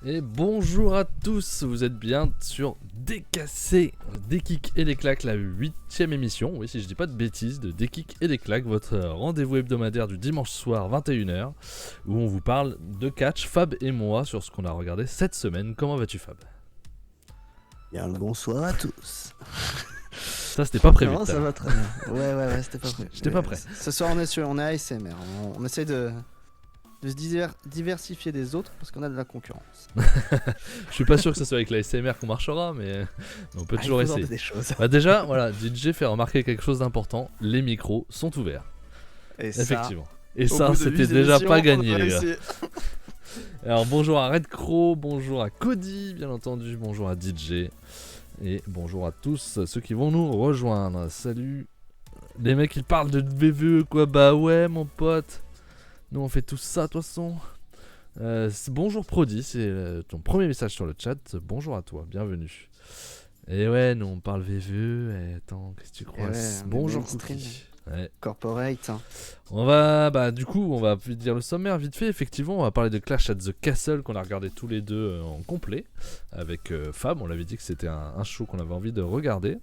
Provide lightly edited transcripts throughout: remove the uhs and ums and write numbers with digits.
Et bonjour à tous, vous êtes bien sur Décassé, des kicks et des claques, la 8ème émission, oui si je dis pas de bêtises, de Des kicks et des claques, votre rendez-vous hebdomadaire du dimanche soir 21h, où on vous parle de catch, Fab et moi, sur ce qu'on a regardé cette semaine. Comment vas-tu Fab? Bien le bonsoir à tous. Ça c'était pas prévu. Non, ça va très bien. Ouais, c'était pas prévu. J'étais pas prêt. Ce soir on est ASMR, on essaie de se diversifier des autres parce qu'on a de la concurrence. Je suis pas sûr que ce soit avec la SMR qu'on marchera, mais on peut toujours il faut essayer. tenter des choses. Bah déjà, voilà, DJ fait remarquer quelque chose d'important, les micros sont ouverts. Et Effectivement. Et au ça, bout de c'était 8 déjà émissions, pas on gagné, va les gars. essayer. Alors bonjour à Red Crow, bonjour à Cody, bien entendu, bonjour à DJ, et bonjour à tous ceux qui vont nous rejoindre. Salut. Les mecs ils parlent de VVE quoi, bah ouais mon pote. Nous on fait tout ça de toute façon. Bonjour Prodi, c'est ton premier message sur le chat. Bonjour à toi, bienvenue. Et ouais, nous on parle VVE. Et attends, qu'est-ce que tu crois? Bonjour Cookie. Ouais. Corporate. Hein. On va du coup, on va dire le sommaire vite fait. Effectivement, on va parler de Clash at the Castle qu'on a regardé tous les deux en complet avec Fab. On l'avait dit que c'était un show qu'on avait envie de regarder.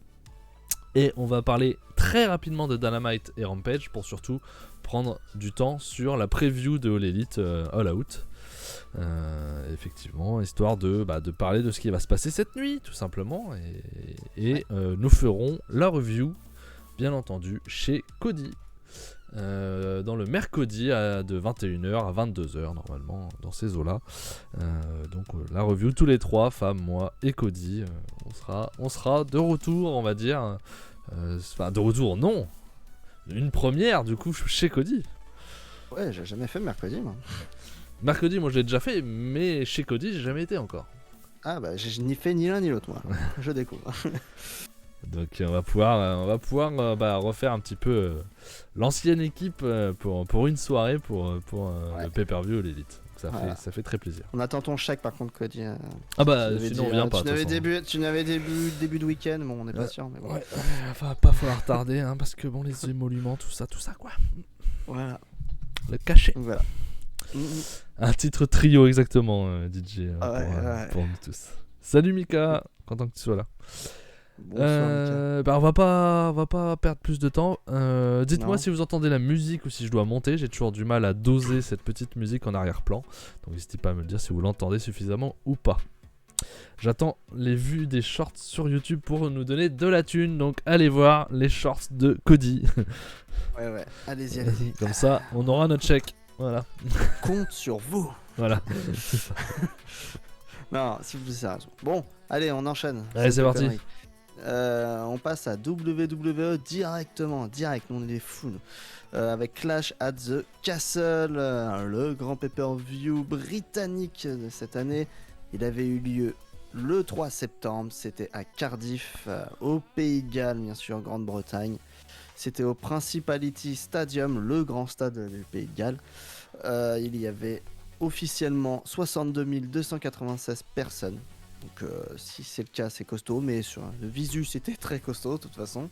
Et on va parler très rapidement de Dynamite et Rampage pour surtout prendre du temps sur la preview de All Elite All Out. Effectivement, histoire de parler de ce qui va se passer cette nuit, tout simplement. Et nous ferons la review, bien entendu, chez Cody. Dans le mercredi de 21h à 22h, normalement, dans ces eaux-là. Donc, la review, tous les trois, Fab, moi et Cody. On sera de retour, on va dire. Enfin, de retour, non. Une première, du coup, chez Cody. Ouais, j'ai jamais fait mercredi, moi. Mercredi, moi, je l'ai déjà fait, mais chez Cody, j'ai jamais été encore. Ah, bah, j'ai ni fait ni l'un ni l'autre, moi. Je découvre. Donc, on va pouvoir refaire un petit peu l'ancienne équipe pour une soirée pour le pay-per-view l'élite. Ça fait très plaisir. On attend ton chèque, par contre, Cody. Ah bah, sinon on vient pas. Tu n'avais début de week-end, bon, on n'est pas sûr, mais bon. Ouais, va pas falloir tarder, hein, parce que bon, les émoluments, tout ça, quoi. Voilà. Le cachet. Voilà. Un titre trio, exactement, DJ, pour nous tous. Salut Mika, content que tu sois là. Bonsoir, Mika. On va pas perdre plus de temps. Dites-moi si vous entendez la musique ou si je dois monter. J'ai toujours du mal à doser cette petite musique en arrière-plan. Donc n'hésitez pas à me le dire si vous l'entendez suffisamment ou pas. J'attends les vues des shorts sur YouTube pour nous donner de la thune. Donc allez voir les shorts de Cody. Ouais. Allez-y. Comme ça, on aura notre chèque. Voilà. Compte sur vous. Voilà. Non, si vous sérieux. Bon, allez, on enchaîne. Allez, c'est parti. On passe à WWE directement. Direct, on est des fous. Avec Clash at the Castle, le grand pay-per-view britannique de cette année. Il avait eu lieu le 3 septembre. C'était à Cardiff, au Pays de Galles, bien sûr, Grande-Bretagne. C'était au Principality Stadium, le grand stade du Pays de Galles. Il y avait officiellement 62 296 personnes. Donc si c'est le cas, c'est costaud, mais sur le visu, c'était très costaud de toute façon.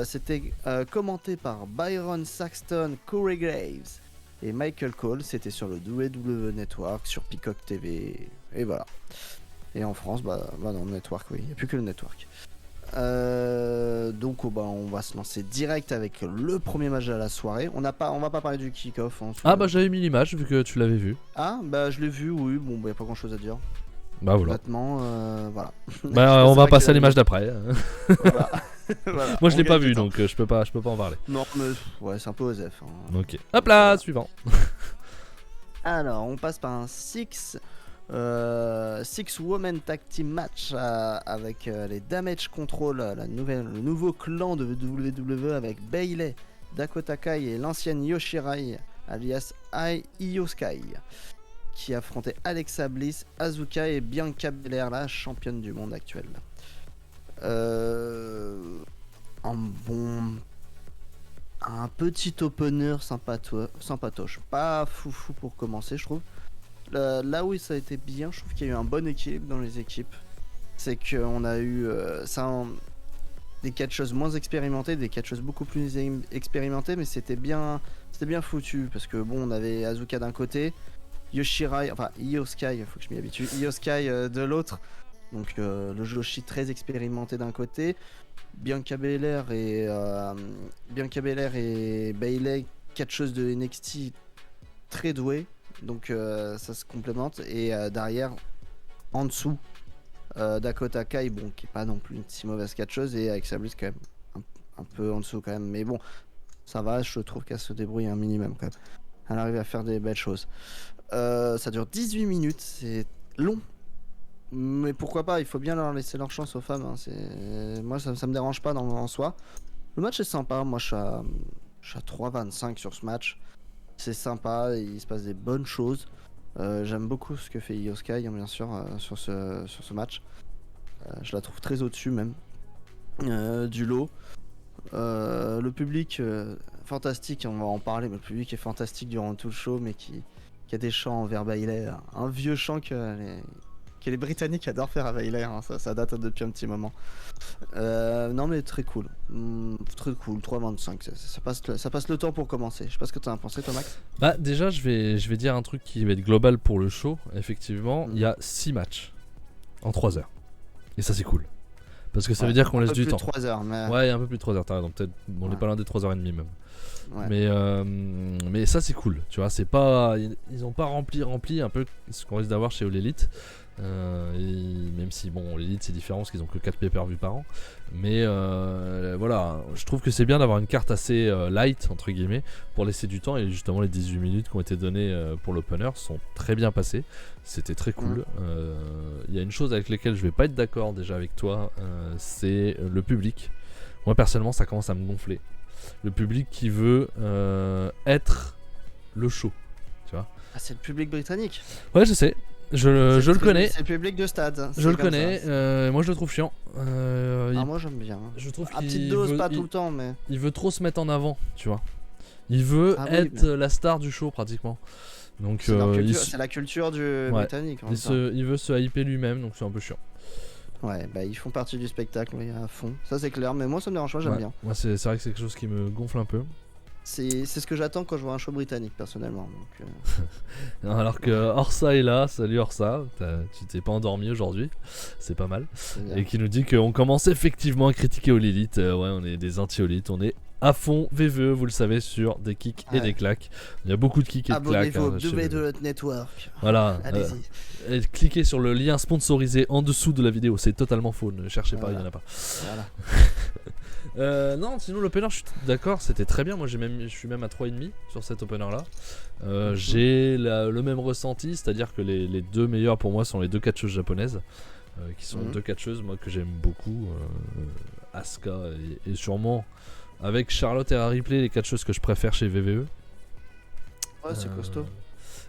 C'était commenté par Byron Saxton, Corey Graves et Michael Cole. C'était sur le WWE Network, sur Peacock TV, et voilà. Et en France, non, Network, oui, il n'y a plus que le Network. Donc on va se lancer direct avec le premier match de la soirée. On va pas parler du kick-off. Hein, J'avais mis l'image vu que tu l'avais vu. Ah bah je l'ai vu, oui. Bon, y a pas grand chose à dire. Bah voilà. Honnêtement, voilà. On va passer à l'image d'après. Voilà. Moi je l'ai pas vu donc je peux pas en parler. Non mais ouais, c'est un peu osef. Hein. Ok. Hop là, suivant. Alors on passe par un 6 Women Tag Team Match avec les Damage Control, le nouveau clan de WWE avec Bayley, Dakota Kai et l'ancienne Yoshirai alias Io Sky, qui affrontait Alexa Bliss, Asuka et Bianca Belair, la championne du monde actuelle. Un petit opener sympatoche, pas foufou pour commencer, je trouve. Là où ça a été bien, je trouve qu'il y a eu un bon équilibre dans les équipes. C'est qu'on a eu des catcheuses moins expérimentées, des catcheuses beaucoup plus expérimentées, mais c'était bien foutu parce que bon, on avait Asuka d'un côté, Yoshirai, enfin Io Sky, faut que je m'y habitue. Io Sky de l'autre. Donc le Joshi très expérimenté d'un côté. Bianca Belair et Bayley, catcheuse de NXT très douée. Donc ça se complémente. Et derrière, en dessous, Dakota Kai, bon, qui est pas non plus une si mauvaise catcheuse. Et avec Bliss quand même un peu en dessous quand même. Mais bon, ça va, je trouve qu'elle se débrouille un minimum quand même. Elle arrive à faire des belles choses. Ça dure 18 minutes, c'est long. Mais pourquoi pas, il faut bien leur laisser leur chance aux femmes. Hein. Moi, ça me dérange pas en soi. Le match est sympa, moi je suis à 3,25 sur ce match. C'est sympa, il se passe des bonnes choses. J'aime beaucoup ce que fait Io Sky, hein, bien sûr, sur ce match. Je la trouve très au-dessus même du lot. Le public, fantastique, on va en parler, mais le public est fantastique durant tout le show, mais qui a des chants envers Bayley. Un vieux chant que les Britanniques adorent faire à Bayley, hein, ça date depuis un petit moment. Non mais très cool, très cool, 3,25, ça passe le temps pour commencer. Je sais pas ce que tu en as pensé toi Max. Bah déjà je vais dire un truc qui va être global pour le show, effectivement, il y a 6 matchs en 3 heures. Et ça c'est cool. Parce que ça veut dire qu'on laisse du temps. 3 heures, mais... Ouais, un peu plus de 3 heures, t'as raison, peut-être on n'est pas loin des 3h30 même. Ouais. Mais ça c'est cool, tu vois, c'est pas, ils ont pas rempli un peu ce qu'on risque d'avoir chez All Elite. Même si bon, l'élite c'est différent parce qu'ils ont que 4 pay-per-view par an, mais voilà, je trouve que c'est bien d'avoir une carte assez light entre guillemets pour laisser du temps, et justement les 18 minutes qui ont été données pour l'opener sont très bien passées, c'était très cool. Il y a une chose avec laquelle je vais pas être d'accord déjà avec toi, c'est le public. Moi personnellement ça commence à me gonfler, le public qui veut être le show, tu vois. Ah, c'est le public britannique. Ouais, je sais. Je le connais. C'est le public de stade. Je le connais. Moi, je le trouve chiant. Moi, j'aime bien. Je trouve à petite dose, pas tout le temps, mais. Il veut trop se mettre en avant, tu vois. Il veut être la star du show pratiquement. Donc, c'est la culture du britannique. Il veut se hyper lui-même, donc c'est un peu chiant. Ouais, bah ils font partie du spectacle, oui, à fond. Ça c'est clair, mais moi ça me dérange pas, j'aime bien. Moi, c'est vrai que c'est quelque chose qui me gonfle un peu. C'est ce que j'attends quand je vois un show britannique personnellement. Donc, Alors que Orsa est là, salut Orsa, tu t'es pas endormi aujourd'hui, c'est pas mal. Et qui nous dit qu'on commence effectivement à critiquer All Elite. Ouais, on est des anti-All-Elite, on est à fond VVE, vous le savez, sur des kicks et des claques. Il y a beaucoup de kicks et de claques. Abonnez-vous au de notre network. Voilà. Allez-y. Cliquez sur le lien sponsorisé en dessous de la vidéo, c'est totalement faux, ne cherchez pas, il n'y en a pas. Voilà. Non, sinon l'opener, je suis d'accord, c'était très bien. Moi, je suis même à 3,5 sur cet opener là. J'ai le même ressenti, c'est-à-dire que les deux meilleurs pour moi sont les deux catcheuses japonaises, qui sont deux catcheuses moi que j'aime beaucoup, Asuka et sûrement avec Charlotte et Ripley, les catcheuses que je préfère chez VVE. Ouais, c'est costaud.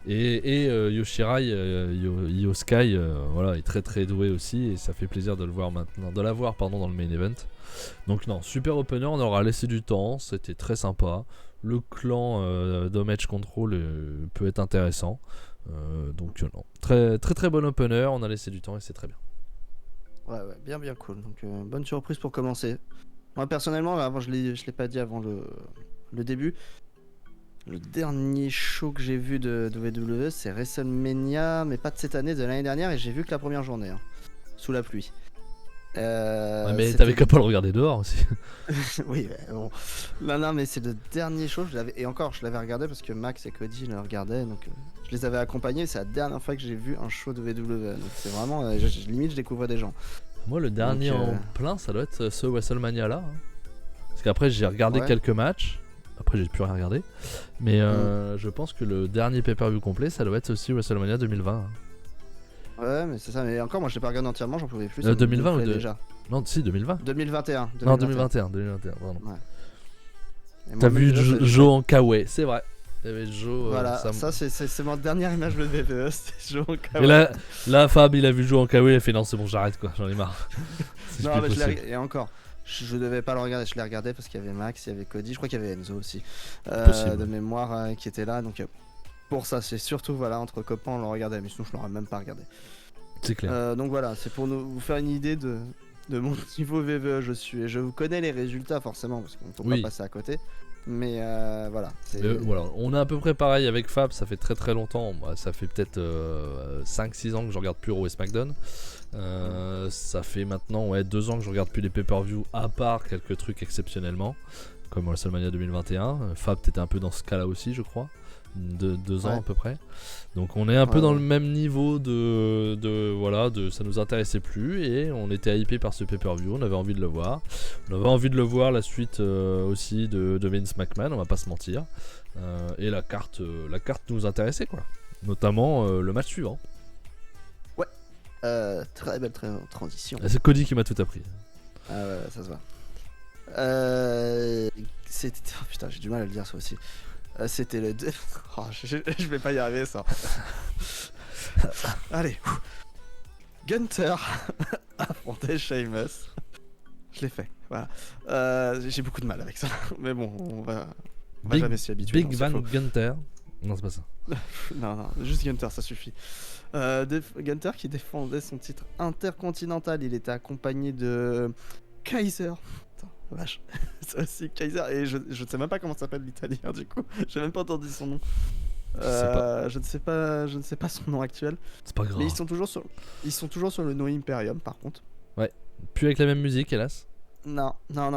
Et Yoshirai, Io Sky, voilà, est très très doué aussi, et ça fait plaisir de le voir maintenant, de la voir dans le main event. Donc non, super opener, on aura laissé du temps, c'était très sympa. Le clan Damage Control peut être intéressant. Donc non, très très très bon opener, on a laissé du temps et c'est très bien. Ouais, bien cool. Donc bonne surprise pour commencer. Moi personnellement, avant je l'ai pas dit avant le début. Le dernier show que j'ai vu de WWE, c'est WrestleMania, mais pas de cette année, de l'année dernière, et j'ai vu que la première journée, sous la pluie. Mais t'avais qu'à pas le regarder dehors aussi. Oui, bon. Non, mais c'est le dernier show, et encore, je l'avais regardé parce que Max et Cody le regardaient, donc je les avais accompagnés, c'est la dernière fois que j'ai vu un show de WWE, donc c'est vraiment, limite je découvrais des gens. Moi le dernier en plein, ça doit être ce WrestleMania là, hein. Parce qu'après j'ai regardé quelques matchs. Après j'ai plus rien regardé. Mais je pense que le dernier pay-per-view complet ça doit être aussi WrestleMania 2020. Ouais mais c'est ça, mais encore moi je l'ai pas regardé entièrement, j'en pouvais plus. 2020 ou déjà. Non si 2020. 2021. Non 2021 pardon. Ouais. T'as vu Joe en kawaii, c'est vrai. T'avais Joe. Voilà, ça c'est mon dernière image de VVE, c'était Joe en kawaii. Et là Fab il a vu Joe en kawaii, il a fait non c'est bon j'arrête quoi, j'en ai marre. Non mais je l'ai, et encore. Je devais pas le regarder, je l'ai regardé parce qu'il y avait Max, il y avait Cody, je crois qu'il y avait Enzo aussi, de mémoire qui était là, donc pour ça c'est surtout voilà entre copains on le regardait, mais sinon je l'aurais même pas regardé. C'est clair. Donc voilà, c'est pour vous faire une idée de mon niveau VVE, je vous connais les résultats forcément parce qu'on ne peut pas passer à côté. Mais voilà. Voilà, on est à peu près pareil avec Fab, ça fait très très longtemps. Moi, ça fait peut-être 5-6 ans que je regarde plus Raw et SmackDown. Ça fait maintenant 2 ans que je regarde plus les pay-per-view, à part quelques trucs exceptionnellement, comme WrestleMania 2021. Fab, t'étais un peu dans ce cas-là aussi, je crois. 2 ans à peu près. Donc on est un peu dans le même niveau de ça nous intéressait plus et on était hypé par ce pay-per-view, on avait envie de le voir. On avait envie de le voir la suite aussi de Vince McMahon, on va pas se mentir. Et la carte nous intéressait quoi. Notamment le match suivant. Ouais. Très belle transition. C'est Cody qui m'a tout appris. Ah ouais, ça se voit. C'était... Oh putain, j'ai du mal à le dire ça aussi. C'était le... Oh, je vais pas y arriver ça. Allez. Gunther affrontait Sheamus. Je l'ai fait, voilà. J'ai beaucoup de mal avec ça. Mais bon, on va jamais s'y habituer. Big Van Gunther. Non, c'est pas ça. non, juste Gunther, ça suffit. Gunther qui défendait son titre intercontinental. Il était accompagné de Kaiser. Vache, ça aussi Kaiser, et je ne sais même pas comment s'appelle l'italien du coup, j'ai même pas entendu son nom. Je ne sais pas son nom actuel. C'est pas grave. Mais ils sont toujours sur le No Imperium par contre. Ouais, plus avec la même musique hélas. Non,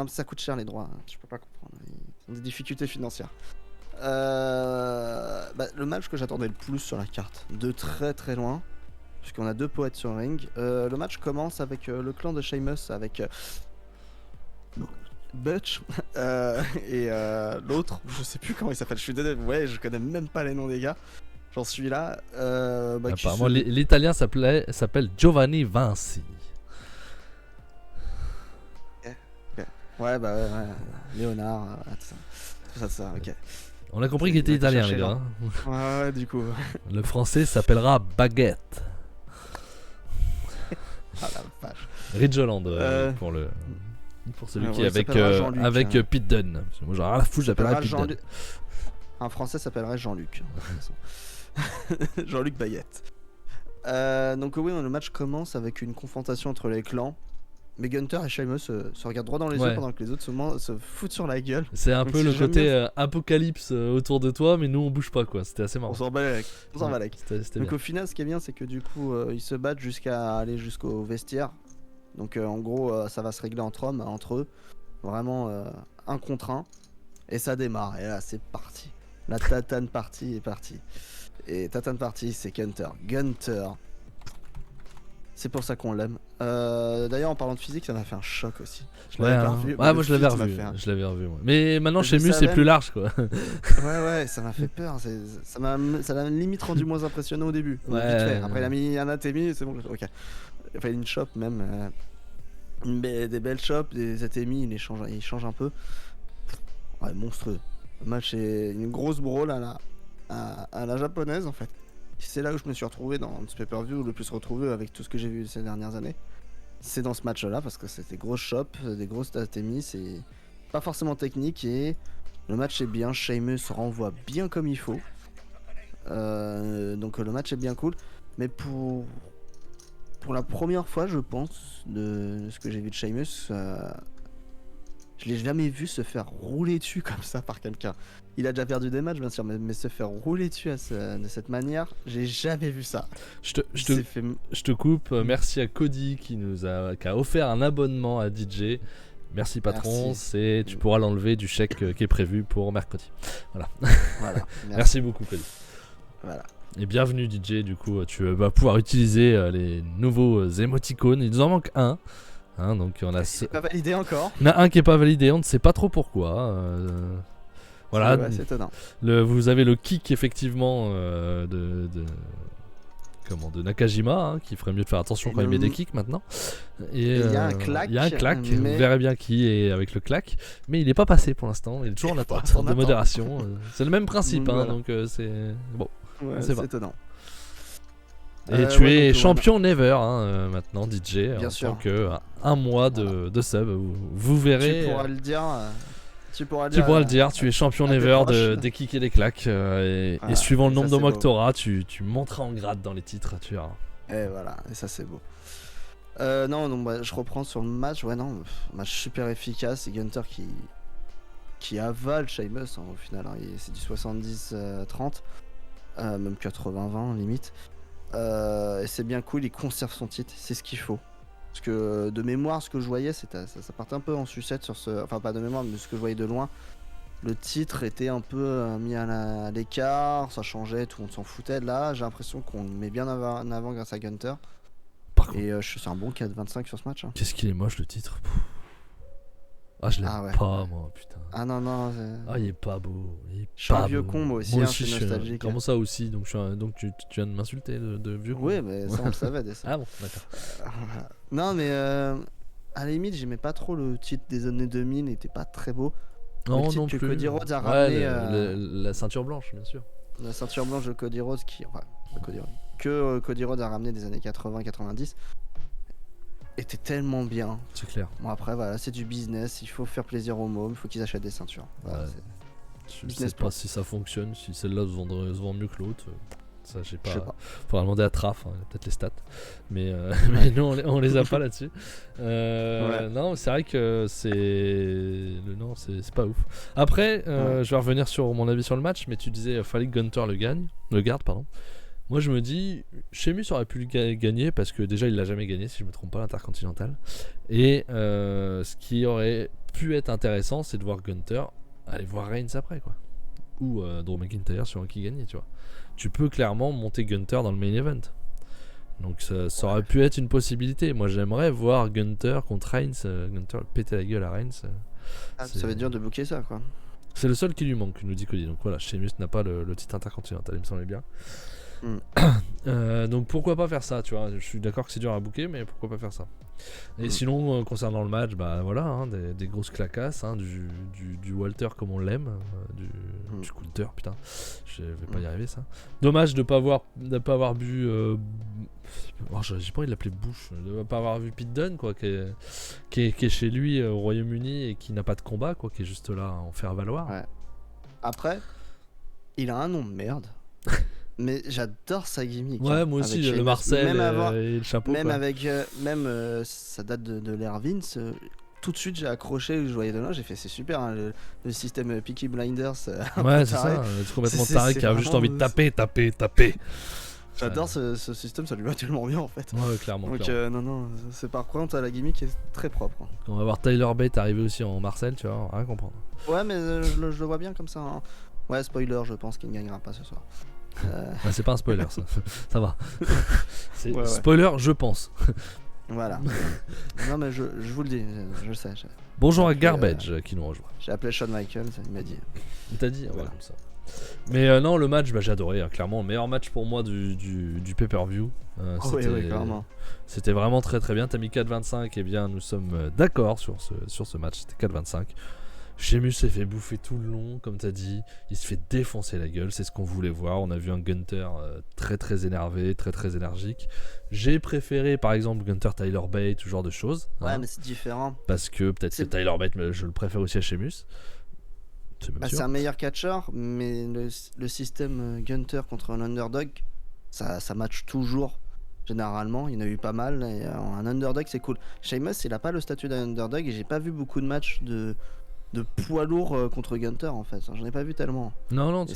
ça coûte cher les droits, je peux pas comprendre, ils ont des difficultés financières. Le match que j'attendais le plus sur la carte, de très très loin, puisqu'on a 2 poètes sur le ring. Le match commence avec le clan de Sheamus, avec Butch et l'autre, je sais plus comment il s'appelle, je suis désolé, je connais même pas les noms des gars, j'en suis là. Apparemment l'italien s'appelle Giovanni Vinci. Ouais, Léonard, tout ça, ok. On a compris qu'il était italien les gars. Ouais, du coup. Le français s'appellera Baguette. Ah la vache. Ridge Holland pour celui qui est avec Pete Dunne. Moi j'ai rien à la foutre, j'appellerai Pete Dunne. Un français s'appellerait Jean-Luc. Jean-Luc Baguette. Donc oui, le match commence avec une confrontation entre les clans. Mais Gunther et Sheamus se regardent droit dans les yeux pendant que les autres se foutent sur la gueule. C'est un peu le côté apocalypse autour de toi, mais nous on bouge pas quoi. C'était assez marrant. On s'en bat avec. Donc bien. au final, ce qui est bien, c'est que du coup, ils se battent jusqu'à aller jusqu'au vestiaire. Donc en gros, ça va se régler entre hommes, entre eux. Vraiment 1 contre 1. Et ça démarre. Et là, c'est parti. La tatane party est partie. Et tatane party, c'est Gunther. C'est pour ça qu'on l'aime. D'ailleurs, en parlant de physique, ça m'a fait un choc aussi. Moi je l'avais revu. Je l'avais revu. Ouais. Mais maintenant, chez Mus, c'est plus large quoi. Ouais, ça m'a fait peur. Ça l'a limite rendu moins impressionnant au début. Vite fait. Après, il a mis un ATMI, c'est bon. Ok. Enfin, une shop même. Des belles shops, des ATMI, il change un peu. Ouais, monstrueux. Le match est une grosse brawl à la japonaise en fait. C'est là où je me suis retrouvé dans ce pay-per-view, le plus retrouvé avec tout ce que j'ai vu ces dernières années. C'est dans ce match-là parce que c'était grosse shop, des grosses ATMI, c'est pas forcément technique et le match est bien. Sheamus renvoie bien comme il faut. Donc le match est bien cool. Mais pour la première fois, je pense, de ce que j'ai vu de Sheamus, je l'ai jamais vu se faire rouler dessus comme ça par quelqu'un. Il a déjà perdu des matchs bien sûr, mais se faire rouler dessus de cette manière, j'ai jamais vu ça. Je te coupe, merci à Cody qui a offert un abonnement à DJ. Merci patron, tu pourras l'enlever du chèque qui est prévu pour mercredi. Voilà. Merci beaucoup Cody. Voilà. Et bienvenue DJ, du coup tu vas pouvoir utiliser les nouveaux émoticônes, il nous en manque un. Donc on a c'est pas validé encore. Il y en a un qui est pas validé, on ne sait pas trop pourquoi. Voilà. C'est étonnant. Vous avez le kick effectivement de Nakajima, qui ferait mieux de faire attention quand il met des kicks maintenant. Et il y a un clac. Vous verrez bien qui est avec le clac, mais il n'est pas passé pour l'instant. Il est toujours en attente de modération. C'est le même principe, donc c'est bon. Ouais, c'est étonnant. Et tu es champion never maintenant DJ, bien en sûr. tant que 1 mois de sub. Vous verrez. Tu pourras le dire. Tu pourras le dire, tu es champion never des kicks et des claques. Et suivant le nombre de mois que tu auras, tu monteras en grade dans les titres. Tu verras. Et voilà, et ça c'est beau. Je reprends sur le match. Match super efficace. Et Gunther qui avale Sheamus au final. Hein. C'est du 70-30, même 80-20 limite. Et c'est bien cool, il conserve son titre, c'est ce qu'il faut. Parce que de mémoire, ce que je voyais, ça partait un peu en sucette sur ce. Enfin, pas de mémoire, mais ce que je voyais de loin. Le titre était un peu mis à l'écart, ça changeait, tout le monde s'en foutait. Là, j'ai l'impression qu'on le met bien en avant grâce à Gunther. Par contre, Et c'est un bon 4-25 sur ce match. Hein. qu'est-ce qu'il est moche le titre. Ah, je l'aime pas, moi, putain. Ah non. Ah, il est pas beau. Je suis un vieux con, moi aussi, Moi hein, aussi, je suis nostalgique. Comment ça aussi? Donc, tu viens de m'insulter de vieux con. Oui, mais ça, on le savait déjà. Ah bon, d'accord. Non, mais à la limite, j'aimais pas trop le titre des années 2000, il était pas très beau. Non, le non titre que plus. Cody Rhodes a ramené. La ceinture blanche, bien sûr. La ceinture blanche de Cody Rhodes, Cody Rhodes a ramené des années 80-90, était tellement bien. C'est clair. Bon, après, voilà, c'est du business, il faut faire plaisir aux mômes, il faut qu'ils achètent des ceintures. Voilà, Ouais. Je business sais plan. pas si ça fonctionne, si celle-là se vend mieux que l'autre. Ça, je sais Je sais pas. pas. Faudra demander à Traf, hein, il a peut-être les stats. Mais, mais nous, on les a pas là-dessus. Ouais. Non, c'est vrai que non, c'est pas ouf. Après, je vais revenir sur mon avis sur le match, mais tu disais fallait que Gunther le garde, pardon. Moi, je me dis, Sheamus aurait pu le gagner parce que déjà, il l'a jamais gagné, si je me trompe pas, l'Intercontinental. Et ce qui aurait pu être intéressant, c'est de voir Gunther aller voir Reigns après, quoi. Ou Drew McIntyre sur qui gagner, tu vois. Tu peux clairement monter Gunther dans le main event. Donc ça aurait pu être une possibilité. Moi, j'aimerais voir Gunther contre Reigns, Gunther péter la gueule à Reigns. Ça va être dur de booker ça, quoi. C'est le seul qui lui manque, nous dit Cody. Donc voilà, Sheamus n'a pas le titre intercontinental, il me semblait bien. Donc pourquoi pas faire ça, tu vois. Je suis d'accord que c'est dur à booker, mais pourquoi pas faire ça. Et sinon, concernant le match, bah voilà, hein, des grosses claquasses, hein, du Walter comme on l'aime, du Coulter, putain, je vais pas y arriver ça. Dommage de pas avoir vu, j'ai pas envie de l'appeler Bush, de pas avoir vu Pete Dunne, quoi, qui est chez lui au Royaume-Uni et qui n'a pas de combat, quoi, qui est juste là à en faire valoir. Ouais. Après, il a un nom de merde. Mais j'adore sa gimmick. Ouais, moi aussi, le Marcel et le chapeau. Même quoi. avec. Ça date de l'ère Vince. Tout de suite, j'ai accroché, je voyais de loin, j'ai fait c'est super, hein, le système Peaky Blinders. Ouais, c'est ça, c'est complètement taré qui a juste envie de taper. J'adore ce système, ça lui va tellement bien en fait. Ouais, clairement. Donc, clairement. non, c'est par contre, la gimmick est très propre. Hein. On va voir Tyler Bate arriver aussi en Marcel, tu vois, rien comprendre. Ouais, mais je le vois bien comme ça. Hein. Ouais, spoiler, je pense qu'il ne gagnera pas ce soir. Bah, c'est pas un spoiler, ça. Ça va. C'est ouais. spoiler, je pense. Voilà. Non, mais je vous le dis, je sais. Bonjour à Garbage qui nous rejoint. J'ai appelé Shawn Michaels, il m'a dit. Il t'a dit Voilà. Ouais, comme ça. Mais non, le match, j'ai adoré, hein, clairement. Le meilleur match pour moi du pay-per-view. Oui, clairement. C'était vraiment très très bien. T'as mis 4-25, et bien nous sommes d'accord sur ce match. C'était 4-25. Sheamus s'est fait bouffer tout le long, comme t'as dit. Il se fait défoncer la gueule, c'est ce qu'on voulait voir. On a vu un Gunther très très énervé, très très énergique. J'ai préféré par exemple Gunther Tyler Bate, ce genre de choses. Ouais, mais c'est différent. Parce que peut-être que Tyler Bate, je le préfère aussi à Sheamus. C'est un meilleur catcheur, mais le système Gunther contre un underdog, ça match toujours. Généralement, il y en a eu pas mal. Et un underdog, c'est cool. Sheamus, il a pas le statut d'un underdog et j'ai pas vu beaucoup de matchs de poids lourd contre Gunther en fait. J'en ai pas vu tellement. Non,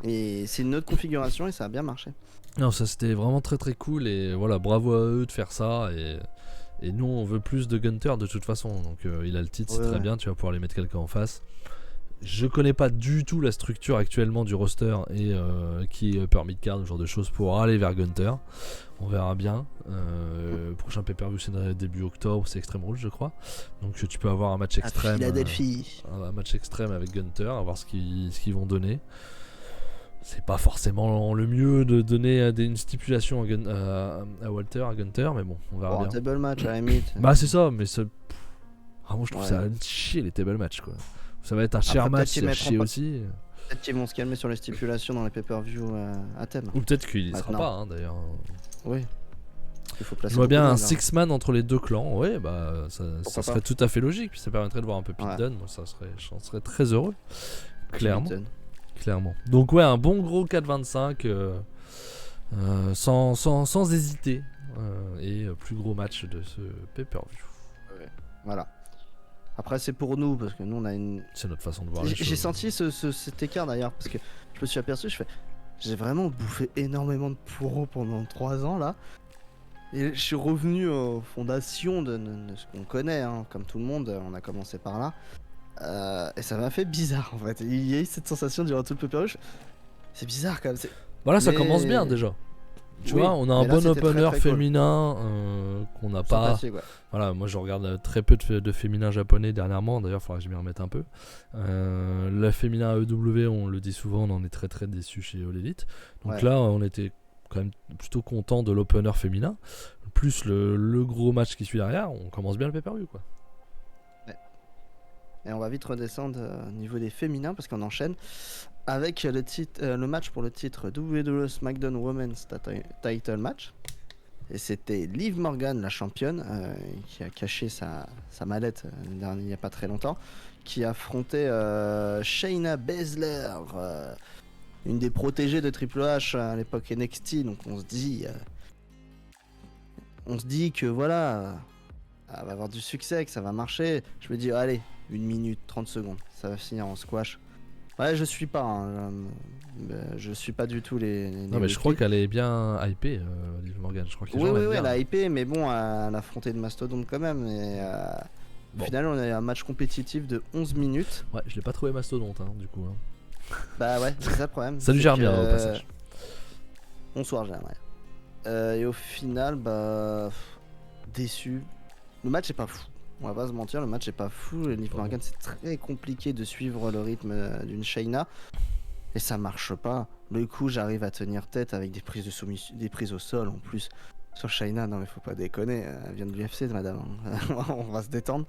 et c'est une autre configuration et ça a bien marché. Non, ça c'était vraiment très très cool et voilà, bravo à eux de faire ça et nous on veut plus de Gunther de toute façon. Donc il a le titre, c'est très bien, tu vas pouvoir lui mettre quelqu'un en face. Je connais pas du tout la structure actuellement du roster et qui est upper mid-card, ce genre de choses pour aller vers Gunther. On verra bien. Prochain pay-per-view c'est début octobre, c'est Extreme Rules je crois. Donc tu peux avoir un match extrême. Philadelphie. Un match extrême avec Gunther, à voir ce qu'ils vont donner. C'est pas forcément le mieux de donner une stipulation à Walter, à Gunther, mais bon, on verra bien. Un table match à la limite. Bah c'est ça, mais moi je trouve ça chier les table match quoi. Ça va être un cher match, c'est chier aussi. Peut-être qu'ils vont se calmer sur les stipulations dans les pay-per-view à thème. Ou peut-être qu'il y sera pas hein, d'ailleurs. Oui. Je vois bien un 6-man entre les deux clans, ouais, bah ça serait tout à fait logique, puis ça permettrait de voir un peu Pete Dunne, moi j'en serais très heureux, clairement. Donc ouais, un bon gros 4-25, sans hésiter, et plus gros match de ce pay-per-view. Ouais. Voilà. Après, c'est pour nous, parce que nous, on a une. C'est notre façon de voir les choses. J'ai senti cet écart d'ailleurs, parce que je me suis aperçu, j'ai vraiment bouffé énormément de pourreaux pendant 3 ans là. Et je suis revenu aux fondations de ce qu'on connaît, hein. Comme tout le monde, on a commencé par là. Et ça m'a fait bizarre en fait. Il y a eu cette sensation durant tout le pay-per-view. C'est bizarre quand même. Voilà, ça Mais- commence bien déjà. Tu Oui, vois, on a un mais là, bon c'était très, opener très cool. féminin qu'on n'a pas. Sympathique, ouais. Voilà, moi je regarde très peu de féminin japonais dernièrement, d'ailleurs il faudra que je m'y remette un peu. Le féminin AEW, on le dit souvent, on en est très très déçu chez All Elite. Donc Ouais. là, on était quand même plutôt content de l'opener féminin. Plus le gros match qui suit derrière, on commence bien le pay-per-view quoi. Et on va vite redescendre au niveau des féminins parce qu'on enchaîne avec le match pour le titre WWE SmackDown Women's Title Match. Et c'était Liv Morgan, la championne, qui a caché sa mallette il n'y a pas très longtemps, qui affrontait Shayna Baszler, une des protégées de Triple H à l'époque NXT. Donc on se dit que voilà, elle va avoir du succès, que ça va marcher. Je me dis, allez, 1 minute, 30 secondes, ça va finir en squash. Ouais, je suis pas, hein, je suis pas du tout les Non mais je crois qu'elle est bien hypée, Liv Morgan. Je crois que les Oui, gens oui, l'aiment oui, bien. elle a hypé, mais bon, elle a affronté de Mastodon quand même. Et Bon. au final, on a eu un match compétitif de 11 minutes. Ouais, je l'ai pas trouvé mastodonte hein, du coup. Hein. Bah ouais, c'est ça le problème. Salut c'est Germien que- au passage. Bonsoir Germien. Et au final, bah. Déçu. Le match est pas fou. On va pas se mentir, le match est pas fou. Liv Pas Morgan, c'est très compliqué de suivre le rythme d'une Shayna. Et ça marche pas. Le coup, j'arrive à tenir tête avec des prises de soumission, des prises au sol en plus. Sur Shayna, non mais faut pas déconner, elle vient de l'UFC madame, on va se détendre.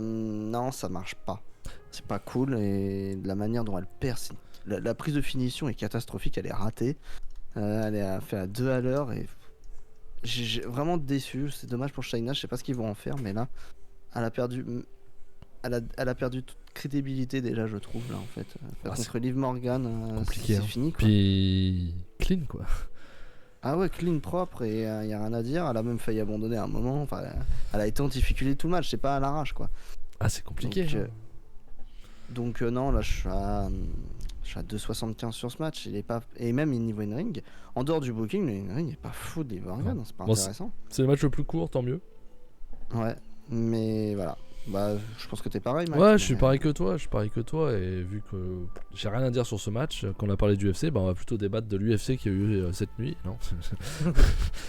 Non, ça marche pas. C'est pas cool et de la manière dont elle perd, la prise de finition est catastrophique, elle est ratée. Elle est fait à 2 à l'heure et j'ai vraiment déçu. C'est dommage pour Shayna, je sais pas ce qu'ils vont en faire, mais là, elle a perdu, elle a perdu toute crédibilité déjà, je trouve là en fait. Contre Liv Morgan, compliqué, c'est hein. fini quoi. Puis clean quoi. Ah ouais, clean, propre et y a rien à dire. Elle a même failli abandonner à un moment. Enfin, elle a été en difficulté tout le match, c'est pas à l'arrache quoi. Ah c'est compliqué. Donc, non, là je suis à 2,75 sur ce match. Il est pas... Et même niveau in-ring, en dehors du booking, le in-ring est pas fou de Liv Morgan, c'est pas Bon, intéressant. C'est le match le plus court, tant mieux. Ouais, mais voilà. Bah, je pense que t'es pareil, Max. Ouais, je suis pareil que toi, et vu que j'ai rien à dire sur ce match, quand on a parlé du UFC, bah on va plutôt débattre de l'UFC qui a eu cette nuit. Non,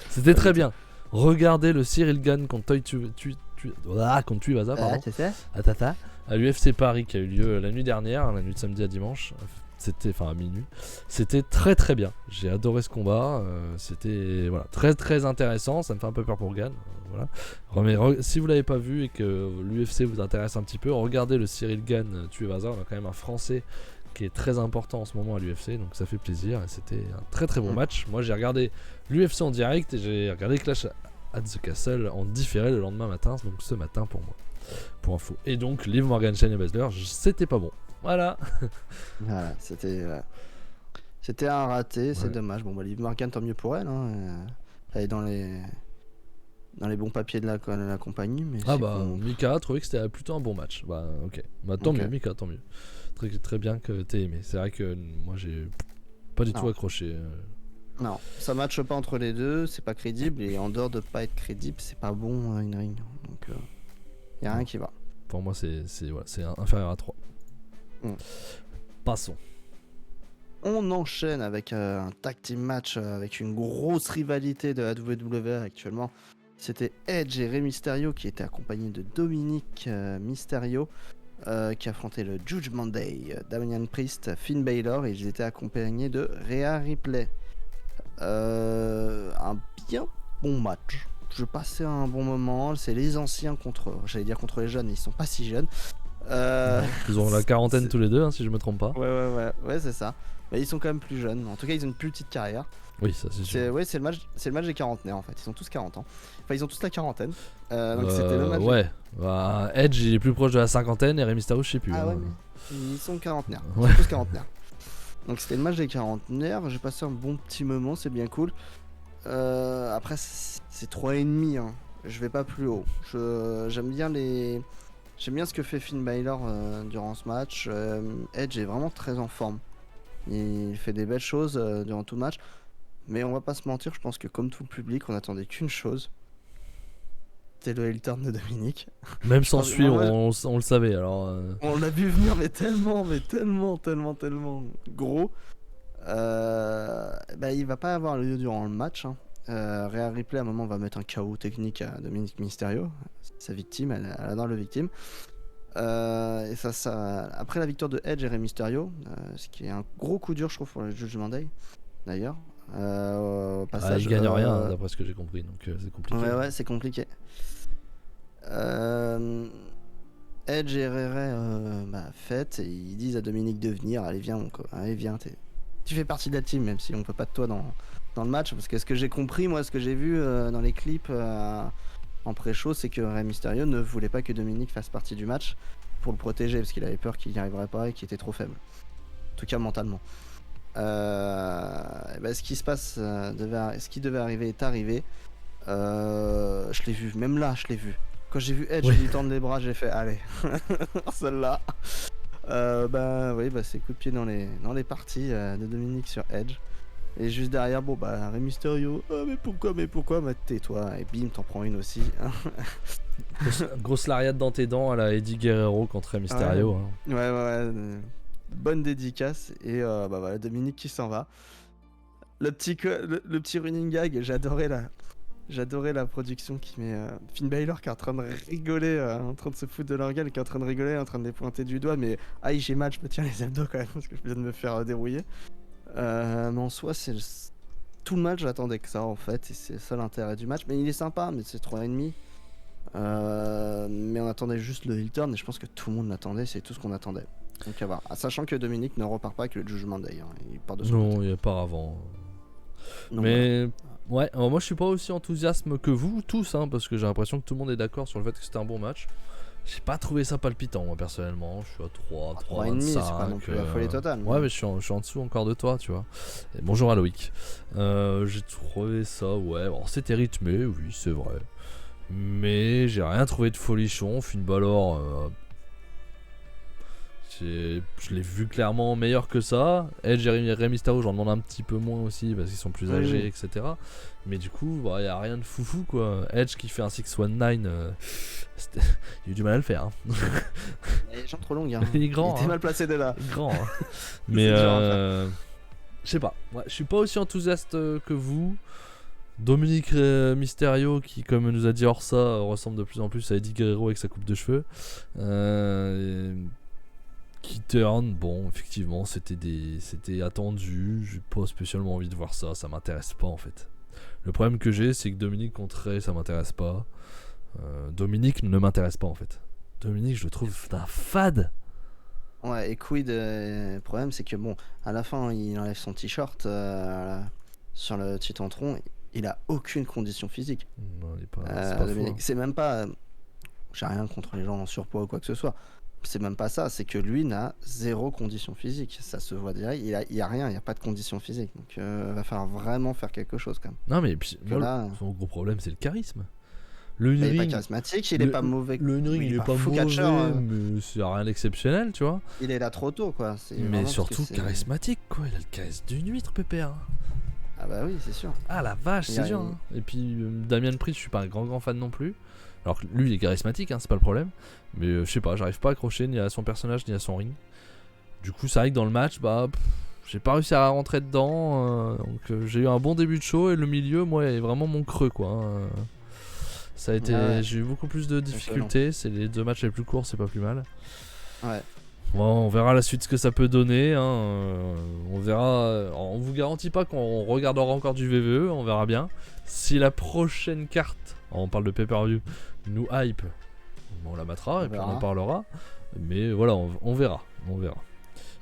c'était très bien. Regardez le Cyril Gane contre contre Tuivasa, pardon. c'est ça. À l'UFC Paris qui a eu lieu la nuit dernière, la nuit de samedi à dimanche. C'était, enfin à minuit. C'était très très bien. J'ai adoré ce combat. C'était voilà, très très intéressant. Ça me fait un peu peur pour Gane. Voilà. Mais si vous l'avez pas vu et que l'UFC vous intéresse un petit peu, regardez le Cyril Gane Tuivasa. On a quand même un Français qui est très important en ce moment à l'UFC, donc ça fait plaisir. Et c'était un très très bon match. Moi j'ai regardé l'UFC en direct et j'ai regardé Clash at the Castle en différé le lendemain matin, donc ce matin pour moi. Pour info. Et donc Liv Morgan, Shayna Baszler, c'était pas bon. Voilà. Voilà, c'était un raté, c'est Ouais. dommage. Bon, bah, Liv Morgan, tant mieux pour elle. Hein. Elle est dans les bons papiers de la compagnie. Mais Ah c'est bah qu'on- Mika a trouvé que c'était plutôt un bon match. Bah ok. Bah tant Ok. mieux Mika, tant mieux. Très, très bien que t'aies aimé. C'est vrai que moi j'ai pas du tout Non. accroché. Non, ça matche pas entre les deux, c'est pas crédible. Et en dehors de pas être crédible, c'est pas bon in-ring. Donc, y a rien qui va. Pour moi c'est inférieur à 3. Mm. Passons. On enchaîne avec un tag team match avec une grosse rivalité de la WWE actuellement. C'était Edge et Rey Mysterio qui étaient accompagnés de Dominic Mysterio qui affrontait le Judgment Day, Damian Priest, Finn Balor et ils étaient accompagnés de Rhea Ripley. Un bien bon match. Je passais un bon moment. C'est les anciens j'allais dire contre les jeunes, ils sont pas si jeunes. Ils ont la quarantaine c'est- tous les deux, hein, si je me trompe pas. Ouais, c'est ça. Mais ils sont quand même plus jeunes. En tout cas, ils ont une plus petite carrière. Oui, ça c'est sûr. C'est le match des quarantenaires en fait. Ils sont tous 40 ans. Enfin, ils ont tous la quarantaine. Donc c'était le match. Ouais. Bah, Edge il est plus proche de la cinquantaine et Rey Mysterio je sais plus. Ah hein. ouais, mais ils sont quarantenaires. Ils Ouais. sont tous quarantenaires. Donc c'était le match des quarantenaires. J'ai passé un bon petit moment, c'est bien cool. Après, c'est 3,5. Hein. Je vais pas plus haut. J'aime bien J'aime bien ce que fait Finn Balor durant ce match. Edge est vraiment très en forme. Il fait des belles choses durant tout le match. Mais on va pas se mentir, je pense que comme tout le public, on attendait qu'une chose. C'était le heel turn de Dominique. Même Je sans pense- suivre, moi, on le savait. Alors, On l'a vu venir, mais tellement gros. Il va pas avoir lieu durant le match. Hein. Rhea Ripley, à un moment, va mettre un KO technique à Dominic Mysterio. Sa victime, elle adore le victime. Et après la victoire de Edge et Rey Mysterio, ce qui est un gros coup dur, je trouve, pour le Judgment Day, d'ailleurs. Au passage, il gagne rien, hein, d'après ce que j'ai compris, donc c'est compliqué. Ouais, c'est compliqué. Edge et Rey fêtent et ils disent à Dominique de venir. Allez, viens, allez, viens. Tu fais partie de la team, même si on peut pas de toi dans le match. Parce que ce que j'ai compris, moi, ce que j'ai vu dans les clips en pré-show, c'est que Rey Mysterio ne voulait pas que Dominique fasse partie du match pour le protéger, parce qu'il avait peur qu'il n'y arriverait pas et qu'il était trop faible. En tout cas, mentalement. Ce qui se passe, ce qui devait arriver est arrivé. Je l'ai vu, même là, je l'ai vu. Quand j'ai vu Edge lui tendre les bras, j'ai fait allez, celle-là. C'est coup de pied dans les parties de Dominique sur Edge. Et juste derrière, Rey Mysterio, mais pourquoi, tais-toi, et bim, t'en prends une aussi. Grosse lariat dans tes dents à la Eddie Guerrero contre Rey Mysterio. Ouais. Bonne dédicace, et Dominique qui s'en va. Le petit running gag, j'adorais la production qui met Finn Balor qui est en train de rigoler, en train de se foutre de leur gueule, qui est en train de rigoler, en train de les pointer du doigt, mais aïe, j'ai mal, je me tiens les abdos quand même parce que je viens de me faire dérouiller. Mais en soi, tout le match, j'attendais que ça en fait, et c'est le seul intérêt du match. Mais il est sympa, mais c'est 3,5. Mais on attendait juste le heel turn, et je pense que tout le monde l'attendait, c'est tout ce qu'on attendait. Donc à voir. Sachant que Dominique ne repart pas avec le Judgment Day, hein. Il part de son Non, côté. il n'y a pas avant. Donc, mais ouais, alors moi je suis pas aussi enthousiaste que vous tous, hein, parce que j'ai l'impression que tout le monde est d'accord sur le fait que c'était un bon match. J'ai pas trouvé ça palpitant, moi personnellement. Je suis à 3, 3,25. C'est pas non plus la folie totale. Ouais, mais je suis en dessous encore de toi, tu vois. Et bonjour à Loïc. J'ai trouvé ça, ouais. Bon, c'était rythmé, oui, c'est vrai. Mais j'ai rien trouvé de folichon. Finn Balor, je l'ai vu clairement meilleur que ça. Edge et Rey Mysterio, j'en demande un petit peu moins aussi parce qu'ils sont plus âgés, etc. Mais du coup, il y a rien de foufou quoi. Edge qui fait un 619, il a eu du mal à le faire. Hein. Les jambes trop longues. Hein. Il est grand. Il était mal placé de là. Il est grand. Hein. Mais je sais pas. Ouais, je suis pas aussi enthousiaste que vous. Dominique Mysterio qui, comme nous a dit Orsa, ressemble de plus en plus à Eddie Guerrero avec sa coupe de cheveux. Qui turn, bon, effectivement, c'était attendu. J'ai pas spécialement envie de voir ça. Ça m'intéresse pas en fait. Le problème que j'ai, c'est que Dominique contre Rey, ça m'intéresse pas. Dominique ne m'intéresse pas en fait. Dominique, je le trouve d'un fade. Ouais, et quid, le problème c'est que à la fin il enlève son t-shirt sur le Titantron, il a aucune condition physique. Non, il est pas, c'est pas Dominique, faux, hein. c'est même pas, j'ai rien contre les gens en surpoids ou quoi que ce soit. C'est même pas ça, c'est que lui n'a zéro condition physique. Ça se voit direct, il y a rien, il y a pas de condition physique. Donc va falloir vraiment faire quelque chose quand même. Non mais puis, son gros problème c'est le charisme. Il est pas charismatique, il est pas mauvais. Le ring il est pas mauvais, mais c'est rien d'exceptionnel, tu vois. Il est là trop tôt quoi. Mais surtout charismatique quoi, il a le charisme d'une huître, Pépère. Ah bah oui, c'est sûr. Ah la vache, c'est dur. Hein. Et puis Damien Priest, je suis pas un grand fan non plus. Alors que lui il est charismatique, hein, c'est pas le problème. Mais je sais pas, j'arrive pas à accrocher ni à son personnage ni à son ring. Du coup, c'est vrai que dans le match, j'ai pas réussi à rentrer dedans. Donc j'ai eu un bon début de show et le milieu, moi, est vraiment mon creux quoi. Hein. Ça a été, j'ai eu beaucoup plus de difficultés. C'est les 2 matchs les plus courts, c'est pas plus mal. Ouais. Bon, on verra la suite ce que ça peut donner. Hein. On verra. On vous garantit pas qu'on regardera encore du VVE. On verra bien. Si la prochaine carte, on parle de pay-per-view, nous hype, on la mettra et puis on en parlera. Mais voilà, on verra.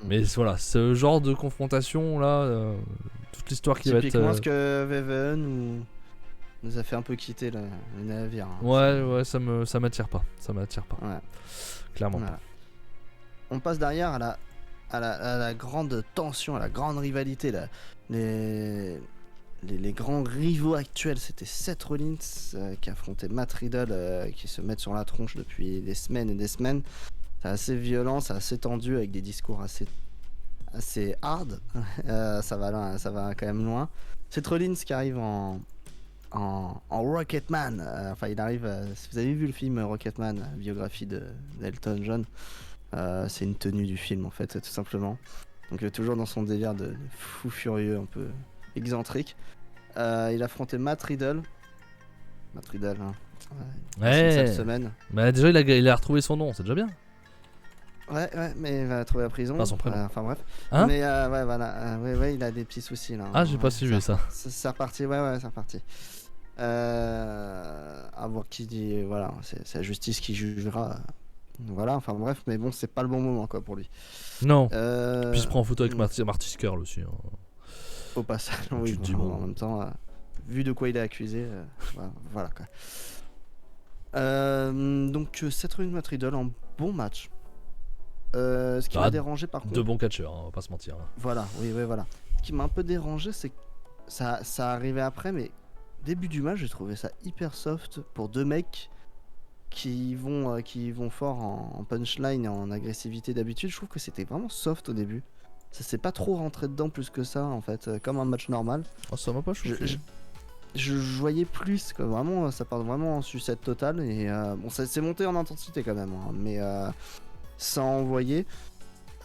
Mais voilà, ce genre de confrontation là, toute l'histoire qui va être. Typiquement ce que VVE nous a fait un peu quitter le navire. Hein. Ouais, ça m'attire pas. Ouais. Clairement. Voilà. On passe derrière à la grande tension, à la grande rivalité, les grands rivaux actuels, c'était Seth Rollins qui affrontait Matt Riddle, qui se mettent sur la tronche depuis des semaines et des semaines. C'est assez violent, c'est assez tendu avec des discours assez hard. Ça va quand même loin. Seth Rollins qui arrive en Rocketman. Enfin, il arrive. Si vous avez vu le film Rocketman, biographie d'Elton John, c'est une tenue du film en fait, tout simplement. Donc toujours dans son délire de fou furieux, un peu excentrique. Il affrontait Matt Riddle. Hein. Cette semaine. Bah déjà il a retrouvé son nom, c'est déjà bien. Ouais, mais il va trouver la prison. Pas son prénom. Enfin bref. Hein Mais ouais, voilà. Ouais, il a des petits soucis là. Ah, j'ai pas suivi ça. C'est reparti. Ouais, c'est reparti. À voir qui dit. Voilà, c'est la justice qui jugera. Voilà, enfin bref, mais bon, c'est pas le bon moment quoi pour lui. Non. Puis il se prend en photo avec Marty Skrull aussi. Hein. Au passage, oui, bon, en même temps, vu de quoi il est accusé, voilà quoi. Donc, Seth Rollins Matt Riddle en bon match. Ce qui m'a dérangé par contre. Deux bons catcheurs, on va pas se mentir. Hein. Voilà, oui, voilà. Ce qui m'a un peu dérangé, c'est que ça arrivait après, mais début du match, j'ai trouvé ça hyper soft pour deux mecs qui vont fort en punchline et en agressivité d'habitude. Je trouve que c'était vraiment soft au début. Ça s'est pas trop rentré dedans plus que ça en fait, comme un match normal. Oh, ça m'a pas chauffé. Je voyais plus, quoi. Vraiment, ça part vraiment en sucette totale et bon, ça s'est monté en intensité quand même, hein, mais ça a envoyé.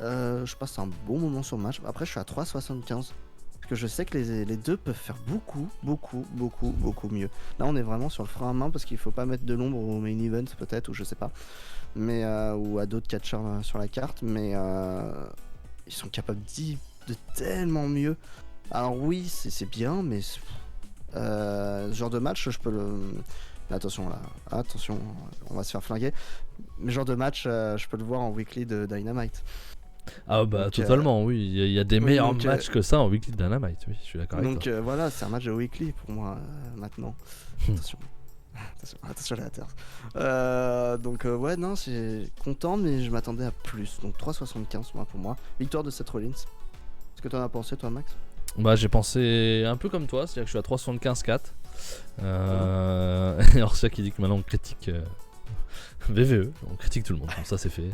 Je passe un bon moment sur le match. Après, je suis à 3,75 parce que je sais que les deux peuvent faire beaucoup mieux. Là, on est vraiment sur le frein à main parce qu'il faut pas mettre de l'ombre au main event peut-être, ou je sais pas, mais ou à d'autres catcheurs sur la carte, mais ils sont capables de tellement mieux. Alors oui, c'est bien, mais ce genre de match, je peux le... Attention là, attention, on va se faire flinguer. Mais genre de match, je peux le voir en weekly de Dynamite. Ah bah donc, totalement, oui, il y a des meilleurs matchs que ça en weekly de Dynamite, oui, je suis d'accord avec toi. Donc voilà, c'est un match de weekly pour moi maintenant. Attention à la terre. Donc ouais, non, c'est content, mais je m'attendais à plus. Donc 3,75 pour moi. Victoire de Seth Rollins. Qu'est-ce que t'en as pensé toi, Max? Bah j'ai pensé un peu comme toi, c'est-à-dire que je suis à 3,75-4. Et Orsia qui dit que maintenant on critique VVE, on critique tout le monde, bon, ça c'est fait.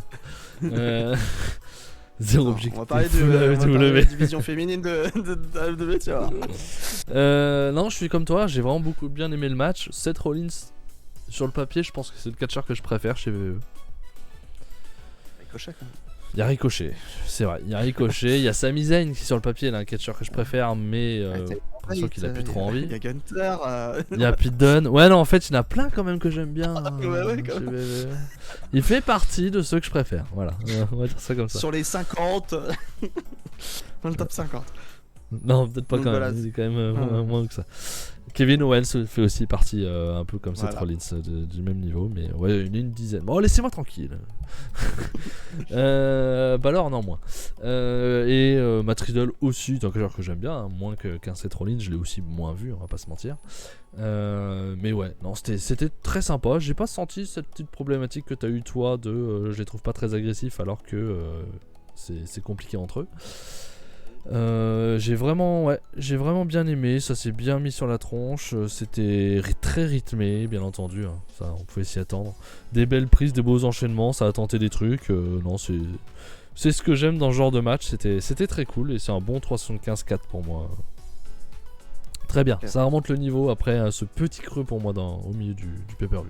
Zéro objectif. On va parler de division féminine de AEW, tu vois. Non, je suis comme toi, j'ai vraiment beaucoup bien aimé le match. Seth Rollins, sur le papier, je pense que c'est le catcheur que je préfère chez VVE. Ricochet, quand même. Il y a Ricochet, c'est vrai, il y a Ricochet, il y a Sami Zayn qui sur le papier est un catcheur que je préfère, mais je qu'il a plus trop envie. Il y a Gunther. Il y a Pete Dunne. Ouais, non, en fait, il y en a plein quand même que j'aime bien. Ouais, quand même. Il fait partie de ceux que je préfère. Voilà, on va dire ça comme ça. Sur les 50, dans le top 50. Non, peut-être pas. Donc quand même. Il est quand même moins que ça. Kevin Owens fait aussi partie un peu comme Seth Rollins du même niveau, mais ouais, une dizaine. Bon, laissez-moi tranquille. Bah alors, non, moins. Et Matt Riddle aussi, c'est un catcheur que j'aime bien, hein, moins qu'un Seth Rollins, je l'ai aussi moins vu, on va pas se mentir. Mais ouais, non, c'était très sympa. J'ai pas senti cette petite problématique que t'as eu toi de je les trouve pas très agressifs alors que c'est compliqué entre eux. J'ai vraiment bien aimé, ça s'est bien mis sur la tronche, c'était très rythmé bien entendu, hein, ça on pouvait s'y attendre, des belles prises, des beaux enchaînements, ça a tenté des trucs, non c'est ce que j'aime dans ce genre de match, c'était très cool et c'est un bon 3,75-4 pour moi. Très bien, okay. Ça remonte le niveau après ce petit creux pour moi au milieu du pay-per-view.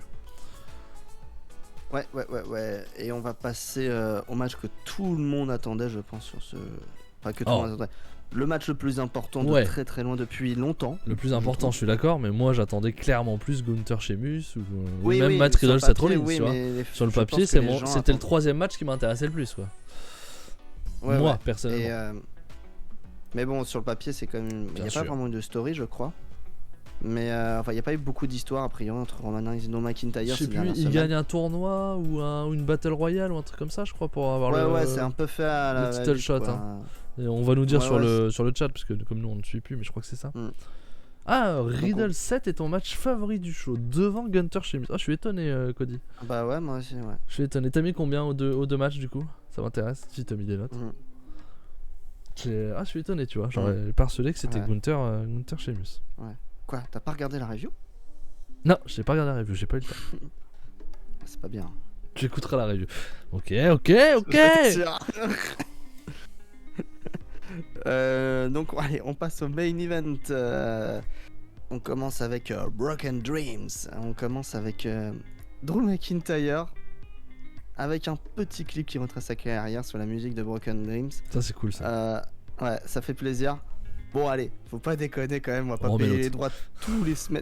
Ouais, et on va passer au match que tout le monde attendait je pense sur ce... Pas que le match le plus important de très très loin depuis longtemps. Le plus important, je suis d'accord, mais moi j'attendais clairement plus Gunther Sheamus ou même Matt Riddle Seth Rollins. Sur le papier, c'était le troisième match qui m'intéressait le plus, quoi. Moi, personnellement. Mais bon, sur le papier, c'est quand même. Il n'y a pas vraiment de story, je crois. Mais enfin, il n'y a pas eu beaucoup d'histoires a priori entre Roman Reigns et Drew McIntyre. Je sais plus, il gagne un tournoi ou une Battle Royale ou un truc comme ça, je crois, pour avoir Ouais, c'est un peu fait à la title shot. Hein. Et on va nous dire sur le chat, parce que comme nous on ne suit plus, mais je crois que c'est ça. Ah, Riddle 7 est ton match favori du show, devant Gunther Sheamus. Ah, je suis étonné, Cody. Bah ouais, moi aussi, ouais. Je suis étonné. T'as mis combien aux deux matchs du coup? Ça m'intéresse si t'as mis des notes. Je suis étonné, tu vois. J'aurais persuadé que c'était Ouais. Gunther Sheamus. Quoi, t'as pas regardé la review? Non, j'ai pas regardé la review, j'ai pas eu le temps. C'est pas bien. J'écouterai la review. Ok. C'est sûr. Donc allez, on passe au main event. On commence avec Broken Dreams. On commence avec Drew McIntyre avec un petit clip qui retrace sa carrière sur la musique de Broken Dreams. Ça, c'est cool, ça. Ouais, ça fait plaisir. Bon allez, faut pas déconner quand même, on va pas Oh, mais payer l'autre. les droits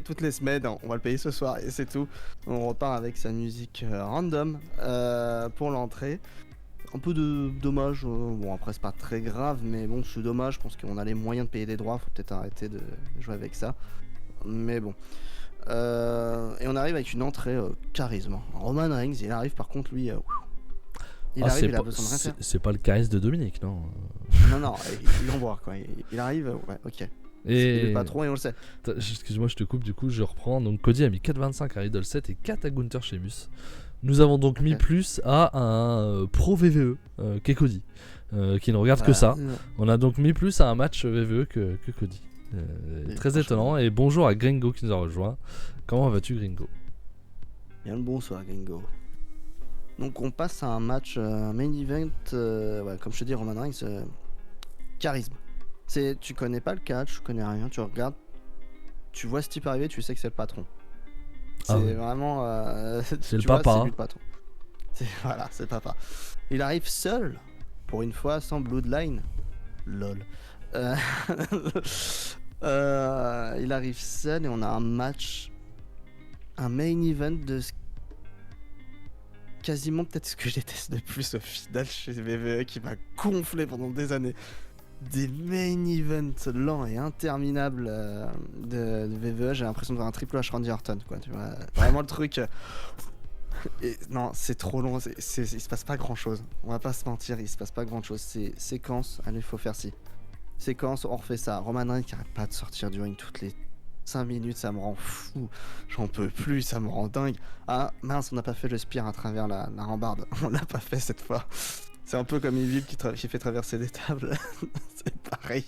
toutes les semaines, on va le payer ce soir et c'est tout. On repart avec sa musique random pour l'entrée. Un peu de dommage, bon après c'est pas très grave, mais bon c'est dommage, je pense qu'on a les moyens de payer des droits, faut peut-être arrêter de jouer avec ça. Mais bon. Et on arrive avec une entrée charisme. Roman Reigns, il arrive par contre lui... il Ah, arrive, il a besoin de rien faire. c'est pas le charisme de Dominique, non? Non, il envoie quoi. Il arrive, ouais, ok. Il est Et le patron et on le sait. excuse-moi, je te coupe, du coup, je reprends. Donc, Cody a mis 4,25 à Riddle 7 et 4 à Gunther Sheamus. Nous avons donc mis Ok. plus à un pro VVE, qu'est Cody, qui ne regarde que ça. On a donc mis plus à un match VVE que Cody. Et Très franchement- étonnant. Et bonjour à Gringo qui nous a rejoint. Comment vas-tu, Gringo? Bien le bonsoir, Gringo. Donc on passe à un match, un main event, ouais, comme je te dis, Roman Reigns, charisme. Tu connais pas le catch, tu connais rien, tu regardes, tu vois ce type arriver, tu sais que c'est le patron. C'est Ah ouais. vraiment... C'est le tu vois, papa. c'est lui le patron. Voilà, c'est le papa. Il arrive seul, pour une fois, sans Bloodline. Lol. Euh, il arrive seul et on a un match, un main event de quasiment peut-être ce que je déteste le plus au final chez WWE qui m'a gonflé pendant des années. Des main events lents et interminables de WWE, j'ai l'impression de voir un Triple H Randy Orton, quoi, tu vois. Vraiment le truc. Et non, c'est trop long, il se passe pas grand chose. On va pas se mentir, il se passe pas grand chose. C'est séquence, allez, il faut faire ci. Séquence, on refait ça. Roman Reigns qui arrête pas de sortir du ring toutes les 5 minutes, ça me rend fou. J'en peux plus, ça me rend dingue. Ah mince, on n'a pas fait le spire à travers la rambarde. On l'a pas fait cette fois. C'est un peu comme Evil qui fait traverser des tables. C'est pareil.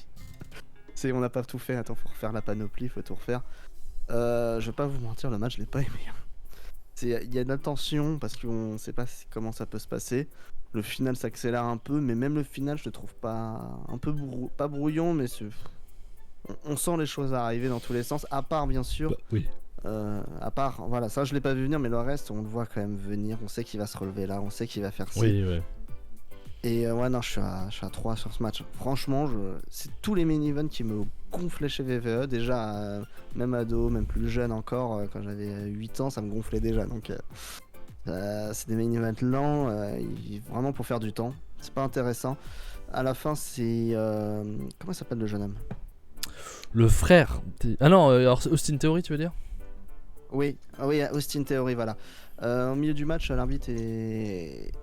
On n'a pas tout fait. Attends, faut refaire la panoplie, faut tout refaire. Je vais pas vous mentir, le match, je l'ai pas aimé. Il y a de la tension parce qu'on sait pas comment ça peut se passer. Le final s'accélère un peu, mais même le final, je le trouve pas un peu pas brouillon, mais on sent les choses arriver dans tous les sens. À part bien sûr, Bah, oui. à part, voilà, ça je l'ai pas vu venir, mais le reste, on le voit quand même venir. On sait qu'il va se relever là, on sait qu'il va faire ci. Oui, ouais. Et ouais, non, je suis à 3 sur ce match. Franchement, c'est tous les mini-events qui me gonflaient chez WWE. Déjà, même ado, même plus jeune encore, quand j'avais 8 ans, ça me gonflait déjà. Donc, c'est des mini-events lents, vraiment pour faire du temps. C'est pas intéressant. À la fin, c'est. Comment s'appelle le jeune homme? Le frère. Ah non, alors Austin Theory, tu veux dire? Oui, Austin Theory, voilà. Au milieu du match, l'arbitre est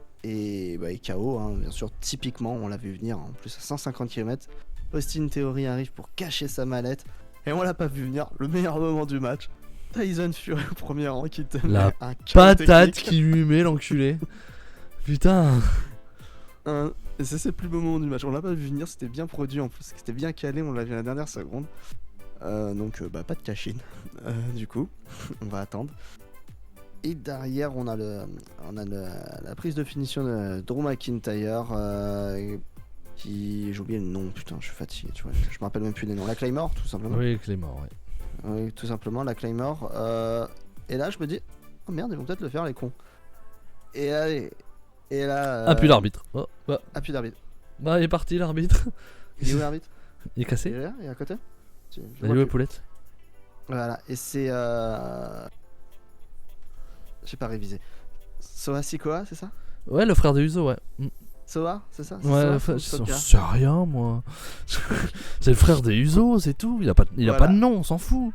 KO, hein, bien sûr, typiquement, on l'a vu venir, en plus à 150 km. Austin Theory arrive pour cacher sa mallette, et on l'a pas vu venir, le meilleur moment du match. Tyson Fury au premier rang qui te La met un KO Patate technique. qui lui met, l'enculé. Putain. Et c'est le plus beau moment du match, on l'a pas vu venir, c'était bien produit en plus, c'était bien calé, on l'a vu à la dernière seconde. Donc pas de cash-in, du coup, on va attendre. Et derrière, on a la prise de finition de Drew McIntyre, qui... J'ai oublié le nom, putain, je suis fatigué, tu vois, je me rappelle même plus des noms. La Claymore, tout simplement. Oui, Clément, ouais. Oui, tout simplement, la Claymore. Et là, je me dis, oh merde, ils vont peut-être le faire, les cons. Et là... Ah, puis l'arbitre. Oh, bah, Ah, plus d'arbitre. bah, il est parti, l'arbitre. Il est où l'arbitre? Il est Il cassé. est là, il est à côté? Je Il vois est où, plus. Poulette? Voilà, et c'est... J'ai pas révisé. Soa Sikoa, c'est ça? Ouais, le frère de Uso, ouais. Soa, c'est ça? C'est Ouais, Soa enfin, ou j'en Soka? sais rien, moi. C'est le frère des Uso, c'est tout. Il a Voilà. pas de nom, on s'en fout.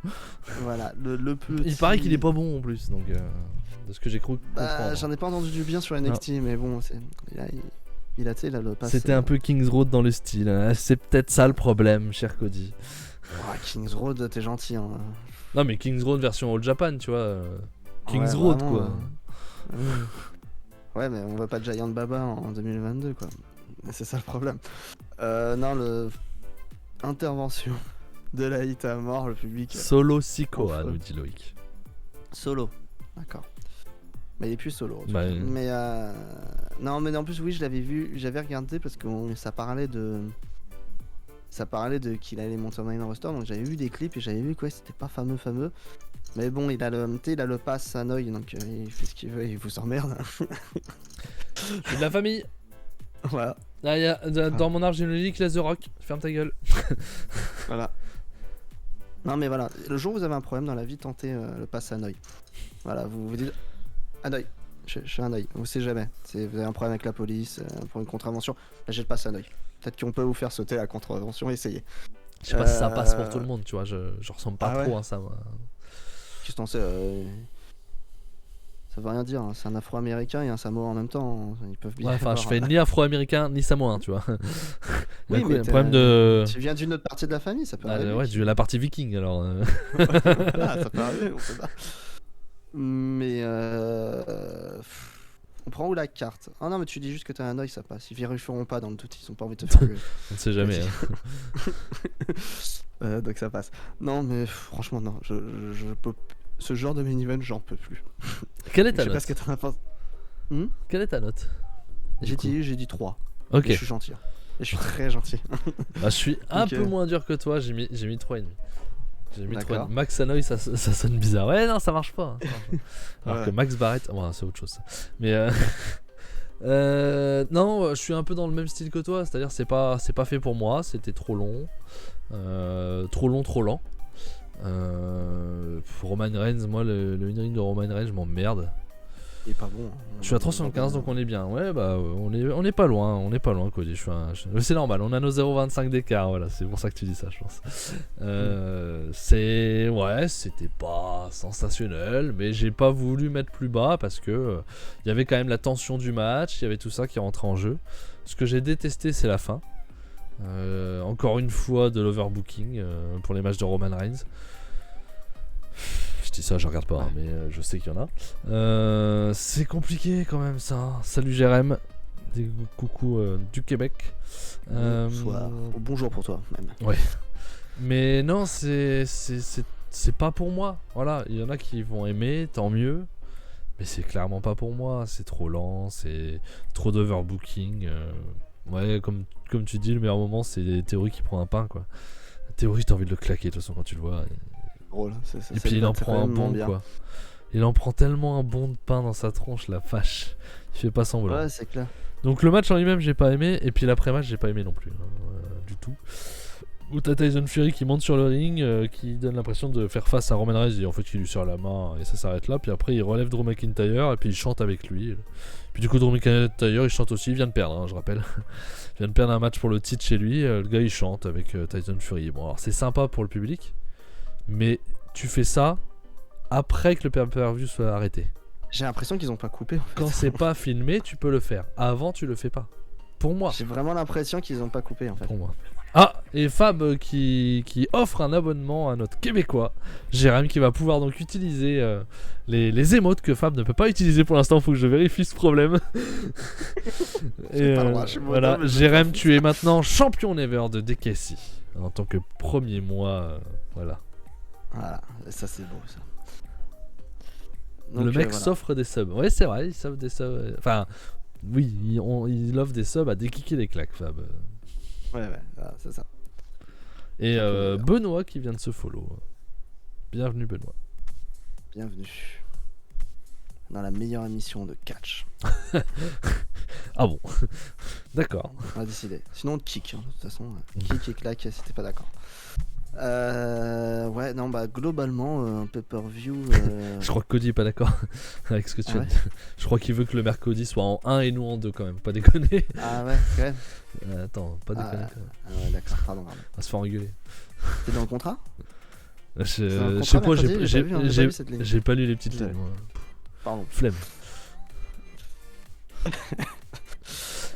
Voilà, le petit... Il paraît qu'il est pas bon en plus, donc de ce que j'ai cru comprendre. J'en ai pas entendu du bien sur NXT, mais bon, il a, tu sais, il a le pass. C'était un peu Kings Road dans le style. Hein. C'est peut-être ça le problème, cher Cody. Oh, Kings Road, t'es gentil. Hein. Non, mais Kings Road version All Japan, tu vois. Kings Ouais, Road, vraiment, quoi. Ouais, mais on voit pas Giant Baba en 2022, quoi. C'est ça le problème. Non, intervention de la hit à mort, le public. Solo Sikoa, Enfin. nous dit Loïc. Solo. D'accord. Mais il est plus solo. En tout Bah, cas. Mais non, mais en plus, oui, je l'avais vu, j'avais regardé parce que ça parlait de qu'il allait monter en main roster, donc j'avais vu des clips et j'avais vu que ouais, c'était pas fameux. Mais bon, il a le pass à Noy, donc il fait ce qu'il veut et il vous emmerde. Je suis de la famille. Voilà. Ah, dans mon arbre généalogique, laisse The Rock. Ferme ta gueule. Voilà. Non mais voilà, le jour où vous avez un problème dans la vie, tentez le pass à Noy. Voilà, vous vous dites Hanoï, je suis un œil, vous savez jamais. Vous avez un problème avec la police, pour une contravention, là j'ai le pass à Hanoï. Peut-être qu'on peut vous faire sauter la contravention, essayez. Je sais pas si ça passe pour tout le monde, tu vois. Je ressemble pas Ah trop ouais. à ça, moi. Qu'est-ce que t'en sais ça veut rien dire, hein. C'est un afro-américain et un samoa en même temps, ils peuvent bien. Ouais, enfin, je avoir- fais ni afro-américain ni samoan, tu vois. Oui, D'un coup, mais il y a un problème de. tu viens d'une autre partie de la famille, ça peut arriver. Ouais, de la partie viking alors. Voilà, ça peut arriver, on sait pas. Mais on prend où la carte? Ah non, mais tu dis juste que t'as un œil, ça passe. Ils vérifieront pas dans le doute, ils ont pas envie de te faire gueuler. On ne sait jamais. Hein. Donc ça passe. Non, mais franchement, non. Je peux. Ce genre de mini-event, j'en peux plus. Quelle est Je ta sais pas note ce que t'en as pensé. Quelle est ta note J'ai coup. dit 3. Ok. Et je suis gentil. Et je suis très gentil. Bah, je suis un Ok. peu moins dur que toi, j'ai mis 3,5. J'ai mis 3,5. D'accord. Max Hanoï, ça sonne bizarre. Ouais, non, ça marche pas. Ça marche pas. Alors Ouais. que Max Barrett, ouais, c'est autre chose. Ça. Mais non, je suis un peu dans le même style que toi, c'est-à-dire c'est pas fait pour moi, c'était trop long, trop lent. Roman Reigns, moi le in-ring de Roman Reigns, je m'emmerde. Il est pas bon. Je suis à 375 donc on est bien. Ouais bah on est pas loin, Cody. C'est normal, on a nos 0,25 d'écart, voilà, c'est pour ça que tu dis ça je pense. C'était pas sensationnel, mais j'ai pas voulu mettre plus bas parce que il y avait quand même la tension du match, il y avait tout ça qui rentrait en jeu. Ce que j'ai détesté c'est la fin. Encore une fois de l'overbooking pour les matchs de Roman Reigns. Je dis ça, je regarde pas, hein, mais je sais qu'il y en a. C'est compliqué quand même ça. Salut Jérém, des coucou du Québec. Bonsoir. Ou bonjour pour toi, même. Mais non, c'est pas pour moi. Voilà, il y en a qui vont aimer, tant mieux. Mais c'est clairement pas pour moi. C'est trop lent, c'est trop d'overbooking. Ouais, comme tu dis, le meilleur moment c'est Théorie qui prend un pain quoi. Théorie, t'as envie de le claquer de toute façon quand tu le vois. Drôle. Et puis il en prend un bon quoi. Il en prend tellement un bon de pain dans sa tronche, la vache. Il fait pas semblant. Ouais, c'est clair. Donc le match en lui-même j'ai pas aimé, et puis l'après-match j'ai pas aimé non plus, du tout. Où t'as Tyson Fury qui monte sur le ring, qui donne l'impression de faire face à Roman Reigns et en fait il lui serre la main et ça s'arrête là. Puis après il relève Drew McIntyre et puis il chante avec lui. Puis du coup Drew McIntyre il chante aussi, il vient de perdre, hein, je rappelle. Il vient de perdre un match pour le titre chez lui, le gars il chante avec Tyson Fury. Bon alors c'est sympa pour le public, mais tu fais ça après que le pay-per-view soit arrêté. J'ai l'impression qu'ils ont pas coupé. En fait. Quand c'est pas filmé tu peux le faire, avant tu le fais pas. Pour moi. J'ai vraiment l'impression qu'ils ont pas coupé en fait. Pour moi. Ah, et Fab qui offre un abonnement à notre Québécois, Jérém, qui va pouvoir donc utiliser les émotes que Fab ne peut pas utiliser pour l'instant. Faut que je vérifie ce problème. J'ai pas le droit, je suis voilà, moderne, mais je Jérém, tu es maintenant champion ever de DKC en tant que premier mois. Voilà. Voilà, ça c'est beau ça. Le Donc, mec voilà. s'offre des subs. Ouais, c'est vrai, il s'offre des subs. Enfin, oui, il offre des subs à dékicker des claques, Fab. Ouais, voilà, c'est ça. Et Ça peut dire. Benoît qui vient de se follow. Bienvenue Benoît. Bienvenue dans la meilleure émission de catch. Ah bon. D'accord. On a décidé. Sinon on te kick, hein, de toute façon. Kick et claque, si t'es pas d'accord. Ouais, non, bah globalement, un pay-per-view. Je crois que Cody est pas d'accord avec ce que tu Ah viens ouais de dire. Je crois qu'il veut que le mercredi soit en 1 et nous en 2 quand même. Pas déconner. Ah ouais, quand même. Attends, pas Ah, déconner quand même. Ah ouais, d'accord, pardon. On va se faire engueuler. T'es dans le contrat Je un sais contrat pas, mercredi, j'ai pas vu, hein, j'ai pas vu cette ligne. j'ai pas lu les petites Ouais. lignes. Moi. Pardon. Flemme.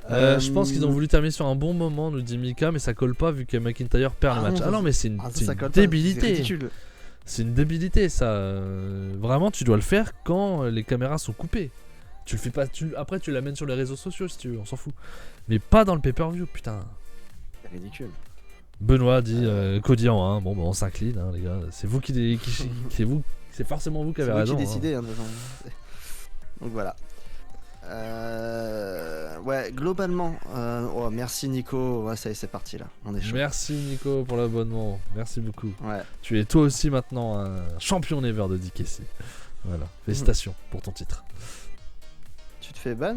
Je pense qu'ils ont voulu terminer sur un bon moment, nous dit Mika, mais ça colle pas vu que McIntyre perd Ah le match. non, Ah non, mais c'est une, Ah, c'est ça une colle pas, débilité. C'est ridicule. C'est une débilité ça. Vraiment, tu dois le faire quand les caméras sont coupées. Tu le fais pas, après tu l'amènes sur les réseaux sociaux si tu veux, on s'en fout. Mais pas dans le pay-per-view, putain. C'est ridicule. Benoît dit Cody en 1. Bon, bah on s'incline, hein, les gars. C'est vous c'est vous, c'est forcément vous qui avez raison. C'est vous qui décidez, hein, de toute façon. Donc voilà. Ouais, globalement, oh, merci Nico. Ouais, ça y est, c'est parti là. On est chaud. Merci Nico pour l'abonnement. Merci beaucoup. Ouais. Tu es toi aussi maintenant un champion never de DKC. Voilà. Félicitations pour ton titre. Tu te fais ban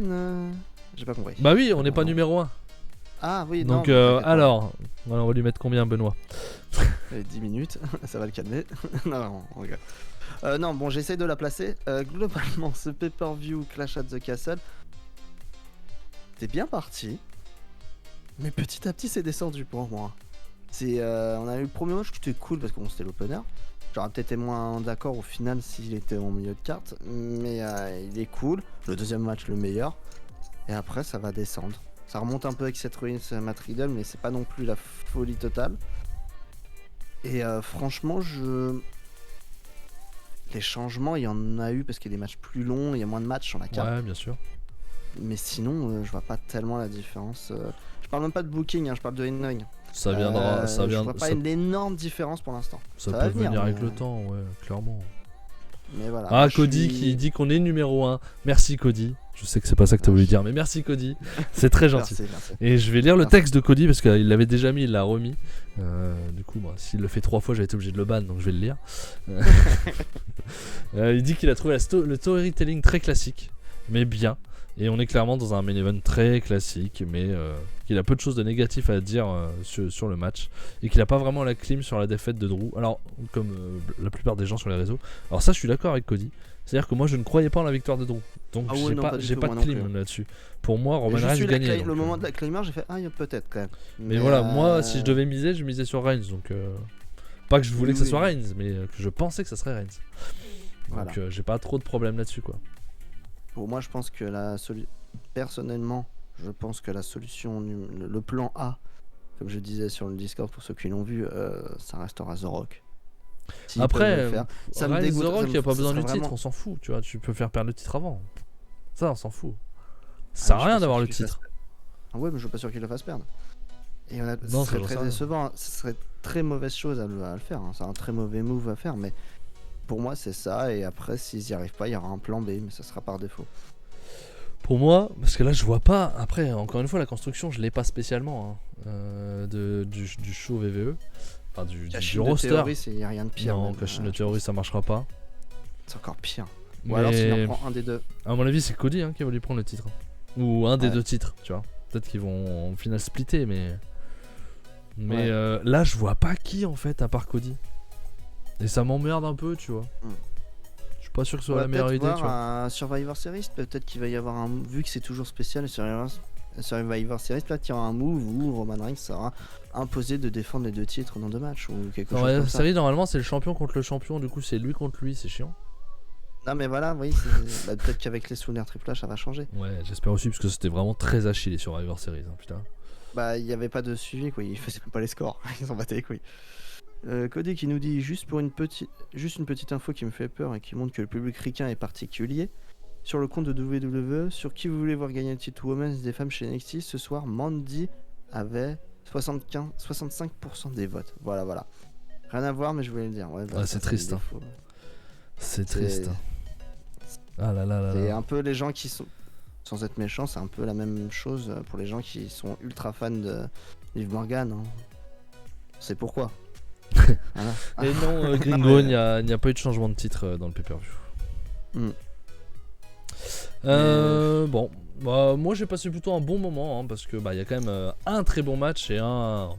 J'ai pas compris. Bah oui, on n'est pas numéro 1. Ah oui, donc non. alors, voilà, on va lui mettre combien Benoît? 10 minutes, ça va le calmer. Non, on rigole. Non, bon, j'essaye de la placer. Globalement, ce pay-per-view Clash at the Castle, c'est bien parti, mais petit à petit, c'est descendu pour moi. On a eu le premier match qui était cool parce que c'était l'opener. J'aurais peut-être été moins d'accord au final s'il était en milieu de carte, mais il est cool. Le deuxième match, le meilleur. Et après, ça va descendre. Ça remonte un peu avec cette ruine, Matt Riddle, mais c'est pas non plus la folie totale. Et franchement, les changements, il y en a eu parce qu'il y a des matchs plus longs, il y a moins de matchs sur la carte. Ouais, bien sûr. Mais sinon, je vois pas tellement la différence. Je parle même pas de booking, hein, je parle de in-ring. Ça viendra, je vois pas une énorme différence pour l'instant. Ça peut venir avec le temps, ouais, clairement. Mais voilà. Ah, Cody qui dit qu'on est numéro 1. Merci Cody. Je sais que c'est pas ça que t'as voulu dire, mais merci Cody. C'est très gentil. Merci. Et je vais lire le texte de Cody parce qu'il l'avait déjà mis, il l'a remis. Du coup, moi, s'il le fait 3 fois, j'avais été obligé de le ban, donc je vais le lire. Il dit qu'il a trouvé le storytelling très classique, mais bien. Et on est clairement dans un main event très classique, mais qu'il a peu de choses de négatif à dire sur le match. Et qu'il a pas vraiment la clim sur la défaite de Drew. Alors, comme la plupart des gens sur les réseaux. Alors ça, je suis d'accord avec Cody. C'est-à-dire que moi, je ne croyais pas en la victoire de Drew. Donc j'ai pas de clim là-dessus. Pour moi, Roman Reigns gagnait. Le moment de la claimer, j'ai fait peut-être quand même. Mais voilà, moi, si je devais miser, je misais sur Reigns. Donc, pas que je voulais que ça soit Reigns, mais que je pensais que ça serait Reigns. Donc, voilà. J'ai pas trop de problème là-dessus, quoi. Pour moi, je pense que personnellement, je pense que la solution, le plan A, comme je disais sur le Discord pour ceux qui l'ont vu, ça restera The Rock. Après, ça me dégoûte. The Rock, il n'y a pas besoin du titre, on s'en fout. Tu vois, tu peux faire perdre le titre avant. Ça, on s'en fout. Ça sert à rien d'avoir le titre. Ah ouais, mais je suis pas sûr qu'il le fasse perdre. Et ce serait très décevant. Ce serait très mauvaise chose à le faire. C'est un très mauvais move à faire, mais pour moi, c'est ça. Et après, s'ils n'y arrivent pas, il y aura un plan B, mais ça sera par défaut. Pour moi, parce que là, je vois pas. Après, encore une fois, la construction, je l'ai pas spécialement du show VVE. Enfin, du roster. Il n'y a rien de pire. Non, Cashin de théorie, ça marchera pas. C'est encore pire. Mais ou alors, s'il en prend un des deux. À mon avis, c'est Cody qui va lui prendre le titre. Ou un des deux titres, tu vois. Peut-être qu'ils vont en final splitter, mais. Là, je vois pas qui en fait, à part Cody. Et ça m'emmerde un peu, tu vois. Je suis pas sûr que ce soit la meilleure idée, tu vois. Un Survivor Series, peut-être qu'il va y avoir un. Vu que c'est toujours spécial, Survivor Series, peut-être qu'il y aura un move où Roman Reigns sera imposé de défendre les deux titres dans 2 matchs ou quelque chose comme ça. Série, normalement, c'est le champion contre le champion, du coup, c'est lui contre lui, c'est chiant. Non, mais voilà, oui, peut-être qu'avec les souvenirs Triple H, ça va changer. Ouais, j'espère aussi, parce que c'était vraiment très haché les Survivor Series, hein, putain. Bah, il n'y avait pas de suivi, quoi. Ils faisaient même pas les scores. Ils s'en battaient les couilles. Cody qui nous dit juste une petite info qui me fait peur et qui montre que le public ricain est particulier. Sur le compte de WWE, sur qui vous voulez voir gagner le titre Women's des femmes chez NXT ce soir, Mandy avait 65% des votes. Voilà. Rien à voir, mais je voulais le dire. Ouais, bah, c'est triste. Hein. C'est triste. Ah là là là. C'est un peu les gens qui sont, sans être méchants, c'est un peu la même chose pour les gens qui sont ultra fans de Liv Morgan. Hein. C'est pourquoi. Voilà. Et non, Gringo, il n'y a pas eu de changement de titre dans le pay-per-view. Bon, bah, moi j'ai passé plutôt un bon moment parce que il y a quand même un très bon match et un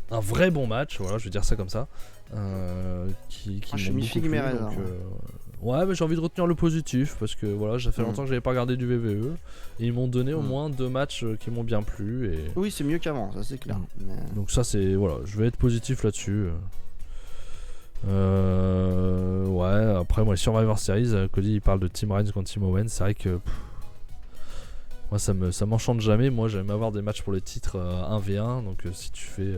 vrai bon match, voilà, je vais dire ça comme ça, qui m'ont beaucoup plu, donc, ouais, mais j'ai envie de retenir le positif parce que voilà, ça fait longtemps que j'avais pas regardé du VVE et ils m'ont donné au moins 2 matchs qui m'ont bien plu et... Oui, c'est mieux qu'avant, ça c'est clair. Donc ça c'est, voilà, je vais être positif là-dessus. Ouais, après moi les Survivor Series, Cody il parle de Team Reigns contre Team Owens, c'est vrai que moi ça m'enchante jamais. Moi j'aime avoir des matchs pour les titres 1v1, donc si tu fais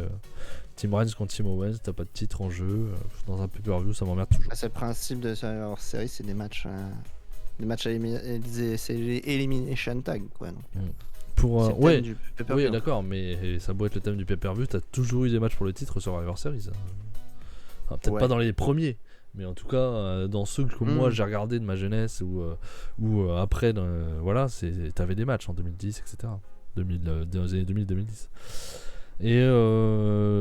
Team Reigns contre Team Owens, t'as pas de titre en jeu dans un pay-per-view, ça m'emmerde toujours. C'est le principe de Survivor Series, c'est des matchs des matchs c'est les Elimination Tag, quoi. Donc. Pour, C'est le thème ouais, du oui, pay-per-view. d'accord, mais ça doit être le thème du pay-per-view. T'as toujours eu des matchs pour le titre sur Survivor Series. Hein. Enfin, peut-être Ouais. pas dans les premiers, mais en tout cas, dans ceux que moi j'ai regardé de ma jeunesse ou après, voilà, t'avais des matchs en 2010, etc. Dans les années 2000-2010. Et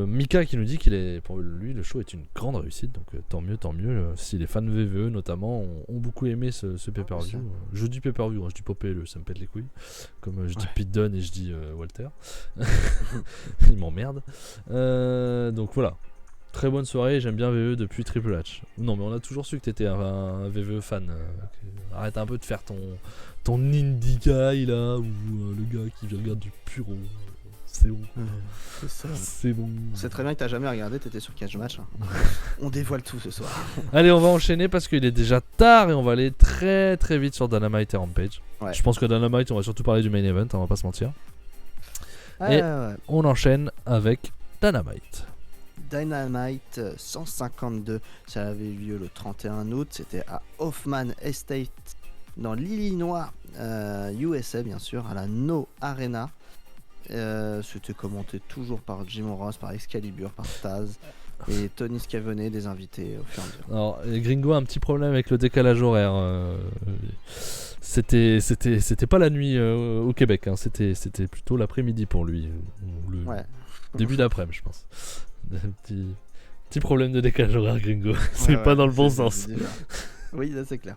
Mika qui nous dit pour lui le show est une grande réussite, donc tant mieux. Si les fans VVE notamment ont beaucoup aimé ce pay-per-view. Je dis pay-per-view, hein, je dis pas PLE, ça me pète les couilles. Comme je dis Pete Dunne et je dis Walter. Il m'emmerde. Donc voilà. Très bonne soirée, j'aime bien VVE depuis Triple H. Non mais on a toujours su que t'étais un VVE fan. Arrête un peu de faire ton indie guy là, ou le gars qui regarde du puro. C'est bon. C'est ça. C'est bon. C'est très bien que t'as jamais regardé, t'étais sur Catch Match. Hein. On dévoile tout ce soir. Allez, on va enchaîner parce qu'il est déjà tard et on va aller très très vite sur Dynamite et Rampage. Ouais. Je pense que Dynamite, on va surtout parler du main event, on va pas se mentir. Ouais. On enchaîne avec Dynamite. Dynamite 152, ça avait eu lieu le 31 août, c'était à Hoffman Estate dans l'Illinois, USA bien sûr, à la No Arena. C'était commenté toujours par Jim Ross, par Excalibur, par Taz et Tony Schiavone, des invités au fur et à mesure. Alors, Gringo a un petit problème avec le décalage horaire. C'était pas la nuit au Québec, hein. C'était plutôt l'après-midi pour lui. Le début d'après-midi, je pense. Petit problème de décalage horaire, Gringo. C'est pas dans le bon sens. Oui, là c'est clair.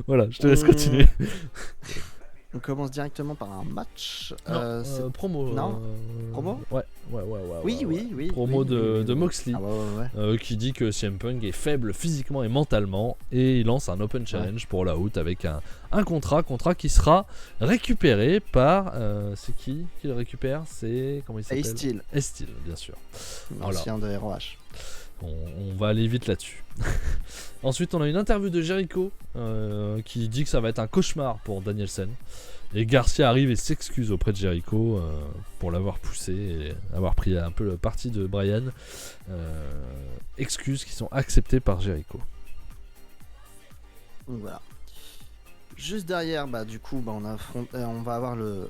Voilà, je te laisse continuer. On commence directement par un match. Promo. Non promo. Ouais. Oui. Promo de Moxley. Ah ouais. Qui dit que CM Punk est faible physiquement et mentalement. Et il lance un open challenge pour la Out avec un contrat qui sera récupéré par. C'est qui le récupère? C'est. Comment il s'appelle? Steel, bien sûr. L'ancien de ROH. On va aller vite là-dessus. Ensuite, on a une interview de Jericho qui dit que ça va être un cauchemar pour Danielson. Et Garcia arrive et s'excuse auprès de Jericho pour l'avoir poussé et avoir pris un peu le parti de Bryan. Excuses qui sont acceptées par Jericho. Donc voilà. Juste derrière, du coup, on va avoir le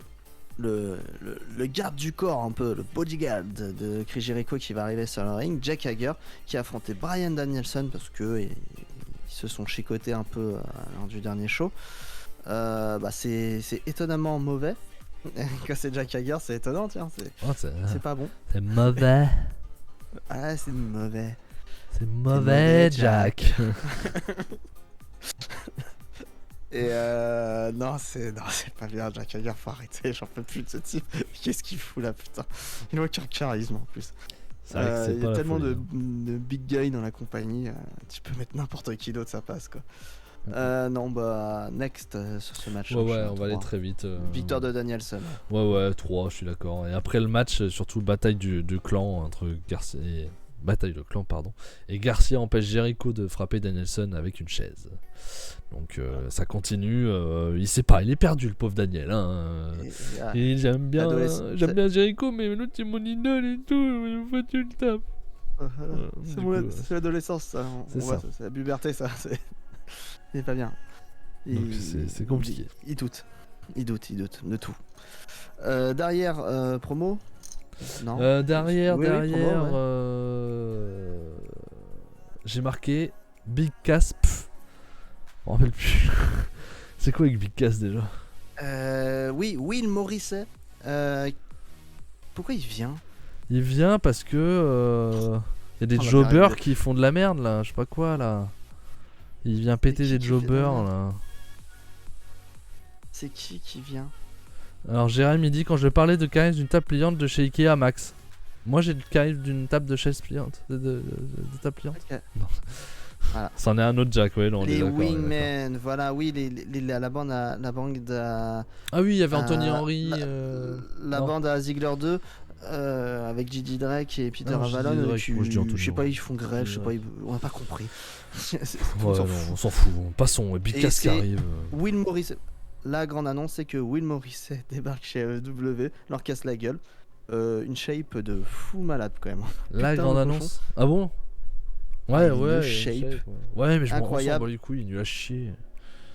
garde du corps, un peu le bodyguard de Chris Jericho qui va arriver sur le ring, Jack Hager, qui a affronté Bryan Danielson parce que ils se sont chicotés un peu lors du dernier show. C'est étonnamment mauvais. Quand c'est Jack Hager, c'est étonnant, tiens, c'est pas bon. C'est mauvais. Ah, c'est mauvais. C'est mauvais, Jack. Et non, c'est pas bien, Jack Hager, faut arrêter, j'en peux plus de ce type. Qu'est-ce qu'il fout là, putain? Il n'a aucun charisme en plus. Il y a tellement de big guys dans la compagnie, tu peux mettre n'importe qui d'autre, ça passe quoi. Next sur ce match. On va aller très vite. Victoire de Danielson. 3, je suis d'accord. Et après le match, surtout bataille du clan entre Garcia et. Bataille de clan, pardon. Et Garcia empêche Jericho de frapper Danielson avec une chaise. Donc ça continue. Il sait pas, il est perdu le pauvre Daniel. Hein. Et j'aime bien Jericho, mais l'autre c'est mon idole et tout. Faut que tu le tapes. C'est l'adolescence, ça. C'est la puberté, ça. C'est pas bien. Donc c'est compliqué. Il doute de tout. Derrière, promo. Non. Derrière, promo, j'ai marqué Big Cass. On rappelle plus. C'est quoi avec Big Cass déjà? Will Morrissey. Pourquoi il vient? Il vient parce que y a des jobbers qui font de la merde là, je sais pas quoi là. Il vient péter des jobbers là. C'est qui vient? Alors Jérémy dit quand je parlais de charisme d'une table pliante de chez Ikea Max. Moi j'ai le charisme d'une table de chaise pliante, de table pliante. Okay. Non. Voilà. C'en est un autre Jack, ouais, non, les Wingmen, voilà, oui, la bande à Ah oui, il y avait Anthony Henry. La bande à Ziggler 2 avec J.D. Drake et Peter Avalon. Je sais pas, ils font grève, je sais pas, on n'a pas compris. On s'en fout. Passons, Big Cass qui arrive. Will Morrissey. La grande annonce, c'est que Will Morrissey débarque chez AEW, leur casse la gueule. Une shape de fou malade quand même. La grande annonce. Ah bon? Ouais, shape. Ouais, mais je incroyable. Du coup, il est nul à chier.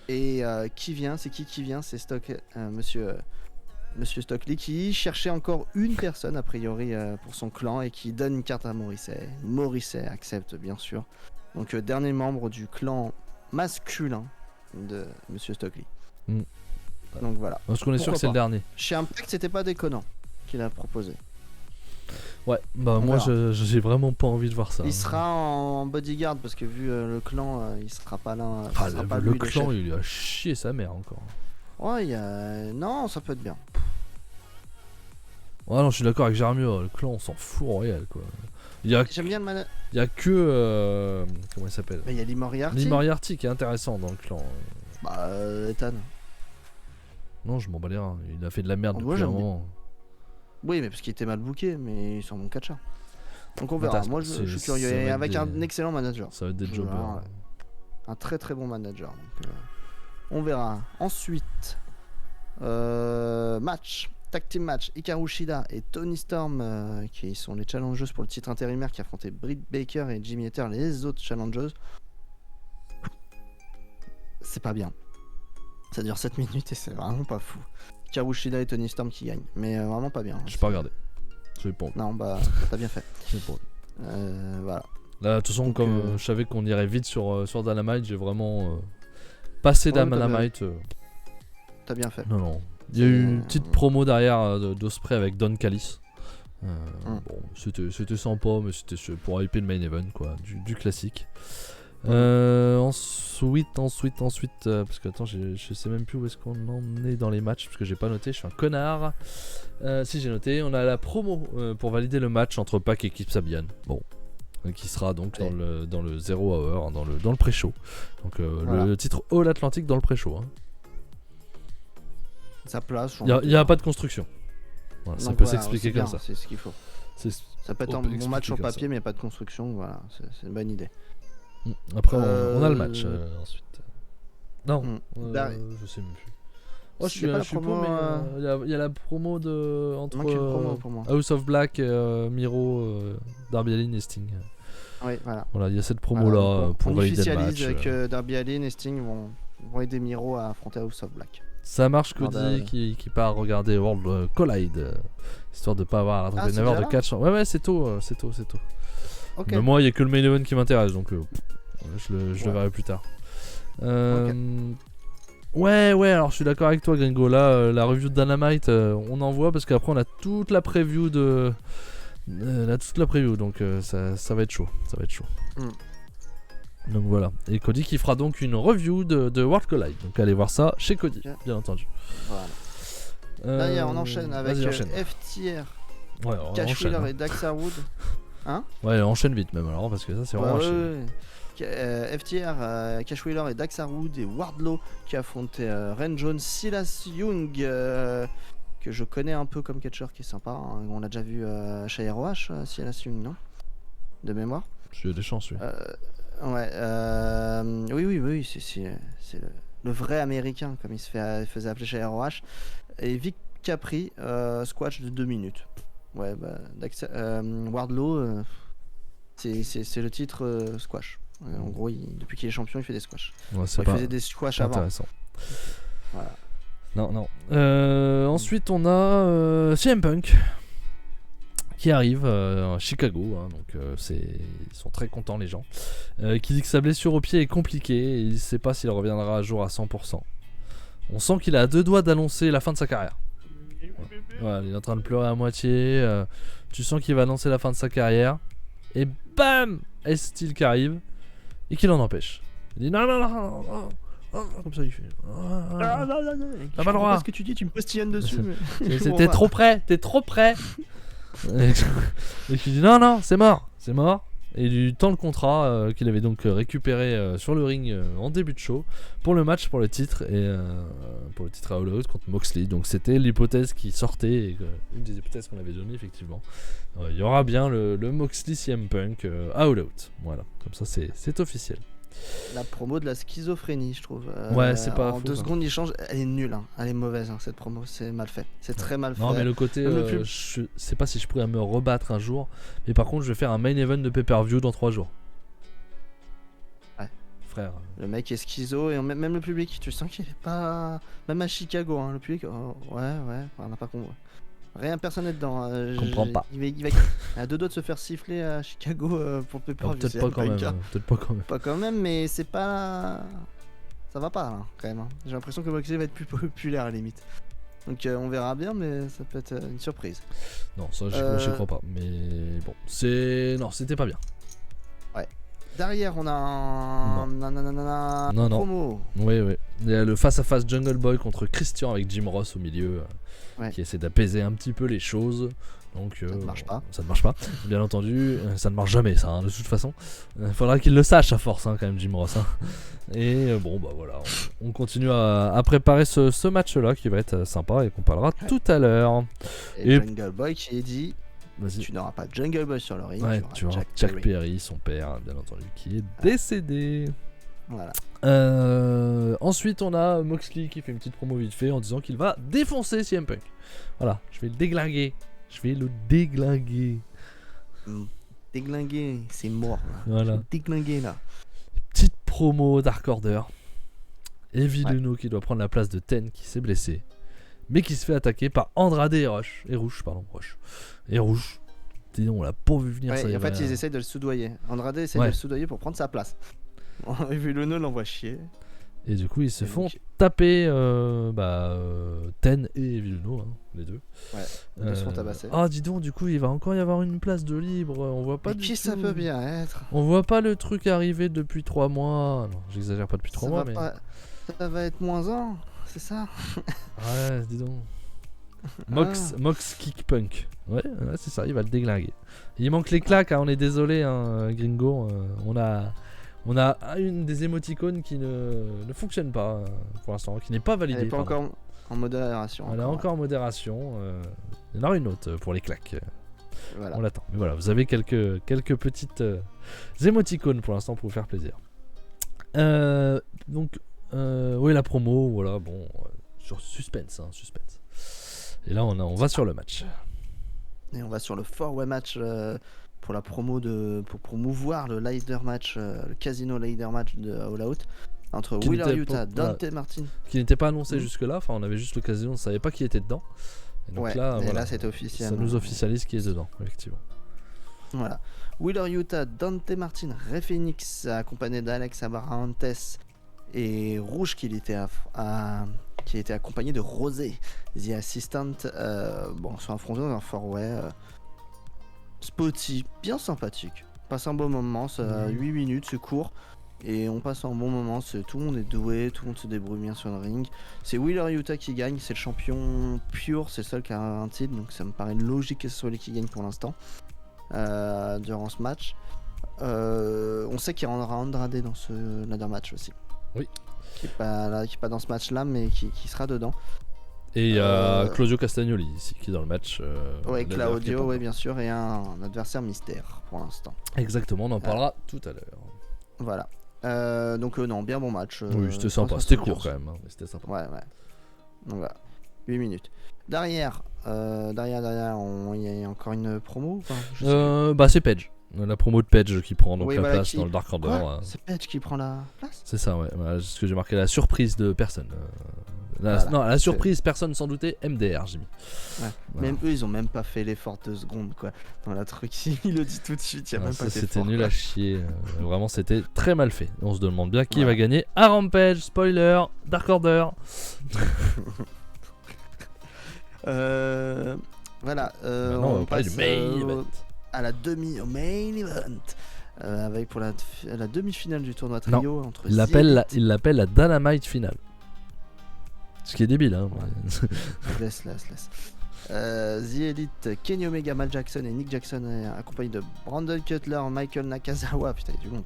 Et qui vient? C'est qui vient? C'est Monsieur Stockley qui cherchait encore une personne a priori pour son clan et qui donne une carte à Morrissey. Morrissey accepte bien sûr. Donc dernier membre du clan masculin de Monsieur Stockley. Donc voilà. Parce qu'on est sûr que c'est le dernier. Chez Impact c'était pas déconnant qu'il a proposé. Ouais, bah moi j'ai vraiment pas envie de voir ça. Il sera en bodyguard parce que vu le clan, il sera pas là. Le clan il a chié sa mère encore. Ouais, non, ça peut être bien. Ouais, non, je suis d'accord avec Jeremy, le clan on s'en fout en réel quoi. J'aime bien le manager. Il y a que. Comment il s'appelle? Il y a Lee Moriarty. Lee Moriarty qui est intéressant dans le clan. Bah, Ethan. Non, je m'en bats les reins. Il a fait de la merde depuis un moment. Oui, mais parce qu'il était mal booké, mais ils sont bons catchers. Donc on verra. Moi je suis curieux. Et avec un excellent manager. Ça va être des jobbers. Un très très bon manager. Donc, on verra. Ensuite, match. Tag team match. Hikaru Shida et Toni Storm qui sont les challengeuses pour le titre intérimaire qui affrontaient Britt Baker et Jimmy Hater, les autres challengeuses. C'est pas bien. Ça dure 7 minutes et c'est vraiment pas fou. Hikaru Shida et Toni Storm qui gagnent. Mais vraiment pas bien. J'ai pas regardé. Je pas. Non, bah, t'as bien fait. J'ai pas. Voilà. Là, de toute façon, comme je savais qu'on irait vite sur Dynamite, j'ai vraiment passé Dynamite. T'as bien fait. Non. Il y a eu une petite promo derrière d'Ospreay avec Don Callis. Bon, c'était sympa, mais c'était pour hyper le main event, quoi, du classique. Ensuite, parce que attends, je sais même plus où est-ce qu'on en est dans les matchs, parce que j'ai pas noté, je suis un connard. Si j'ai noté, on a la promo pour valider le match entre Pac et Kip Sabian. Bon. Qui sera donc dans le Zero Hour, dans le pré-show. Donc voilà. Le titre All Atlantic dans le pré-show. Hein. Sa place. Il n'y a pas de construction. Voilà, ça peut s'expliquer comme ça. C'est ce qu'il faut. Ça peut être un bon match sur papier, mais il n'y a pas de construction. Voilà, c'est une bonne idée. Après, on a le match ensuite. Non, je sais même plus. Oh, je suis promo, mais il y a la promo entre House of Black, Miro, Darby Allin et Sting. Oui, voilà. Voilà, il y a cette promo là pour valider le match. On officialise que Darby Allin et Sting vont aider Miro à affronter House of Black. Ça marche, Cody qui part regarder World Collide, histoire de pas avoir à rattraper 9 heures de catch. Ouais, c'est tôt. Okay. Mais moi, il y a que le main event qui m'intéresse, donc je le verrai plus tard. Ouais, alors je suis d'accord avec toi, Gringo. Là, la review de Dynamite, on en voit parce qu'après on a toute la preview donc ça va être chaud. Donc voilà. Et Cody qui fera donc une review de World Collide. Donc allez voir ça chez Cody, bien entendu. Voilà. Là, on enchaîne avec FTR, Cash Wheeler et Dax Harwood. Hein? Ouais, enchaîne vite même alors parce que ça c'est vraiment enchaîné. FTR, Cash Wheeler et Dax Harwood et Wardlow qui affrontaient Ren Jones, Silas Young que je connais un peu comme catcheur qui est sympa. Hein. On l'a déjà vu chez ROH, Silas Young, non? De mémoire. J'ai des chances, oui. Oui, c'est le vrai américain comme il faisait appeler chez ROH. Et Vic Capri, squash de 2 minutes. Ouais, Wardlow, c'est le titre squash. En gros, depuis qu'il est champion, il fait des squash. Ouais, il faisait des squash intéressant. Avant. Voilà. Non. Ensuite, on a CM Punk qui arrive à Chicago, hein, donc ils sont très contents les gens. Qui dit que sa blessure au pied est compliquée et il ne sait pas s'il reviendra à jour à 100%. On sent qu'il a à 2 doigts d'annoncer la fin de sa carrière. Voilà, il est en train de pleurer à moitié. Tu sens qu'il va annoncer la fin de sa carrière. Et bam, S-Steel qui arrive et qui l'en empêche. Il dit non. Comme ça il fait. T'as pas le droit. Qu'est-ce que tu dis? Tu me postillonnes dessus. T'es trop près. Et qui dit non, c'est mort. Et il lui tend le contrat qu'il avait donc récupéré sur le ring en début de show pour le match pour le titre et pour le titre à All Out contre Moxley. Donc c'était l'hypothèse qui sortait et une des hypothèses qu'on avait données effectivement. Il y aura bien le Moxley CM Punk à All Out. Voilà, comme ça c'est officiel. La promo de la schizophrénie, je trouve. Ouais, c'est pas. En 2 secondes, il change. Elle est nulle, hein. Elle est mauvaise, hein, cette promo. C'est mal fait. C'est très mal fait. Non, mais le côté. Je sais pas si je pourrais me rebattre un jour. Mais par contre, je vais faire un main event de pay-per-view dans 3 jours. Ouais. frère. Le mec est schizo et même le public, tu sens qu'il est pas. Même à Chicago, hein, le public, oh, ouais, on n'a pas compris. Rien, personne n'est dedans. Comprends pas. Il va à deux doigts de se faire siffler à Chicago pour le pay-per-view. Peut-être pas quand même. Peut-être pas quand même. Pas quand même, mais c'est pas. Ça va pas, là, quand même. Hein. J'ai l'impression que Moxley va être plus populaire à la limite. Donc on verra bien, mais ça peut être une surprise. Non, ça, j'y crois pas. Mais bon, non, c'était pas bien. Ouais. Derrière, on a un promo. Oui. Il y a le face-à-face Jungle Boy contre Christian avec Jim Ross au milieu, qui essaie d'apaiser un petit peu les choses. Donc, ça ne marche pas. Ça ne marche pas. Bien entendu, ça ne marche jamais, ça, hein, de toute façon. Il faudra qu'il le sache à force, hein, quand même, Jim Ross. Hein. Et bon, bah voilà, on continue à préparer ce match-là qui va être sympa et qu'on parlera tout à l'heure. Et Jungle Boy qui est dit. Vas-y. Tu n'auras pas Jungle Boy sur le ring. Ouais, tu auras Jack Perry, son père, bien entendu, qui est décédé. Voilà. Ensuite, on a Moxley qui fait une petite promo vite fait en disant qu'il va défoncer CM Punk. Voilà, je vais le déglinguer. Déglinguer, c'est mort. Là. Voilà. Déglinguer là. Petite promo Dark Order. Evil Uno qui doit prendre la place de Ten qui s'est blessé. Mais qui se fait attaquer par Andrade et Rouge. Et Rouge. Dis on l'a pas vu venir ça. En fait, ils essayent de le soudoyer. Andrade essaie de le soudoyer pour prendre sa place. Evil Uno l'envoie chier. Et du coup, ils se font taper Ten et Evil Uno, hein, les deux. Ouais, les deux se font tabasser. Ah, dis donc, du coup, il va encore y avoir une place de libre. On voit pas. Mais qui ça peut bien être? On voit pas le truc arriver depuis 3 mois. Non, j'exagère pas depuis 3 mois, mais. Ça va être -1, c'est ça? Ouais, dis donc. Mox Kick Punk. Ouais, c'est ça, il va le déglinguer. Il manque les claques, hein, on est désolé, hein, Gringo. On a une des émoticônes qui ne fonctionne pas pour l'instant, qui n'est pas validée. Elle n'est pas encore en modération. Elle est encore en modération. Il y en aura une autre pour les claques. Voilà. On l'attend. Mais voilà, vous avez quelques petites émoticônes pour l'instant pour vous faire plaisir. Donc, oui, la promo, voilà, bon, sur suspense. Et là, on va sur le match. Et on va sur le 4-way match pour la promo pour promouvoir le ladder match, le casino ladder match de All Out entre Wheeler Yuta, Dante Martin. Qui n'était pas annoncé jusque-là, enfin on avait juste l'occasion, on ne savait pas qui était dedans. Et donc là c'est officiel. Ça nous officialise qui est dedans, effectivement. Voilà. Wheeler Yuta, Dante Martin, Rey Fenix accompagné d'Alex Abrahantes et Rouge qui était accompagné de Rosé, The Assistant. Sont affrontés dans un 4-way spotty, bien sympathique. On passe un bon moment, ça 8 minutes, c'est court. Et on passe un bon moment, tout le monde est doué, tout le monde se débrouille bien sur le ring. C'est Wheeler Yuta qui gagne, c'est le champion pur, c'est le seul qui a un titre, donc ça me paraît logique que ce soit lui qui gagne pour l'instant. Durant ce match. On sait qu'il y aura Andrade dans ce ladder match aussi. Oui. Qui est pas dans ce match là, mais qui sera dedans. Et il y a Claudio Castagnoli ici qui est dans le match. Claudio, oui, bien sûr, et un adversaire mystère pour l'instant. Exactement, on en parlera tout à l'heure. Voilà. Donc non, bien bon match. Oui, c'était sympa, c'était court quand même, hein, mais c'était sympa. Ouais. Donc voilà, 8 minutes. Derrière, il y a encore une promo ou pas? C'est Page. La promo de Page qui prend donc la place dans le Dark Order. C'est Page qui prend la place? C'est ça, ouais. Voilà, c'est ce que j'ai marqué, la surprise de personne. Non, la surprise, personne sans douter, MDR, j'ai mis. Ouais. Voilà. Même eux, ils ont même pas fait l'effort 2 secondes, quoi. Dans la truc, il le dit tout de suite, il y a même pas d'effort. C'était nul à chier. Vraiment, c'était très mal fait. On se demande bien qui va gagner à Rampage. Spoiler, Dark Order. Voilà. On passe du main event. À la au main event. Avec pour la demi-finale du tournoi trio entre il l'appelle la Dynamite finale. Ce qui est débile, hein. Ouais. Laisse. The Elite, Kenny Omega, Mal Jackson et Nick Jackson accompagnés de Brandon Cutler, Michael Nakazawa, putain il y a du monde,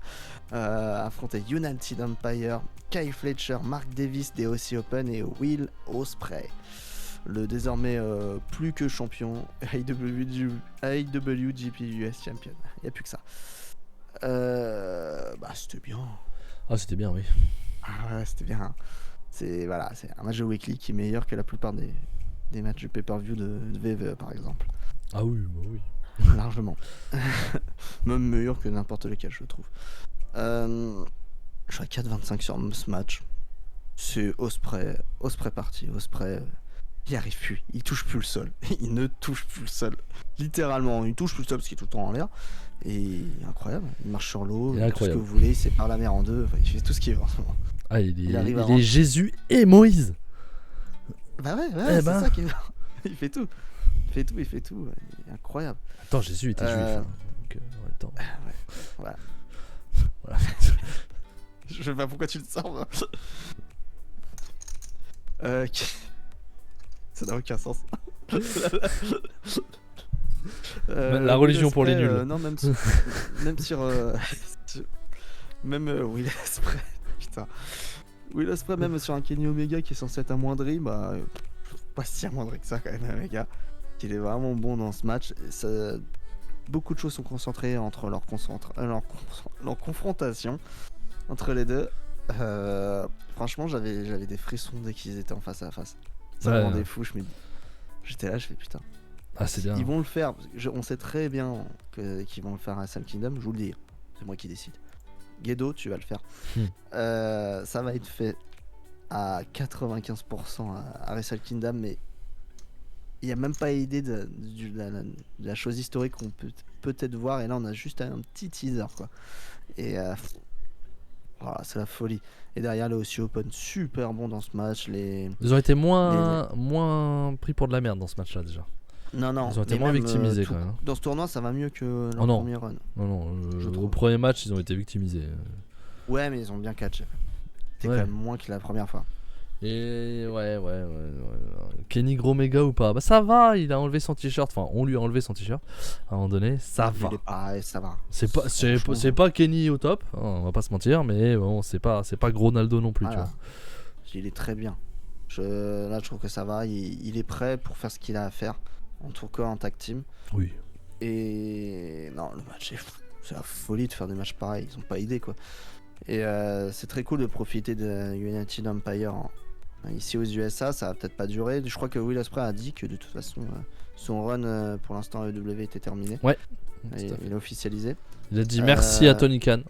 affrontaient United Empire, Kyle Fletcher, Mark Davis des OC Open et Will Ospreay. Le désormais plus que champion IWGP US Champion. Il n'y a plus que ça. C'était bien. Ah, c'était bien, oui. Ah ouais, c'était bien. C'est un match de Weekly qui est meilleur que la plupart des matchs de pay-per-view de WWE par exemple. Ah oui, bah oui. Largement. Même meilleur que n'importe lequel, je trouve. Je suis à 4,25 sur ce match. C'est Ospreay parti. Ospreay, il arrive plus, il touche plus le sol. Il ne touche plus le sol. Littéralement, il touche plus le sol parce qu'il est tout le temps en l'air. Et incroyable, il marche sur l'eau, tout ce que vous voulez, il sépare la mer en deux. Enfin, il fait tout ce qu'il veut en ce moment. Ah, il arrive à est Jésus et Moïse. Bah ouais, Eh c'est ben. ça qu'il il fait tout. Il fait tout. Il est incroyable. Attends, Jésus était juif. Hein, donc, en même temps. Voilà. Voilà. Je sais pas pourquoi tu le sors. Ça n'a aucun sens. La religion pour les nuls. Non, même sur même Will Ospreay. Putain. Will Ospreay, même sur un Kenny Omega qui est censé être amoindri, bah pas si amoindri que ça quand même, les gars. Il est vraiment bon dans ce match. Beaucoup de choses sont concentrées entre leur confrontation entre les deux. Franchement, j'avais des frissons dès qu'ils étaient en face à face. Ça me rendait fou. J'étais là, je fais putain. Ah, c'est bien. Ils vont le faire. On sait très bien qu'ils vont le faire à Wrestle Kingdom. Je vous le dis, c'est moi qui décide. Gedo, tu vas le faire. Ça va être fait à 95% à Wrestle Kingdom, mais il n'y a même pas idée de la chose historique qu'on peut peut-être voir. Et là, on a juste un petit teaser, quoi. Et voilà, c'est la folie. Et derrière, les Aussie Open, super bon dans ce match. Ils ont été moins pris pour de la merde dans ce match-là, déjà. Non. Ils ont été moins victimisés, quand même. Dans ce tournoi, ça va mieux que leur premier run. Non, au premier match, ils ont été victimisés. Ouais, mais ils ont bien catché. C'était quand même moins que la première fois. Et ouais. Kenny Gromega ou pas? Bah ça va, il a enlevé son t-shirt. Enfin, on lui a enlevé son t-shirt. À un moment donné, ça va. Ça va. C'est pas Kenny au top, hein, on va pas se mentir, mais bon, c'est pas gros Naldo non plus, tu vois. Il est très bien. Là, je trouve que ça va. Il est prêt pour faire ce qu'il a à faire. En tout cas, en tag team. Oui. Et non, le match c'est la folie de faire des matchs pareils. Ils ont pas idée, quoi. Et c'est très cool de profiter de United Empire ici aux USA. Ça va peut-être pas durer. Je crois que Will Ospreay a dit que de toute façon son run pour l'instant AEW était terminé. Ouais. Il a officialisé. Il a dit merci à Tony Khan.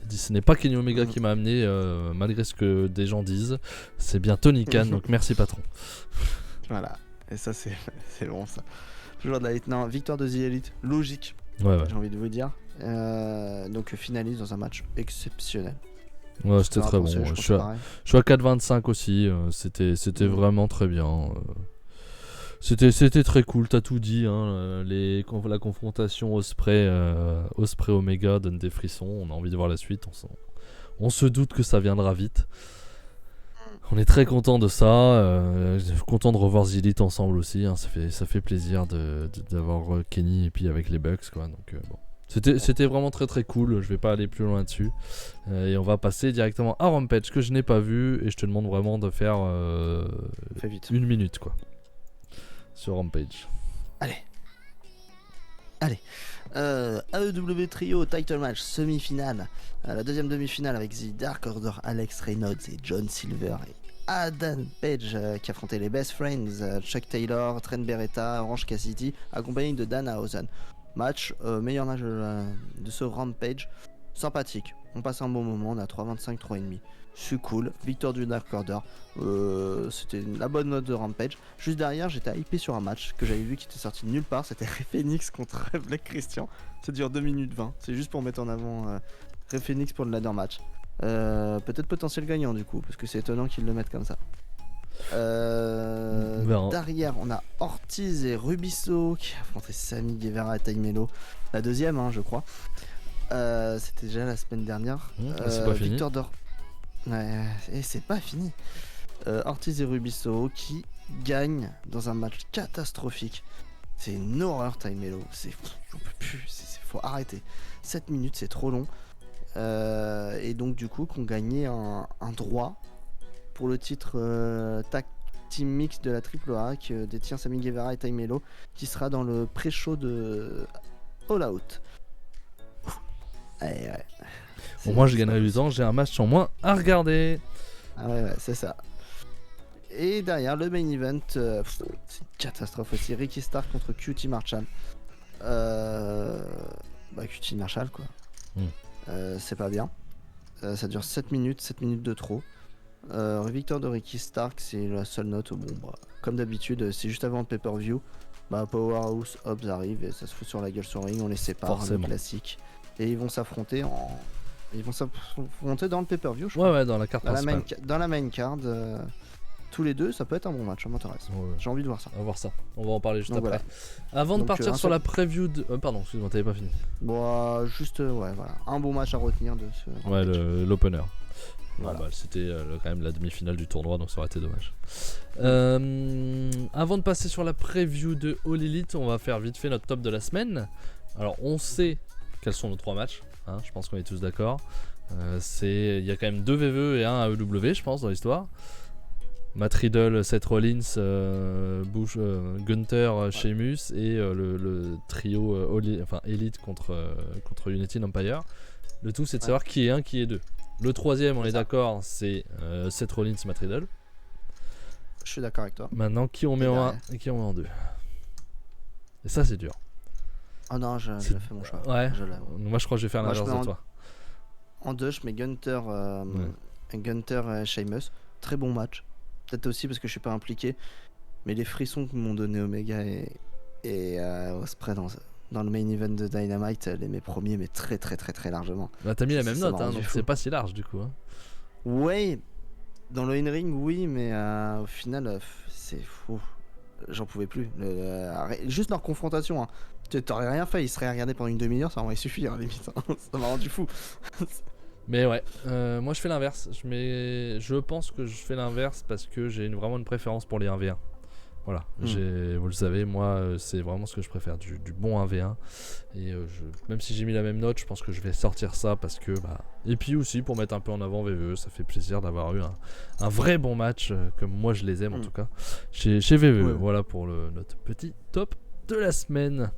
Il a dit ce n'est pas Kenny Omega qui m'a amené malgré ce que des gens disent. C'est bien Tony Khan, donc merci patron. Voilà. Et ça c'est bon ça. Toujours de la hit. Non, victoire de The Elite, logique. Ouais. J'ai envie de vous dire. Donc finalise dans un match exceptionnel. Ouais, c'était très bon. Je suis à 4,25 aussi. C'était vraiment très bien. C'était très cool. T'as tout dit. Hein. La confrontation Ospreay Omega donne des frissons. On a envie de voir la suite. On se doute que ça viendra vite. On est très content de ça. Content de revoir The Elite ensemble aussi. Hein. Ça fait plaisir d'avoir Kenny et puis avec les Bucks, quoi. Donc bon. C'était vraiment très très cool, je vais pas aller plus loin dessus. Et on va passer directement à Rampage que je n'ai pas vu et je te demande vraiment de faire Fais vite. 1 minute quoi sur Rampage. Allez. AEW Trio Title Match semi-finale. La deuxième demi-finale avec The Dark Order, Alex Reynolds et John Silver et Adam Page qui affrontaient les Best Friends, Chuck Taylor, Trent Beretta, Orange Cassidy, accompagné de Danhausen. Meilleur match de ce Rampage. Sympathique, on passe un bon moment, on a 3,25, 3,5. C'est cool, victoire du Dark Order. C'était la bonne note de Rampage. Juste derrière, j'étais hypé sur un match que j'avais vu qui était sorti de nulle part. C'était Rey Fenix contre Black Christian. Ça dure 2 minutes 20. C'est juste pour mettre en avant Rey Fenix pour le ladder match. Peut-être potentiel gagnant du coup, parce que c'est étonnant qu'ils le mettent comme ça. Derrière, on a Ortiz et Rubisso qui affrontaient Sammy Guevara et Taimelo. La deuxième, je crois. C'était déjà la semaine dernière. C'est pas fini. Victor d'Or. Ouais, et c'est pas fini. Ortiz et Rubisso qui gagnent dans un match catastrophique. C'est une horreur, Taimelo. J'en peux plus. Faut arrêter. 7 minutes, c'est trop long. Et donc, du coup, qu'on gagnait un droit pour le titre Tag Team Mix de la AAA que détient Sammy Guevara et Taimelo, qui sera dans le pré-show de All Out. Ouais. Bon, moi je gagnerai du temps, j'ai un match en moins à regarder. Ah ouais, c'est ça. Et derrière le main event, c'est une catastrophe aussi. Ricky Stark contre QT Marshall. QT Marshall quoi. C'est pas bien. Ça dure 7 minutes de trop. Victoire de Ricky Stark, c'est la seule note. Bon, bah, comme d'habitude, c'est juste avant le pay-per-view. Bah, Powerhouse Hobbs arrive et ça se fout sur la gueule sur le ring, on les sépare, Forcément. le classique. Et ils vont s'affronter dans le pay-per-view, je crois. Ouais, dans la carte principale. Dans la main card, tous les deux, ça peut être un bon match, ça m'intéresse. Ouais. J'ai envie de voir ça. On va voir ça. On va en parler juste Donc, après. voilà. Avant de Donc, partir sur la preview de. Pardon, excuse-moi, t'avais pas fini. Bon, juste, ouais, voilà. Un bon match à retenir de ce. Ouais, l'opener. Voilà. Bah, c'était quand même la demi-finale du tournoi, donc ça aurait été dommage. Avant de passer sur la preview de All Elite, on va faire vite fait notre top de la semaine. Alors, on sait quels sont nos 3 matchs. Hein, je pense qu'on est tous d'accord. Il y a quand même 2 VVE et 1 AEW, je pense, dans l'histoire. Matt Riddle, Seth Rollins, Gunther, Sheamus et le trio Elite contre United Empire. Le tout, c'est de savoir qui est 1, qui est 2. Le troisième, on est d'accord, c'est Seth Rollins, Matt Riddle. Je suis d'accord avec toi. Maintenant, qui on met en 1 et qui on met en 2. Et ça, c'est dur. Oh non, j'ai fait mon choix. Ouais. Moi, je crois que je vais faire l'inverse de toi. En 2, je mets Gunther, Sheamus. Très bon match. Peut-être aussi parce que je suis pas impliqué. Mais les frissons que m'ont donné Omega et Ospreay dans le main event de Dynamite, les mes premiers, mais très très très très largement. Bah, t'as mis la même Ça note, m'a hein, rendu donc fou. c'est pas si large du coup. Hein. Ouais, dans le in-ring, oui, mais au final, c'est fou. J'en pouvais plus. Juste leur confrontation. Hein. T'aurais rien fait, ils seraient regardés pendant une demi-heure, ça aurait suffi, hein, limite. Ça m'a rendu fou. Mais ouais, moi je fais l'inverse. Je pense que je fais l'inverse parce que j'ai vraiment une préférence pour les 1v1. Voilà, vous le savez, moi c'est vraiment ce que je préfère, du bon 1v1. Et même si j'ai mis la même note, je pense que je vais sortir ça parce que. Et puis aussi pour mettre un peu en avant VVE, ça fait plaisir d'avoir eu un vrai bon match, comme moi je les aime en tout cas, chez VVE. Ouais. Voilà pour notre petit top de la semaine.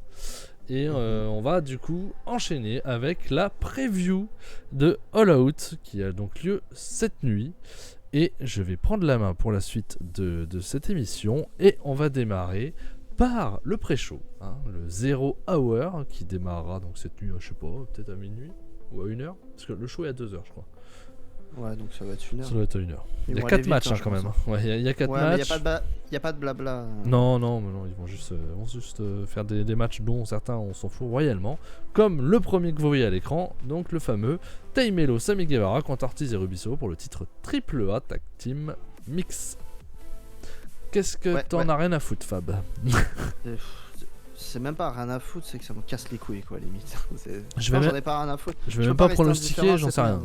Et on va du coup enchaîner avec la preview de All Out qui a donc lieu cette nuit. Et je vais prendre la main pour la suite de cette émission. Et on va démarrer par le pré-show, hein, le 0 Hour qui démarrera donc cette nuit, je sais pas, peut-être à minuit ou à 1h. Parce que le show est à 2h, je crois. Ouais, donc ça va être 1h. Ça doit être à 1h. Il y a 4 matchs quand même. Ouais, il y a 4 matchs. Il n'y a pas de blabla. Non, ils vont juste faire des matchs dont certains on s'en fout royalement. Comme le premier que vous voyez à l'écran, donc le fameux Tay Melo Sammy Guevara contre Ortiz et Rubiso pour le titre AAA Tag Team Mix. Qu'est-ce que t'en as rien à foutre, Fab? C'est même pas rien à foutre, c'est que ça me casse les couilles, quoi, limite. J'en ai pas rien à foutre. Je vais même pas pronostiquer, j'en sais rien.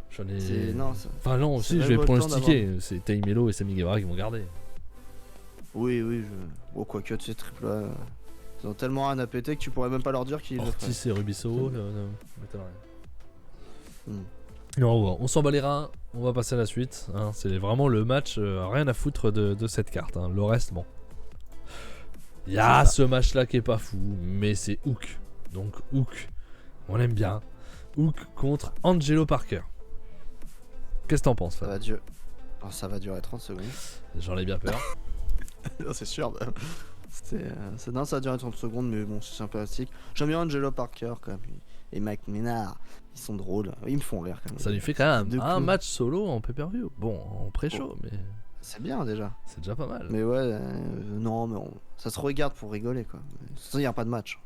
J'en ai. Non, enfin, non, aussi, je vais pronostiquer. C'est Tay Melo et Sammy Guevara qui vont garder. Oui. Bon, quoique, tu sais, triple A. Ils ont tellement rien à péter que tu pourrais même pas leur dire qu'ils le feraient. Ortiz et Rubiso, non, on s'en bat les reins, on va passer à la suite. Hein. C'est vraiment le match, rien à foutre de cette carte. Hein. Le reste, bon. Il y a ce match-là qui est pas fou, mais c'est Hook. Donc, Hook, on aime bien. Hook contre Angelo Parker. Qu'est-ce que t'en penses, Fab? Ça va durer 30 secondes. J'en ai bien peur. Non, c'est sûr. Non, ça va durer 30 secondes, mais bon, c'est sympathique. J'aime bien Angelo Parker quand même. Et Mike Menard, ils sont drôles. Ils me font rire quand même. Ça lui fait quand même un match solo en pay-per-view. Bon, en pré-show, mais. C'est bien déjà. C'est déjà pas mal. Mais ouais, non, mais ça se regarde pour rigoler quoi. Il n'y a pas de match.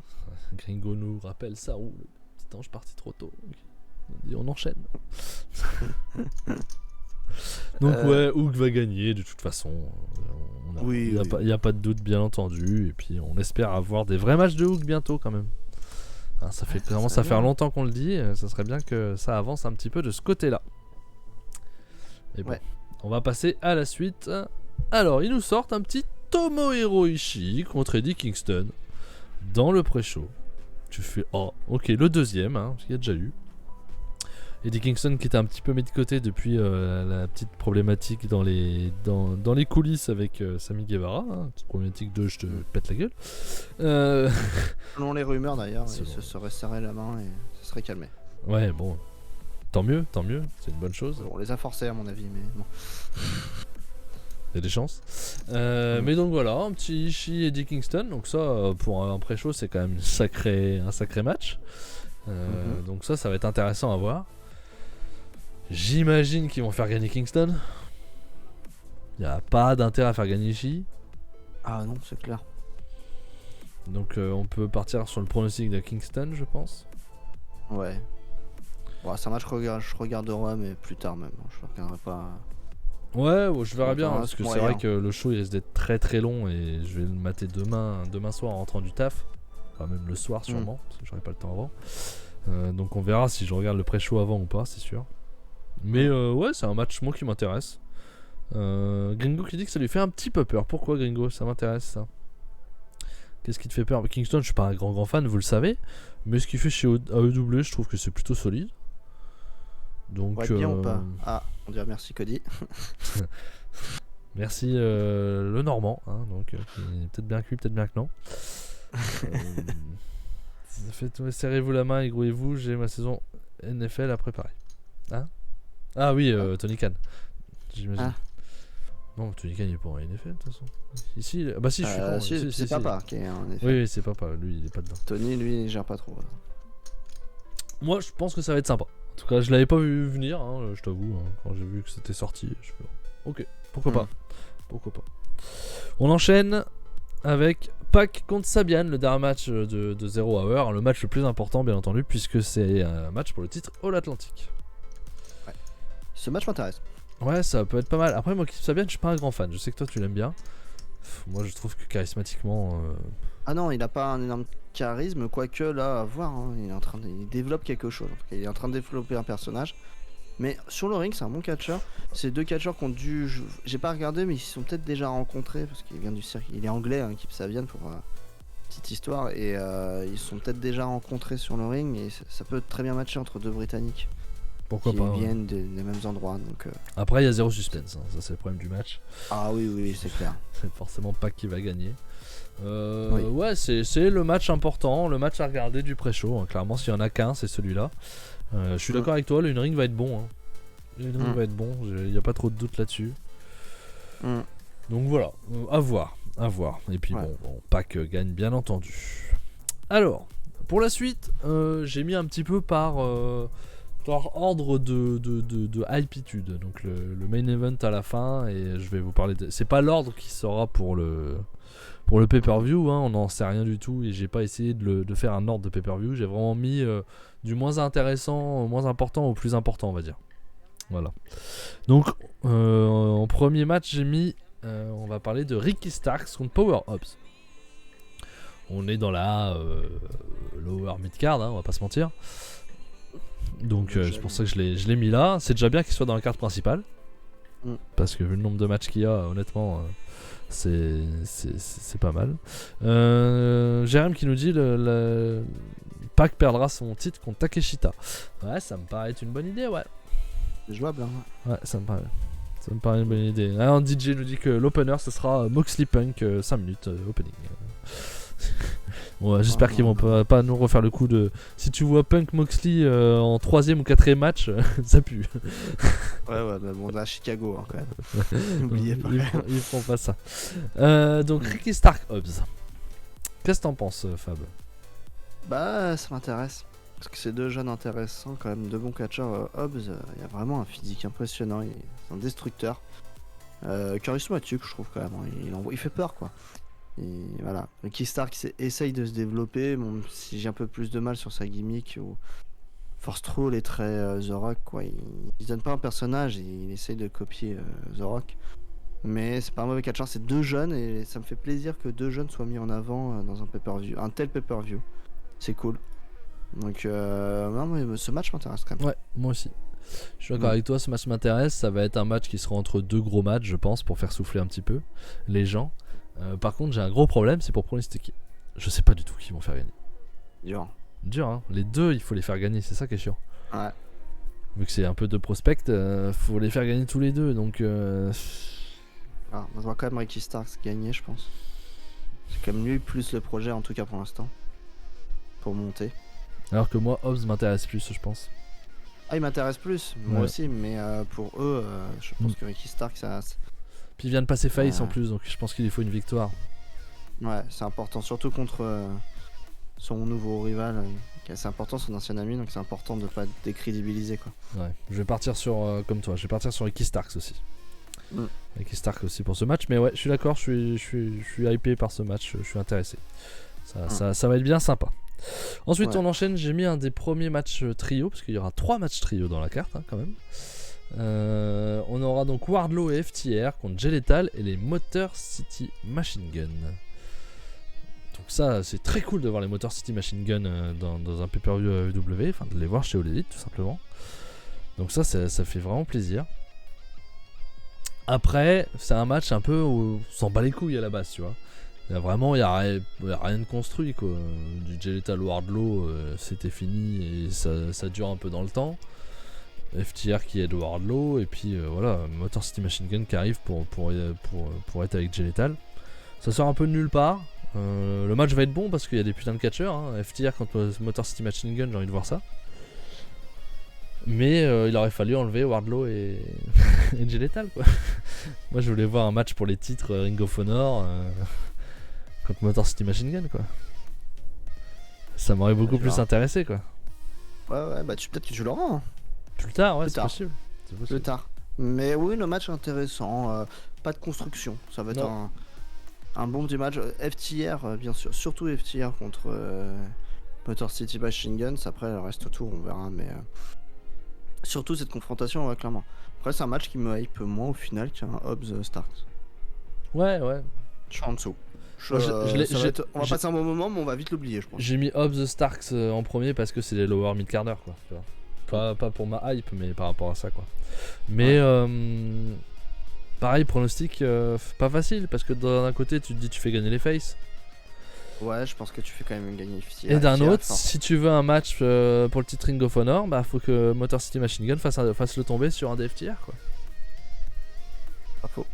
Gringo nous rappelle ça, le petit ange parti trop tôt. Et on enchaîne. Donc ouais, Hook va gagner de toute façon. Il n'y a pas de doute bien entendu. Et puis on espère avoir des vrais matchs de Hook bientôt quand même. Hein, ça commence à faire longtemps qu'on le dit. Ça serait bien que ça avance un petit peu de ce côté-là. Et bon, on va passer à la suite. Alors, ils nous sortent un petit Tomohiro Ishii contre Eddie Kingston dans le pré-show. Tu fais ok, le deuxième, hein, parce qu'il y a déjà eu. Eddie Kingston qui était un petit peu mis de côté depuis la petite problématique dans les coulisses avec Sammy Guevara, hein, petite problématique de je te pète la gueule. Selon les rumeurs d'ailleurs, il se serait serré la main et ça serait calmé. Ouais, bon, tant mieux, c'est une bonne chose. On les a forcés à mon avis, mais bon. Il y a des chances. Mais donc voilà, un petit Ishii et Eddie Kingston. Donc ça, pour un pré-show, c'est quand même un sacré match. Donc ça va être intéressant à voir. J'imagine qu'ils vont faire gagner Kingston. Il n'y a pas d'intérêt à faire gagner Ishii. Ah non, c'est clair. Donc on peut partir sur le pronostic de Kingston, je pense. Ouais. Bon, c'est un match que je regarderai, mais plus tard même. Je regarderai pas. Ouais, je verrai bien, Enfin, parce que c'est moyen. vrai que le show il risque d'être très très long et je vais le mater demain soir en rentrant du taf. Enfin, même le soir sûrement, parce que j'aurai pas le temps avant. Donc on verra si je regarde le pré-show avant ou pas, c'est sûr. Mais ouais, c'est un match moi qui m'intéresse. Gringo qui dit que ça lui fait un petit peu peur. Pourquoi Gringo? Ça m'intéresse ça. Qu'est-ce qui te fait peur? Kingston, je suis pas un grand fan, vous le savez. Mais ce qu'il fait chez AEW, je trouve que c'est plutôt solide. Donc, Ouais, bien ou pas? Ah, on dirait merci Cody. merci le Normand, hein, donc qui est peut-être bien cuit, peut-être bien que non. Serrez-vous la main et grouillez-vous, j'ai ma saison NFL à préparer. Hein? Ah oui, Tony Khan, j'imagine. Ah. Non, Tony Khan il est pas en NFL de toute façon. Ici, bah si, je suis con. C'est papa qui est en effet. Oui, c'est papa, lui il est pas dedans. Tony, lui, il gère pas trop. Moi, je pense que ça va être sympa. En tout cas, je l'avais pas vu venir, hein, je t'avoue. Hein, quand j'ai vu que c'était sorti, je fais ok, pourquoi pas. Pourquoi pas. On enchaîne avec Pac contre Sabian, le dernier match de Zero Hour. Le match le plus important, bien entendu, puisque c'est un match pour le titre All Atlantic. Ouais. Ce match m'intéresse. Ouais, ça peut être pas mal. Après, moi, Sabian, je suis pas un grand fan. Je sais que toi, tu l'aimes bien. Moi, je trouve que charismatiquement. Ah non, il a pas un énorme charisme, quoique là, à voir, hein, il développe quelque chose. En tout cas, il est en train de développer un personnage. Mais sur le ring, c'est un bon catcheur. C'est deux catcheurs qui ont dû. J'ai pas regardé, mais ils se sont peut-être déjà rencontrés parce qu'il vient du cirque. Il est anglais, hein, Kip Sabian, pour petite histoire. Et ils se sont peut-être déjà rencontrés sur le ring. Et ça peut très bien matcher entre deux Britanniques. Pourquoi qui pas. viennent des mêmes endroits. Donc, Après, il y a zéro suspense. Hein. Ça, c'est le problème du match. Ah oui, c'est clair. C'est forcément Pac qui va gagner. Oui. Ouais, c'est le match important, le match à regarder du pré-show. Hein. Clairement, s'il y en a qu'un, c'est celui-là. Je suis d'accord avec toi, le in-ring va être bon. Hein. Le in-ring va être bon, il n'y a pas trop de doute là-dessus. Donc voilà, à voir. Et puis bon, Pac gagne bien entendu. Alors, pour la suite, j'ai mis un petit peu par ordre de hypitude. Donc le main event à la fin, et je vais vous parler de... C'est pas l'ordre qui sera pour le pay-per-view, hein, on n'en sait rien du tout et j'ai pas essayé de faire un ordre de pay-per-view, j'ai vraiment mis du moins intéressant au moins important au plus important, on va dire. Voilà. Donc en premier match j'ai mis, on va parler de Ricky Starks contre Power Hobbs. On est dans la lower mid-card, hein, on va pas se mentir. Donc c'est pour ça que je l'ai mis là. C'est déjà bien qu'il soit dans la carte principale. Parce que vu le nombre de matchs qu'il y a, honnêtement... c'est pas mal. Jérém qui nous dit Pac perdra son titre contre Takeshita. Ouais, ça me paraît être une bonne idée, ouais. C'est jouable, hein. Ouais, ça me paraît une bonne idée. Alors, DJ nous dit que l'opener ce sera Moxley Punk 5 minutes opening. Ouais, j'espère qu'ils vont pas nous refaire le coup de. Si tu vois Punk Moxley en 3ème ou 4ème match, ça pue. Ouais, mais bon, on est à Chicago, hein, quand même. N'oubliez pas. Ils font pas ça. Donc Ricky Stark Hobbs. Qu'est-ce que t'en penses, Fab? Bah, ça m'intéresse. Parce que c'est deux jeunes intéressants, quand même, deux bons catcheurs. Hobbs, il a vraiment un physique impressionnant. C'est un destructeur. Charismatique, je trouve, quand même. Il fait peur, quoi. Et voilà, Ricky Stark essaye de se développer, bon, si j'ai un peu plus de mal sur sa gimmick ou Force Troll est très The Rock, quoi. Il donne pas un personnage, il essaye de copier The Rock, mais c'est pas un mauvais catcheur, c'est deux jeunes et ça me fait plaisir que deux jeunes soient mis en avant dans un pay-per-view, un tel pay-per-view, c'est cool. Donc non, mais ce match m'intéresse quand même. Ouais, moi aussi. Je suis d'accord avec toi, ce match m'intéresse, ça va être un match qui sera entre deux gros matchs, je pense, pour faire souffler un petit peu les gens. Par contre, j'ai un gros problème, c'est pour pronostiquer. Je sais pas du tout qui vont faire gagner. Dur, hein. Les deux, il faut les faire gagner, c'est ça qui est chiant. Ouais. Vu que c'est un peu de prospect, faut les faire gagner tous les deux, donc. Moi, je vois quand même Ricky Starks gagner, je pense. C'est quand même lui plus le projet, en tout cas pour l'instant, pour monter. Alors que moi, Hobbs m'intéresse plus, je pense. Ah, il m'intéresse plus, moi aussi, mais pour eux, je pense que Ricky Starks, ça. Puis il vient de passer face en plus, donc je pense qu'il lui faut une victoire. Ouais, c'est important, surtout contre son nouveau rival. C'est important, son ancien ami, donc c'est important de pas décrédibiliser quoi. Ouais, je vais partir sur, comme toi, je vais partir sur Ricky Starks aussi. Ricky Starks aussi pour ce match, mais ouais, je suis d'accord, je suis hypé par ce match, je suis intéressé. Ça va être bien sympa. Ensuite, on enchaîne, j'ai mis un des premiers matchs trio, parce qu'il y aura 3 matchs trio dans la carte, hein, quand même. On aura donc Wardlow et FTR contre Jay Lethal et les Motor City Machine Gun. Donc ça, c'est très cool de voir les Motor City Machine Gun dans un pay-per-view AEW, enfin de les voir chez All Elite tout simplement. Donc ça fait vraiment plaisir. Après, c'est un match un peu où on s'en bat les couilles à la base, tu vois. Il y a rien de construit quoi. Du Jay Lethal Wardlow, c'était fini et ça dure un peu dans le temps. FTR qui aide Wardlow et puis voilà, Motor City Machine Gun qui arrive pour être avec Jay Lethal. Ça sort un peu de nulle part. Le match va être bon parce qu'il y a des putains de catcheurs. Hein. FTR contre Motor City Machine Gun, j'ai envie de voir ça. Mais il aurait fallu enlever Wardlow et Jay Lethal quoi. Moi je voulais voir un match pour les titres Ring of Honor contre Motor City Machine Gun quoi. Ça m'aurait beaucoup plus intéressé quoi. Ouais, bah peut-être que tu l'auras. Hein. Plus tard, ouais, c'est possible. Plus tard. Mais oui, le match est intéressant. Pas de construction. Ça va être un bon petit match. FTR, bien sûr. Surtout FTR contre Motor City Machine Guns. Après, le reste autour, on verra. Mais surtout cette confrontation, ouais, clairement. Après, c'est un match qui me hype moins au final qu'un Hobbs Starks. Ouais. Je suis en dessous. On va passer un bon moment, mais on va vite l'oublier, je pense. J'ai mis Hobbs Starks en premier parce que c'est les lower mid-carders, quoi. Tu vois. Pas pour ma hype, mais par rapport à ça, quoi. Mais pareil, pronostic pas facile parce que d'un côté, tu te dis tu fais gagner les faces. Ouais, je pense que tu fais quand même gagner FTR. Et d'un autre, si tu veux un match pour le titre Ring of Honor, bah faut que Motor City Machine Gun fasse le tomber sur un des FTR, quoi. Pas faux.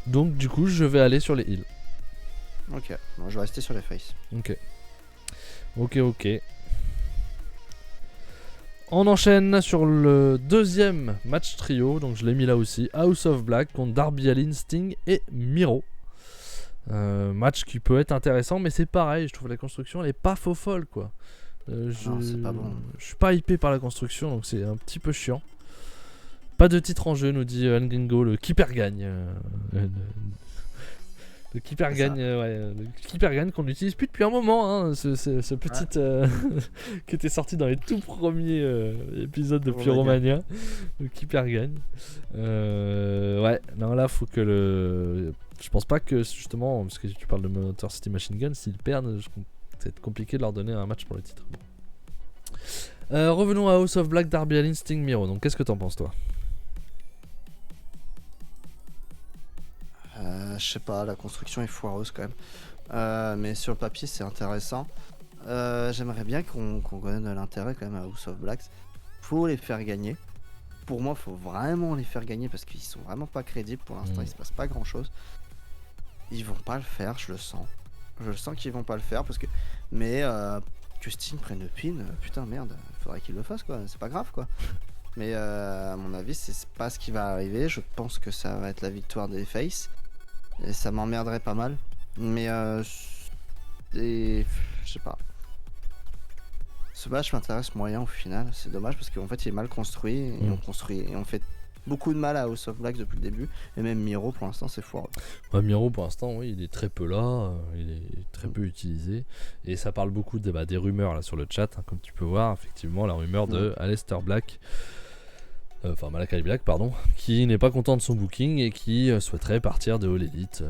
Donc du coup, je vais aller sur les heals. Ok, bon, je vais rester sur les faces. Ok. On enchaîne sur le deuxième match trio, donc je l'ai mis là aussi, House of Black contre Darby Allin, Sting et Miro. Match qui peut être intéressant, mais c'est pareil, je trouve la construction elle est pas faux folle quoi. Non, c'est pas bon. Je suis pas hypé par la construction, donc c'est un petit peu chiant. Pas de titre en jeu, nous dit Gringo, le keeper gagne. Le keeper gagne, le keeper gagne qu'on n'utilise plus depuis un moment, hein, ce petit qui était sorti dans les tout premiers épisodes de Pyromania. Le keeper gagne. Ouais, non là faut que je pense pas que justement, parce que tu parles de Motor City Machine Gun, s'ils perdent, c'est compliqué de leur donner un match pour le titre. Revenons à House of Black, Darby Allin, Sting, Miro. Donc qu'est-ce que t'en penses toi? Je sais pas, la construction est foireuse quand même. Mais sur le papier, c'est intéressant. J'aimerais bien qu'on donne l'intérêt quand même à House of Blacks. Faut les faire gagner. Pour moi, faut vraiment les faire gagner parce qu'ils sont vraiment pas crédibles pour l'instant. Il se passe pas grand chose. Ils vont pas le faire, je le sens. Je le sens qu'ils vont pas le faire parce que. Mais que Sting prenne le pin, putain merde, faudrait qu'il le fasse quoi. C'est pas grave quoi. Mais à mon avis, c'est pas ce qui va arriver. Je pense que ça va être la victoire des Faces. Et ça m'emmerderait pas mal. Mais je sais pas. Ce match m'intéresse moyen au final. C'est dommage parce qu'en fait il est mal construit. Et on fait beaucoup de mal à House of Black depuis le début. Et même Miro pour l'instant c'est foireux. Ouais, Miro pour l'instant oui, il est très peu là. Il est très peu utilisé. Et ça parle beaucoup des rumeurs là sur le chat. Hein, comme tu peux voir, effectivement la rumeur de Aleister Black. Enfin Malakai Black pardon, qui n'est pas content de son booking et qui souhaiterait partir de All Elite,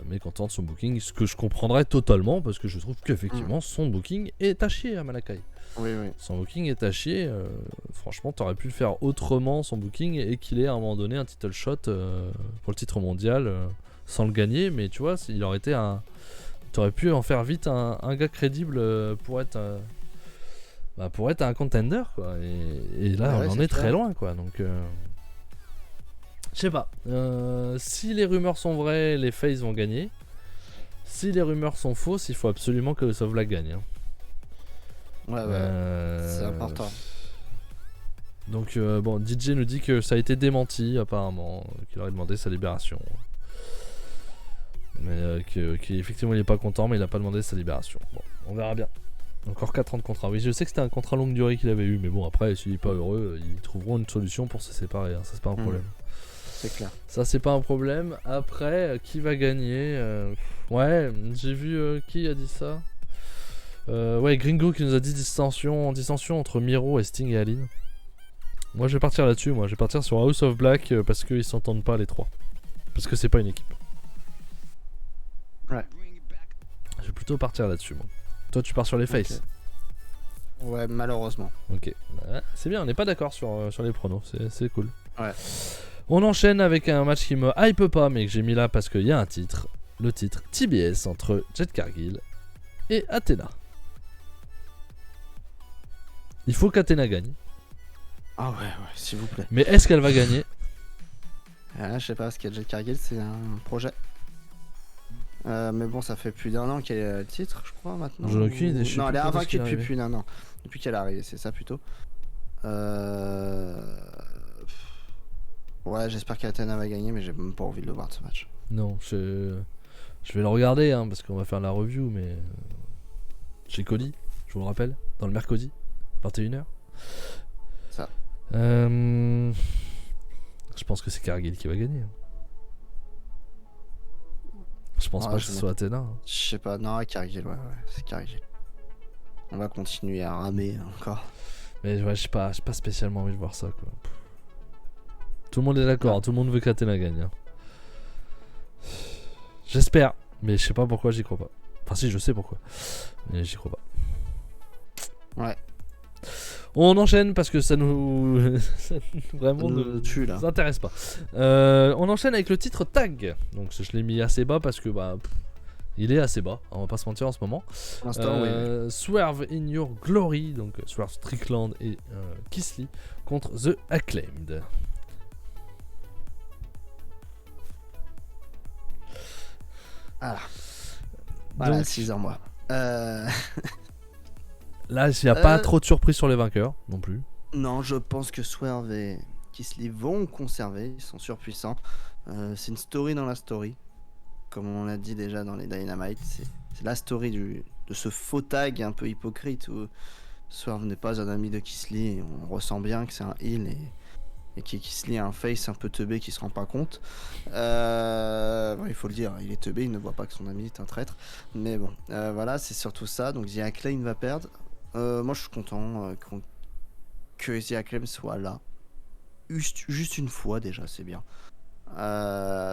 mais content de son booking, ce que je comprendrais totalement parce que je trouve qu'effectivement son booking est à chier à Malakai. Oui. Son booking est à chier, franchement t'aurais pu le faire autrement son booking et qu'il ait à un moment donné un title shot pour le titre mondial sans le gagner, mais tu vois il aurait été t'aurais pu en faire vite un gars crédible pour être un contender quoi, et là on en est très loin quoi, donc je sais pas, si les rumeurs sont vraies les Faces vont gagner, si les rumeurs sont fausses il faut absolument que le House of Black gagne hein. Ouais, c'est important. Donc bon, DJ nous dit que ça a été démenti apparemment, qu'il aurait demandé sa libération, mais qu'effectivement il est pas content mais il a pas demandé sa libération. Bon, on verra bien. Encore 4 ans de contrat. Oui, je sais que c'était un contrat longue durée qu'il avait eu, mais bon, après, s'il est pas heureux, ils trouveront une solution pour se séparer. Hein. Ça, c'est pas un problème. C'est clair. Ça, c'est pas un problème. Après, qui va gagner Ouais, j'ai vu qui a dit ça. Ouais, Gringo qui nous a dit dissension entre Miro et Sting et Aline. Moi, je vais partir là-dessus. Moi, je vais partir sur House of Black parce qu'ils s'entendent pas les trois. Parce que c'est pas une équipe. Ouais. Je vais plutôt partir là-dessus, moi. Toi, tu pars sur les faces. Okay. Ouais, malheureusement. Ok. Ouais, c'est bien, on n'est pas d'accord sur les pronos. C'est cool. Ouais. On enchaîne avec un match qui me hype pas, mais que j'ai mis là parce qu'il y a un titre. Le titre TBS entre Jade Cargill et Athena. Il faut qu'Athena gagne. Ah ouais, s'il vous plaît. Mais est-ce qu'elle va gagner? Je sais pas, parce que Jade Cargill, c'est un projet. Mais bon, ça fait plus d'1 an qu'elle est le titre, je crois, maintenant. J'en ai aucune idée. Non, elle est invaincue depuis plus d'1 an. Depuis qu'elle est arrivée, c'est ça plutôt. Ouais, j'espère qu'Athena va gagner, mais j'ai même pas envie de le voir de ce match. Non, je vais le regarder, hein, parce qu'on va faire la review, mais... Chez Cody, je vous le rappelle, dans le mercredi, 21h. Ça. Je pense que c'est Cargill qui va gagner. Je pense pas que ce soit Athena. Hein. Je sais pas, non, Cargill, ouais, c'est Cargill. On va continuer à ramer encore. Mais ouais, j'ai pas spécialement envie de voir ça, quoi. Tout le monde est d'accord, tout le monde veut qu'Athena gagne. Hein. J'espère, mais je sais pas pourquoi j'y crois pas. Enfin si, je sais pourquoi, mais j'y crois pas. Ouais. On enchaîne parce que ça nous vraiment nous tue là. Ça intéresse pas. On enchaîne avec le titre tag. Donc je l'ai mis assez bas parce que il est assez bas. On va pas se mentir en ce moment. Pour l'instant, oui. Swerve in Your Glory, donc Swerve Strickland et Keith Lee contre The Acclaimed. Voilà, donc, 6 ans moi. Là, il n'y a pas trop de surprises sur les vainqueurs non plus. Non, je pense que Swerve et Keith Lee vont conserver, ils sont surpuissants. C'est une story dans la story. Comme on l'a dit déjà dans les Dynamite, c'est la story de ce faux tag un peu hypocrite où Swerve n'est pas un ami de Keith Lee et on ressent bien que c'est un heel et que Keith Lee a un face un peu teubé qui se rend pas compte. Il faut le dire, il est teubé, il ne voit pas que son ami est un traître. Mais bon, voilà, c'est surtout ça. Donc The Acclaim va perdre. Moi je suis content que The Acclaim soit là. Juste une fois déjà, c'est bien.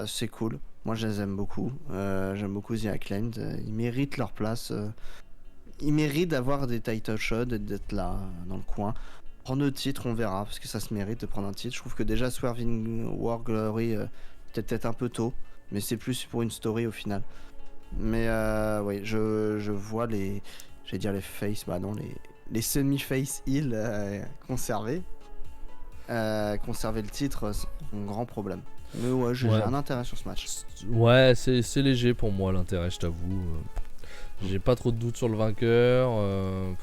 C'est cool. Moi je les aime beaucoup. J'aime beaucoup The Acclaimed. Ils méritent leur place. Ils méritent d'avoir des title shots, d'être là dans le coin. Prendre le titre, on verra, parce que ça se mérite de prendre un titre. Je trouve que déjà Swerve in War Glory, c'était peut-être un peu tôt, mais c'est plus pour une story au final. Mais oui, je vois les face, les semi-face heal conserver. Conserver le titre, c'est un grand problème. Mais ouais, j'ai un intérêt sur ce match. Ouais, c'est léger pour moi l'intérêt, je t'avoue. J'ai pas trop de doutes sur le vainqueur.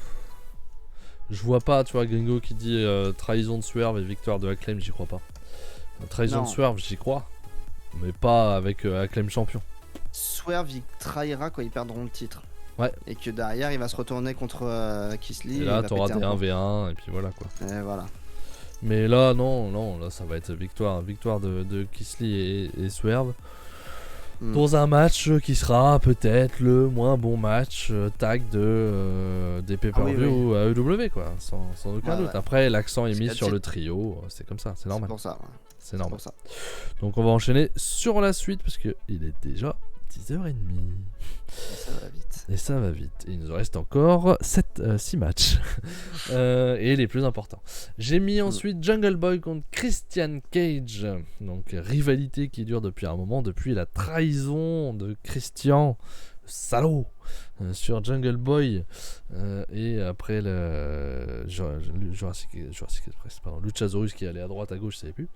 Je vois pas, tu vois, Gringo qui dit trahison de Swerve et victoire de Acclaim, j'y crois pas. Trahison de Swerve, j'y crois. Mais pas avec Acclaim champion. Swerve, il trahira quand ils perdront le titre. Ouais. Et que derrière, il va se retourner contre Keith Lee. Et là, t'auras des 1v1, et puis voilà quoi. Et voilà. Mais là, non, là ça va être victoire de Keith Lee et Swerve. Dans un match qui sera peut-être le moins bon match tag des pay-per-view à EW quoi, sans aucun doute. Après l'accent est mis sur le trio, c'est comme ça, c'est normal. C'est pour ça. C'est normal. Pour ça. Donc on va enchaîner sur la suite parce que il est déjà 10h30. Et ça va vite. Et il nous reste encore 6 matchs. Et les plus importants. J'ai mis ensuite Jungle Boy contre Christian Cage. Donc rivalité qui dure depuis un moment, depuis la trahison de Christian, salaud, sur Jungle Boy. Et après le Jurassic Express, pardon, Luchasaurus qui allait à droite, à gauche, je ne savais plus.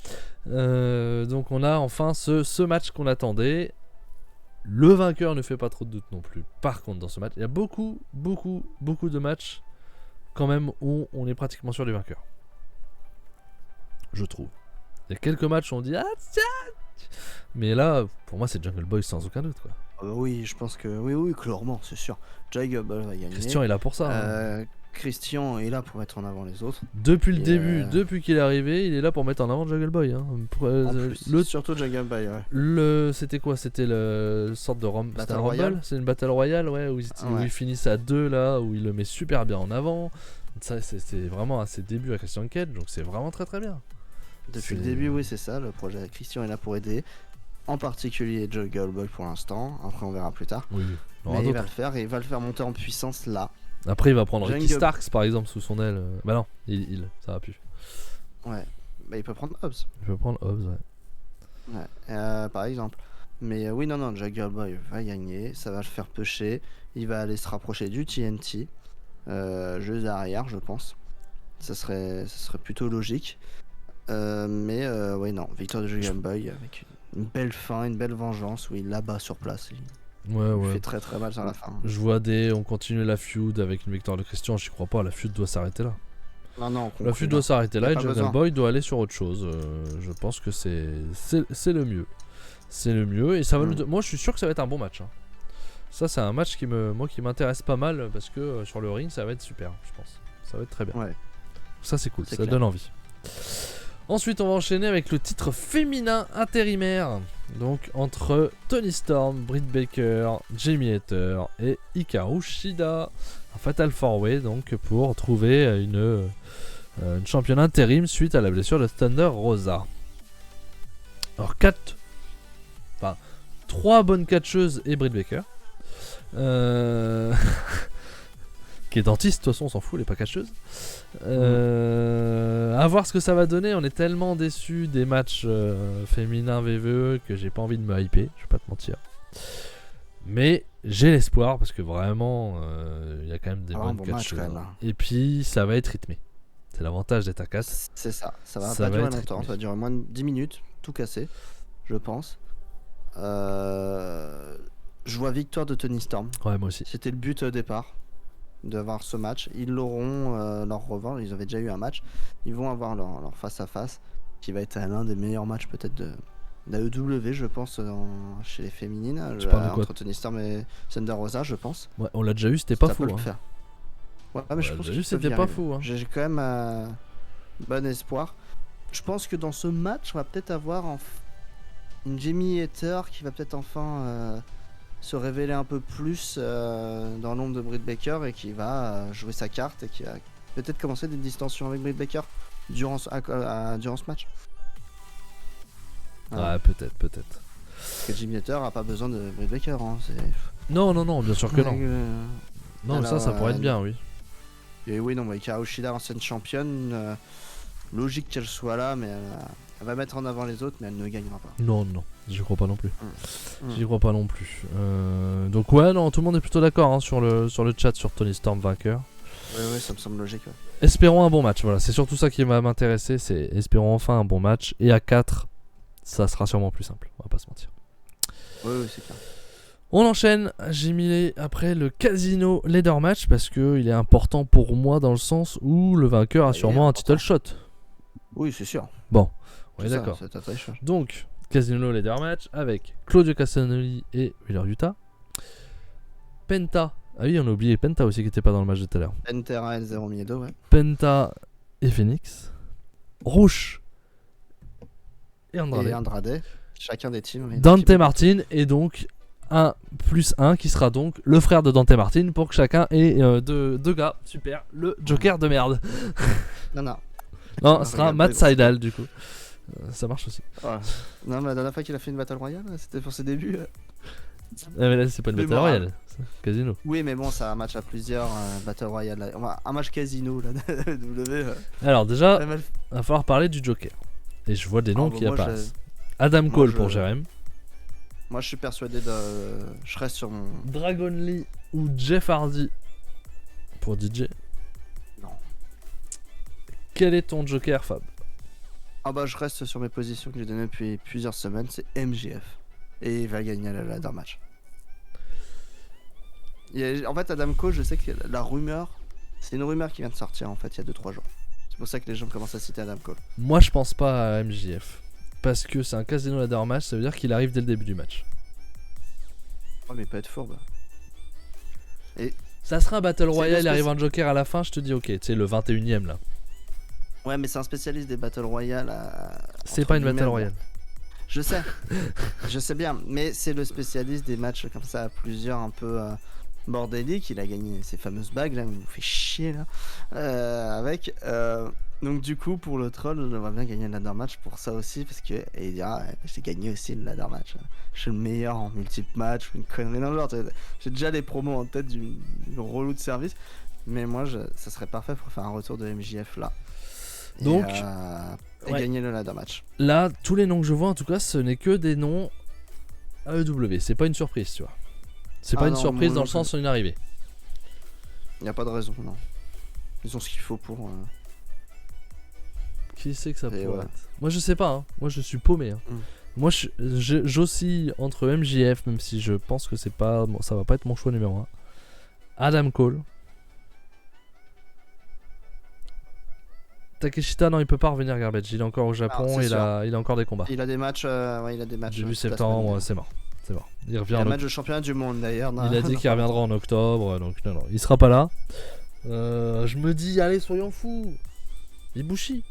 Donc on a enfin ce match qu'on attendait. Le vainqueur ne fait pas trop de doute non plus. Par contre, dans ce match, il y a beaucoup de matchs quand même où on est pratiquement sûr du vainqueur. Je trouve. Il y a quelques matchs où on dit ah tiens. Mais là, pour moi, c'est Jungle Boy sans aucun doute quoi. Oui, je pense que oui, clairement, c'est sûr. Jungle Boy va gagner. Christian est là pour ça. Christian est là pour mettre en avant les autres. Depuis le Et, début, depuis qu'il est arrivé, il est là pour mettre en avant Jungle Boy. Hein. En plus, surtout Jungle Boy, ouais. C'était quoi? C'était le sorte de Battle Rumble. Royale. C'est une Battle Royale, ouais, où ils finissent à 2 là, où il le met super bien en avant. Ça, c'est vraiment à ses débuts à Christian Cage, donc c'est vraiment très très bien. Depuis le début, oui, c'est ça. Le projet Christian est là pour aider. En particulier Jungle Boy pour l'instant. Après, on verra plus tard. Oui, mais il va le faire et il va le faire monter en puissance là. Après, il va prendre Ricky Starks par exemple sous son aile. Bah non, ça va plus. Ouais, bah il peut prendre Hobbs. Il peut prendre Hobbs, ouais. Ouais, par exemple. Mais oui, non, Jungle Boy va gagner. Ça va le faire pusher. Il va aller se rapprocher du TNT. Juste derrière, je pense. Ça serait plutôt logique. Mais oui, non, victoire de Jungle Boy avec une belle fin, une belle vengeance où il l'abat sur place. Il fait très très mal sur la fin. Je vois on continue la feud avec une victoire de Christian, j'y crois pas, la feud doit s'arrêter là. Non, la feud doit s'arrêter là et Jungle Boy doit aller sur autre chose. Je pense que c'est le mieux. C'est le mieux et ça va moi je suis sûr que ça va être un bon match. Hein. Ça c'est un match qui m'intéresse pas mal parce que sur le ring ça va être super, je pense. Ça va être très bien. Ouais. Ça c'est cool, ça donne envie. Ensuite, on va enchaîner avec le titre féminin intérimaire. Donc, entre Toni Storm, Britt Baker, Jamie Hayter et Hikaru Shida. Un Fatal 4-Way, donc, pour trouver une championne intérim suite à la blessure de Thunder Rosa. Alors, 3 bonnes catcheuses et Britt Baker. Qui est dentiste, de toute façon, on s'en fout, elle est pas catcheuse. À voir ce que ça va donner. On est tellement déçus des matchs féminins VVE que j'ai pas envie de me hyper, je vais pas te mentir. Mais j'ai l'espoir parce que vraiment, il y a quand même des bonnes catcheuses. Et puis, ça va être rythmé. C'est l'avantage d'être à 4. C'est ça, ça va pas durer longtemps, ça va durer moins de 10 minutes, tout cassé, je pense. Je vois victoire de Toni Storm. Ouais, moi aussi. C'était le but au départ. D'avoir ce match, ils l'auront leur revanche, ils avaient déjà eu un match, ils vont avoir leur face à face qui va être l'un des meilleurs matchs peut-être de l'AEW je pense chez les féminines, entre Toni Storm et Thunder Rosa je pense. Ouais, on l'a déjà eu, c'était pas fou. Hein. Ouais, mais je pense que c'était pas fou. Hein. J'ai quand même bon espoir. Je pense que dans ce match on va peut-être avoir une Jamie Hayter qui va peut-être enfin se révéler un peu plus dans l'ombre de Britt Baker et qui va jouer sa carte et qui va peut-être commencer des distensions avec Britt Baker durant ce match. Ouais, peut-être. Parce que Jamie Hayter a pas besoin de Britt Baker. Hein, non, bien sûr que non. Non, alors, ça pourrait être bien, oui. Et oui, non, Hikaru Shida, ancienne championne, logique qu'elle soit là, mais elle va mettre en avant les autres, mais elle ne gagnera pas. Non, j'y crois pas non plus. J'y crois pas non plus. Donc ouais, non, tout le monde est plutôt d'accord hein, sur le chat sur Toni Storm vainqueur. Ouais, ça me semble logique. Ouais. Espérons un bon match, voilà, c'est surtout ça qui va m'intéresser, c'est espérons enfin un bon match. Et à 4, ça sera sûrement plus simple, on va pas se mentir. Ouais, c'est clair. On enchaîne, j'ai mis après le Casino Leader Match parce qu'il est important pour moi dans le sens où le vainqueur a sûrement un title shot. Oui, c'est sûr. Bon, on est d'accord. Donc, Casino Leader Match avec Claudio Castagnoli et Wheeler Yuta. Penta. Ah oui, on a oublié Penta aussi qui n'était pas dans le match de tout à l'heure. Pantera et Zero Miedo, ouais. Penta et Phoenix. Rouge et Andrade. Chacun des teams. Dante Martin et donc 1+1 qui sera donc le frère de Dante Martin pour que chacun ait deux gars. Super. Le Joker de merde. Non, ce sera Matt Sydal du coup. Ça marche aussi. Ouais. Non, mais la dernière fois qu'il a fait une Battle Royale, c'était pour ses débuts. Mais là, c'est pas une Battle Royale, c'est Casino. Oui, mais bon, c'est un match à plusieurs Battle Royale. Là. Un match Casino, là, W. Alors, déjà, il va falloir parler du Joker. Et je vois des noms qui apparaissent. Adam Cole pour Jérém. Moi, je suis persuadé je reste sur mon. Dragon Lee ou Jeff Hardy pour DJ. Non. Quel est ton Joker, Fab? Je reste sur mes positions que j'ai données depuis plusieurs semaines, c'est MJF. Et il va gagner la ladder match. En fait, Adam Cole, je sais que la rumeur, c'est une rumeur qui vient de sortir en fait il y a 2-3 jours. C'est pour ça que les gens commencent à citer Adam Cole. Moi, je pense pas à MJF. Parce que c'est un casino ladder match, ça veut dire qu'il arrive dès le début du match. Ouais, mais pas être fourbe. Et Ça sera un Battle C'est Royale, il le arrive un Joker à la fin, je te dis ok, tu sais, le 21ème là. ouais, mais c'est un spécialiste des Battle Royale. C'est entre pas une guillemets, Battle bon. Royale. Je sais, je sais bien, mais c'est le spécialiste des matchs comme ça à plusieurs un peu bordéliques. Il a gagné ces fameuses bagues là, où il nous fait chier là. Avec. Donc du coup, pour le troll, j'aimerais bien gagner le ladder match pour ça aussi, parce que et il dira, ouais, j'ai gagné aussi le ladder match. Je suis le meilleur en multiple match ou une connerie dans le genre. J'ai déjà les promos en tête du relou de service, mais moi, ça serait parfait pour faire un retour de MJF là. Donc, et ouais. gagner le ladder match. Là, tous les noms que je vois, en tout cas, ce n'est que des noms AEW. C'est pas une surprise, tu vois. C'est pas une non, surprise moi dans non le sens où une arrivée. Y a pas de raison, non. Ils ont ce qu'il faut pour. Qui sait que ça Et pourrait ouais. être. Moi, je sais pas. Hein. Moi, je suis paumé. Hein. Moi, j'oscille entre MJF, même si je pense que c'est pas, bon, ça va pas être mon choix numéro 1. Adam Cole. Takeshita, non, il peut pas revenir Garbage. Il est encore au Japon c'est et sûr. il a encore des combats. Il a des matchs. Ouais, il a des matchs. Début toute la septembre, semaine. c'est mort. C'est mort. Il Il revient y a un en match de championnat du monde d'ailleurs. Il a dit qu'il reviendra en octobre, donc non, il sera pas là. Je me dis, allez, soyons fous. Ibushi.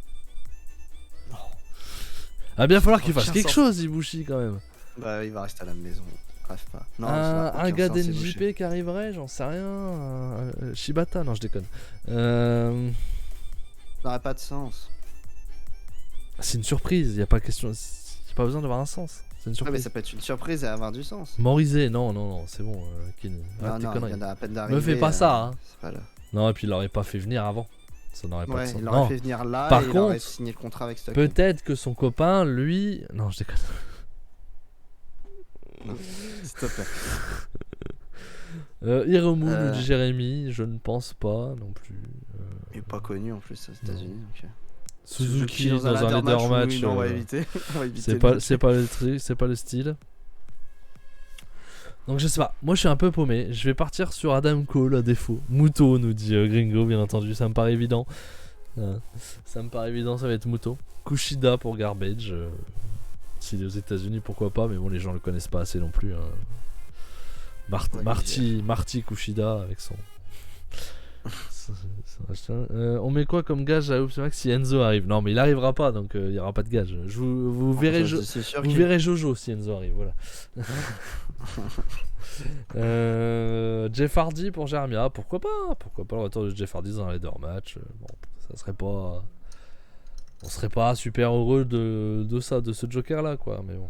Ah, bien falloir qu'il fasse Aucun quelque sens. chose, Ibushi, quand même. Bah, il va rester à la maison. Rêve pas. Non, ça n'a Un aucun gars sens, c'est bouché. d'NJP qui arriverait, j'en sais rien. Shibata, non, je déconne. Ça n'aurait pas de sens. C'est une surprise, y a pas question. Y a pas besoin d'avoir un sens. C'est une Ouais, mais surprise. ça peut être une surprise et avoir du sens. Morizé, non, c'est bon. Kin. Non, Arrête tes non, il conneries. y en a à peine d'arriver. Me fais pas ça, hein. C'est pas là. Non, et puis il l'aurait pas fait venir avant. Ça n'aurait pas de Ouais, sens. il aurait Non, fait venir là Par et il aurait contre, signé le contrat avec Stock. peut-être que son copain, lui. Non, je déconne. S'il te plaît. Hiromu ou Jérémy, je ne pense pas non plus. Il est pas connu en plus aux États-Unis. Donc... Suzuki dans un ladder match. Oui, non, on va éviter. On va éviter C'est pas le truc, c'est pas le style. Donc je sais pas, moi je suis un peu paumé. Je vais partir sur Adam Cole à défaut. Muto nous dit Gringo, bien entendu, ça me paraît évident. Ça me paraît évident, ça va être Muto. Kushida pour Garbage. S'il est aux États-Unis, pourquoi pas, mais bon, les gens le connaissent pas assez non plus. Hein. Marty Kushida avec son. On met quoi comme gage à Oops Max si Enzo arrive? Non, mais il arrivera pas, donc il y aura pas de gage. Vous verrez, vous verrez Jojo si Enzo arrive, voilà. Jeff Hardy pour Jeremia, pourquoi pas le retour de Jeff Hardy dans un ladder match. Bon, ça serait pas, on serait pas super heureux de ça, de ce Joker là, quoi. Mais bon,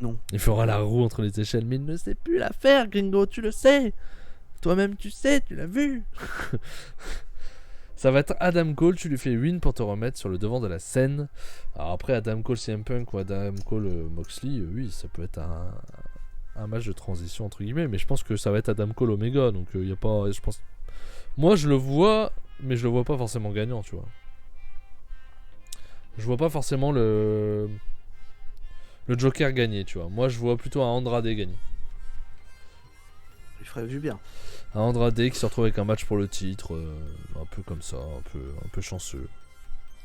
non. Il fera la roue entre les échelles, mais il ne sait plus la faire, Gringo, tu le sais. Toi-même tu sais, tu l'as vu. Ça va être Adam Cole, tu lui fais win pour te remettre sur le devant de la scène. Alors après Adam Cole CM Punk ou Adam Cole Moxley, oui, ça peut être un match de transition entre guillemets, mais je pense que ça va être Adam Cole Omega, donc il y a pas, je pense, moi je le vois, mais je le vois pas forcément gagnant, tu vois. Je vois pas forcément le Joker gagner, tu vois. Moi je vois plutôt un Andrade gagner. Il ferait du bien. Un Andrade qui se retrouve avec un match pour le titre, un peu comme ça, un peu chanceux.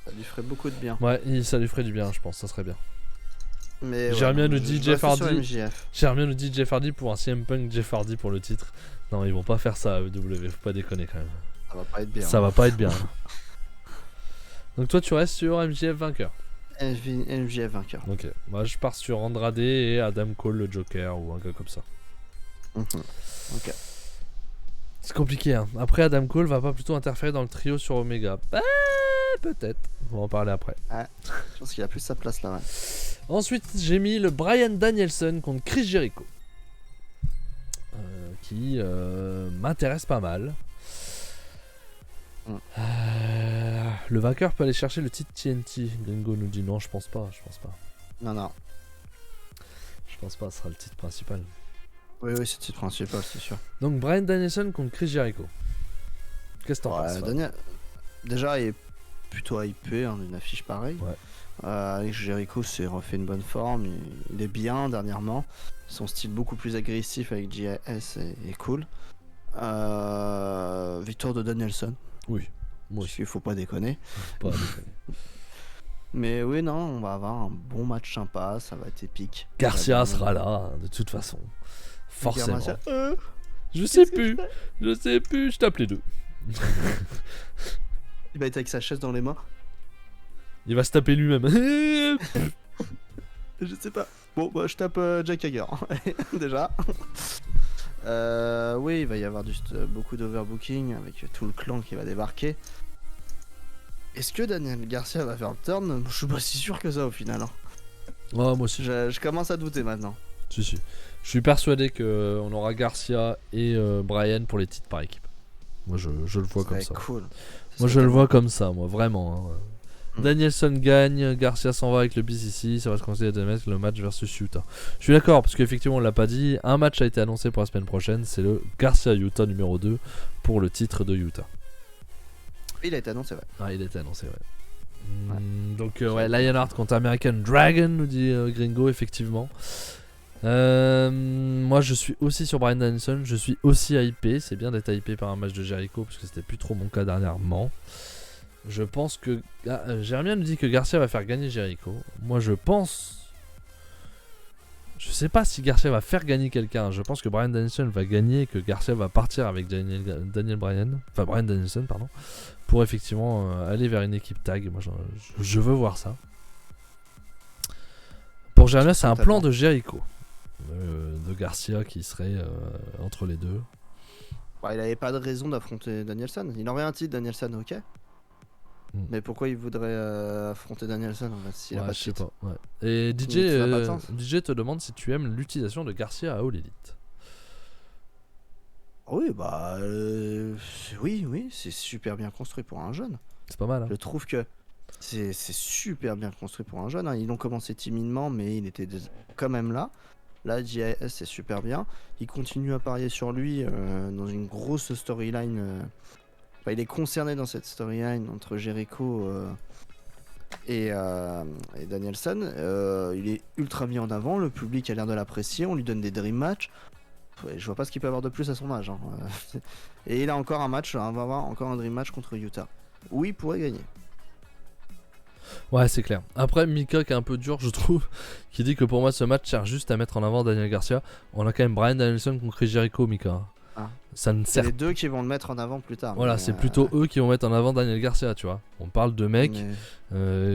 Ça lui ferait beaucoup de bien. Ouais, ça lui ferait du bien, je pense, ça serait bien. Mais Jeremia nous dit Jeff Hardy. Jeremia nous dit Jeff Hardy pour un CM Punk Jeff Hardy pour le titre. Non, ils vont pas faire ça à EW, faut pas déconner quand même. Ça va pas être bien. Ça va pas être bien. Donc toi tu restes sur MJF vainqueur. MJF vainqueur. Ok, moi je pars sur Andrade et Adam Cole le Joker ou un gars comme ça. Ok. C'est compliqué, hein. Après Adam Cole va pas plutôt interférer dans le trio sur Omega? Bah, peut-être. On va en parler après. Ouais, je pense qu'il a plus sa place là. Ouais. Ensuite, j'ai mis le Bryan Danielson contre Chris Jericho. Qui m'intéresse pas mal. Le vainqueur peut aller chercher le titre TNT. Gringo nous dit non, je pense pas. Non. Je pense pas, ce sera le titre principal. Oui, c'est le titre principal, c'est sûr. Donc Bryan Danielson contre Chris Jericho. Qu'est-ce que t'en penses? Daniel... Déjà, il est plutôt hypé d'une affiche pareille. Ouais. Avec Jericho, s'est refait une bonne forme. Il est bien dernièrement. Son style beaucoup plus agressif avec JS est cool. Victoire de Danielson. Oui. Moi aussi. Il faut pas déconner. Pas déconner. Mais oui, non, on va avoir un bon match sympa. Ça va être épique. Garcia sera là, de toute façon. Forcément. Martial, Je sais qu'est-ce que plus. Je sais plus. Je tape les deux. il va être avec sa chaise dans les mains. Il va se taper lui-même. Je sais pas. Bon, bah, je tape Jack Hager. Déjà. Oui, il va y avoir beaucoup d'overbooking avec tout le clan qui va débarquer. Est-ce que Daniel Garcia va faire le turn? Je suis pas si sûr que ça au final. Hein. Ouais, moi aussi. Je commence à douter maintenant. Si, si. Je suis persuadé qu'on aura Garcia et Brian pour les titres par équipe. Moi, je le vois comme ça. Cool. Moi, je le vois comme ça, moi, vraiment. Hein. Danielson gagne, Garcia s'en va avec le BCC, ça va se considérer le match versus Utah. Je suis d'accord, parce qu'effectivement, on l'a pas dit, un match a été annoncé pour la semaine prochaine, c'est le Garcia-Utah numéro 2 pour le titre de Utah. Il a été annoncé, ouais. Ah, il a été annoncé, ouais. Donc, ouais, Lionheart contre American Dragon, nous dit Gringo, effectivement. Moi, je suis aussi sur Bryan Danielson, je suis aussi hypé. C'est bien d'être hypé par un match de Jericho, parce que c'était plus trop mon cas dernièrement. Je pense que. Jeremia nous dit que Garcia va faire gagner Jericho. Moi, je pense. Je sais pas si Garcia va faire gagner quelqu'un. Je pense que Bryan Danielson va gagner et que Garcia va partir avec Daniel Bryan. Enfin, Bryan Danielson, pardon. Pour effectivement aller vers une équipe tag. Moi, je veux voir ça. Pour Jeremia, c'est un plan de Jericho. De Garcia qui serait entre les deux. Bah, il avait pas de raison d'affronter Danielson. Il aurait un titre, Danielson, ok. Mais pourquoi il voudrait affronter Danielson en fait, s'il a pas de titre? Je sais pas. Ouais. Et DJ te demande si tu aimes l'utilisation de Garcia à All Elite. Oui, bah. Oui, c'est super bien construit pour un jeune. C'est pas mal. Hein. Je trouve que c'est super bien construit pour un jeune. Hein. Ils l'ont commencé timidement, mais il était quand même là. Là, JAS, c'est super bien. Il continue à parier sur lui dans une grosse storyline. Enfin, il est concerné dans cette storyline entre Jericho et Danielson. Il est ultra mis en avant. Le public a l'air de l'apprécier. On lui donne des dream matchs. Je vois pas ce qu'il peut avoir de plus à son âge. Hein. Et il a encore un match. On va avoir encore un dream match contre Utah. Où il pourrait gagner. Ouais, c'est clair. Après, Mika qui est un peu dur, je trouve, qui dit que pour moi ce match sert juste à mettre en avant Daniel Garcia. On a quand même Bryan Danielson contre Chris Jericho, Mika. Ah. Ça ne sert. C'est les deux qui vont le mettre en avant plus tard. Voilà, c'est plutôt eux qui vont mettre en avant Daniel Garcia, tu vois. On parle de mecs,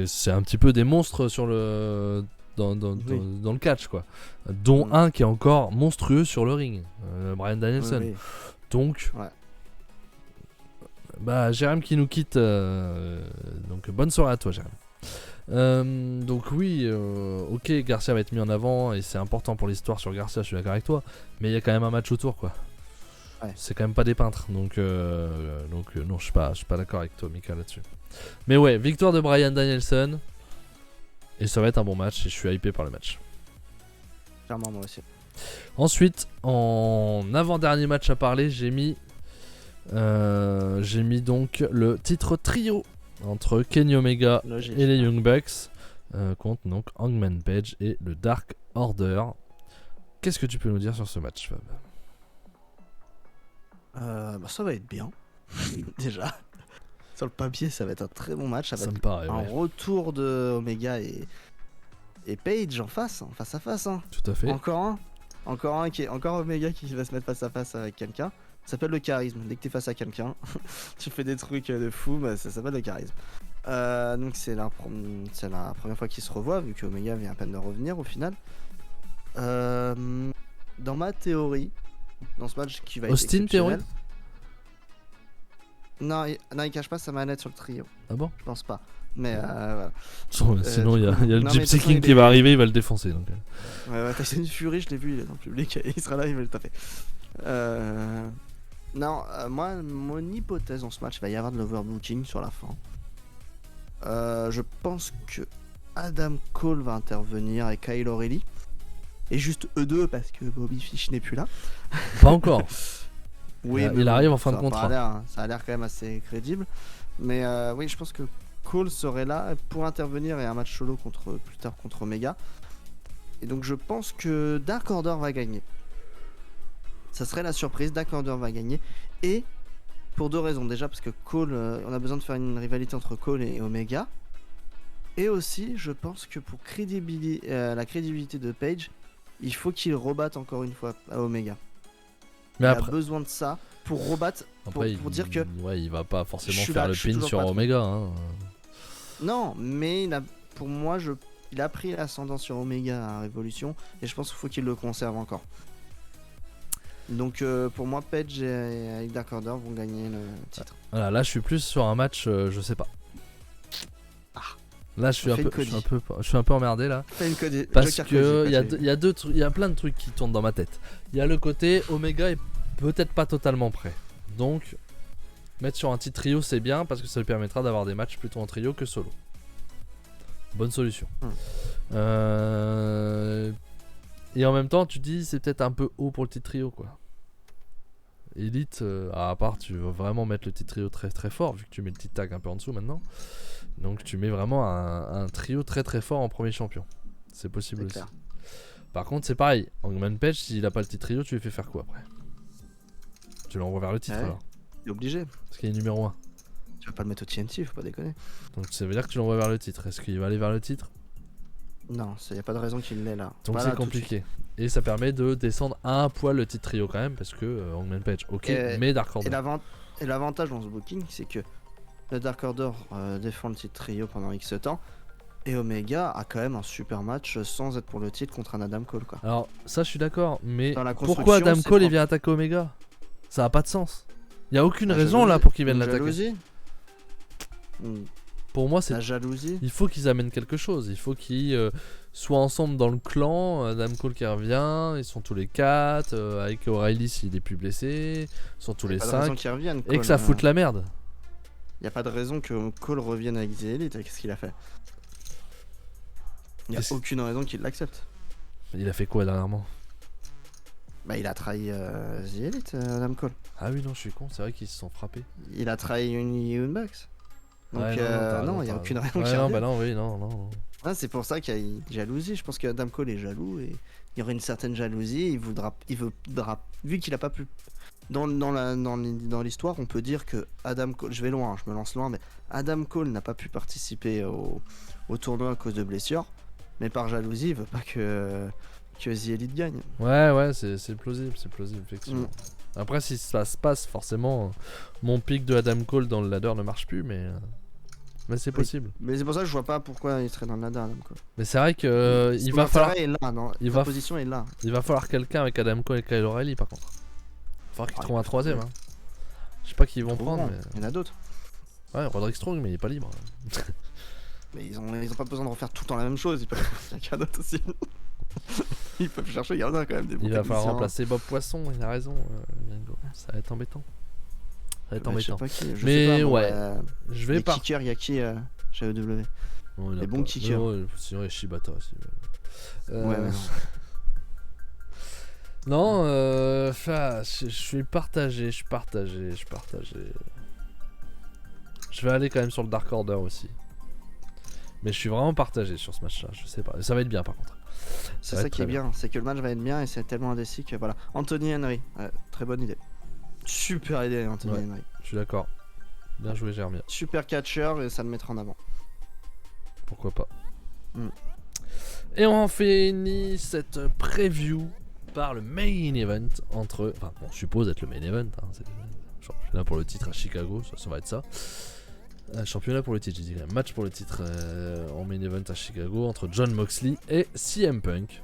c'est un petit peu des monstres sur le dans le catch, quoi. Dont un qui est encore monstrueux sur le ring, Bryan Danielson. Oui. Donc. Ouais. Bah, Jérém qui nous quitte. Donc, bonne soirée à toi, Jérém. Donc oui, ok, Garcia va être mis en avant et c'est important pour l'histoire sur Garcia, je suis d'accord avec toi, mais il y a quand même un match autour, quoi. Ouais. C'est quand même pas des peintres, donc non, je suis pas d'accord avec toi, Mika, là-dessus. Mais ouais, victoire de Bryan Danielson et ça va être un bon match et je suis hypé par le match. Clairement, moi aussi. Ensuite, en avant-dernier match à parler, j'ai mis donc le titre trio entre Kenny Omega et les Young Bucks contre donc Hangman Page et le Dark Order. Qu'est-ce que tu peux nous dire sur ce match, Fab? Bah ça va être bien. Déjà sur le papier ça va être un très bon match. Ça va me être paraît, un retour de Omega et Page en face à face hein. Tout à fait. Encore Omega qui va se mettre face à face avec quelqu'un. Ça s'appelle le charisme. Dès que t'es face à quelqu'un, tu fais des trucs de fou, bah, ça s'appelle le charisme. Donc c'est la première fois qu'ils se revoient, vu que Omega vient à peine de revenir au final. Dans ma théorie, dans ce match qui va être Austin théorie. Non, il cache pas sa manette sur le trio. Ah bon? Je pense pas. Mais voilà. Sinon, il y a le Gypsy King qui va arriver, il va le défoncer. Donc. Ouais, Tyson Fury, je l'ai vu, il est dans le public, il sera là, il va le taper. Non, moi, mon hypothèse dans ce match, il va y avoir de l'overbooking sur la fin. Je pense que Adam Cole va intervenir avec Kyle O'Reilly. Et juste eux deux parce que Bobby Fish n'est plus là. Pas encore. Oui, il arrive en fin de contrat. Ça a l'air quand même assez crédible. Mais oui, je pense que Cole serait là pour intervenir et un match solo plus tard contre Omega. Et donc je pense que Dark Order va gagner. Ça serait la surprise, Dark Order va gagner. Et pour deux raisons. Déjà parce que Cole, on a besoin de faire une rivalité entre Cole et Omega. Et aussi, je pense que pour la crédibilité de Page, il faut qu'il rebatte encore une fois à Omega. Mais Il après, a besoin de ça pour rebattre, pour dire que ouais, il va pas forcément je suis faire là, le je suis pin toujours sur patron. Omega. Hein. non, mais pour moi, il a pris l'ascendant sur Omega à Révolution et je pense qu'il faut qu'il le conserve encore. Donc pour moi, Page et Dark Order vont gagner le titre. Voilà, là je suis plus sur un match, je sais pas. Là je suis un peu emmerdé là. Fais une code. Parce que il y a plein de trucs qui tournent dans ma tête. Il y a le côté Omega est peut-être pas totalement prêt. Donc mettre sur un petit trio c'est bien parce que ça lui permettra d'avoir des matchs plutôt en trio que solo. Bonne solution. Et en même temps tu dis c'est peut-être un peu haut pour le petit trio quoi. Elite, à part tu veux vraiment mettre le petit trio très très fort vu que tu mets le petit tag un peu en dessous maintenant. Donc tu mets vraiment un trio très très fort en premier champion. C'est possible C'est aussi. clair. Par contre c'est pareil, Hangman Page s'il a pas le petit trio tu lui fais faire quoi après? Tu l'envoies vers le titre Ouais. alors. T'es obligé. Parce qu'il est numéro 1. Tu vas pas le mettre au TNT, faut pas déconner. Donc ça veut dire que tu l'envoies vers le titre. Est-ce qu'il va aller vers le titre? Non, y a pas de raison qu'il l'ait là. Donc Pas c'est là, tout de suite. compliqué. Et ça permet de descendre un poil le titre trio quand même parce que Hangman Page ok mais Dark Order. Et l'avantage dans ce booking, c'est que le Dark Order défend le titre trio pendant X temps. Et Omega a quand même un super match sans être pour le titre contre un Adam Cole quoi. Alors ça je suis d'accord mais Dans la pourquoi construction, Adam c'est Cole il propre. vient attaquer Omega? Ça a pas de sens. Il y a aucune La raison jalousie- là pour qu'il vienne une l'attaquer. jalousie. Pour moi c'est La jalousie. il faut qu'ils amènent quelque chose. Il faut qu'ils soient ensemble dans le clan. Adam Cole qui revient. Ils sont tous les 4. Avec O'Reilly s'il est plus blessé. Ils sont tous les Pas de raison 5. qu'il revienne. Et que ça foute la merde. Y a pas de raison que Cole revienne avec The Elite avec ce qu'il a fait. Y a Qu'est-ce- aucune raison qu'il l'accepte. Il a fait quoi dernièrement? Bah il a trahi The Elite, Adam Cole. Ah oui non je suis con. C'est vrai qu'ils se sont frappés. Il a trahi Young Bucks. Donc Ouais, t'as raison, non, y a t'as aucune raison. raison Ouais, qu'il non, revienne. bah non, oui, non. Ah, c'est pour ça qu'il y a une jalousie. Je pense que Adam Cole est jaloux et il y aurait une certaine jalousie. Il voudra, vu qu'il a pas pu. Dans l'histoire, on peut dire que Adam Cole, je vais loin, je me lance loin, mais Adam Cole n'a pas pu participer au tournoi à cause de blessures. Mais par jalousie, il veut pas que The Elite gagne. Ouais, c'est plausible, effectivement. Après, si ça se passe, forcément, mon pic de Adam Cole dans le ladder ne marche plus, mais c'est possible. Mais c'est pour ça que je vois pas pourquoi il serait dans le ladder, Adam Cole. Mais c'est vrai que il Son va falloir, intérêt est là, non, il sa va- position est là. il va falloir quelqu'un avec Adam Cole et Kyle O'Reilly, par contre. Il va falloir qu'ils Ah, trouvent un ils peuvent troisième. trouver. Hein. Je sais pas qui ils vont prendre, mais... Il y en a d'autres. Ouais, Roderick Strong, mais il est pas libre. Mais ils ont pas besoin de refaire tout le temps la même chose. Ils peuvent quelqu'un d'autre aussi. Ils peuvent chercher, il y en a quand même des bons Il va falloir techniciens. remplacer Bob Poisson, il a raison. Yango. Ça va être embêtant. Ça va être Ouais, je sais embêtant. pas qui, je Mais sais pas, moi, ouais, Je vais les pas. kickers, il y a qui chez EW? Non, il y en a les bons pas. kickers. Non, sinon il y a Shibata aussi. Ouais, mais non. Non, je suis partagé. Je vais aller quand même sur le Dark Order aussi. Mais je suis vraiment partagé sur ce match-là, je sais pas. Ça va être bien par contre. C'est va ça être qui est très bien, c'est que le match va être bien et c'est tellement indécis que voilà. Anthony Henry, ouais, très bonne idée. Super idée, Anthony Ouais. Henry. Je suis d'accord. Bien joué, Germia. Super catcher et ça le mettra en avant. Pourquoi pas. Mm. Et on finit cette preview par le main event entre. Enfin, on suppose être le main event. Hein, c'est le championnat pour le titre à Chicago, ça va être ça. Championnat pour le titre, j'ai dit. Match pour le titre en main event à Chicago entre Jon Moxley et CM Punk.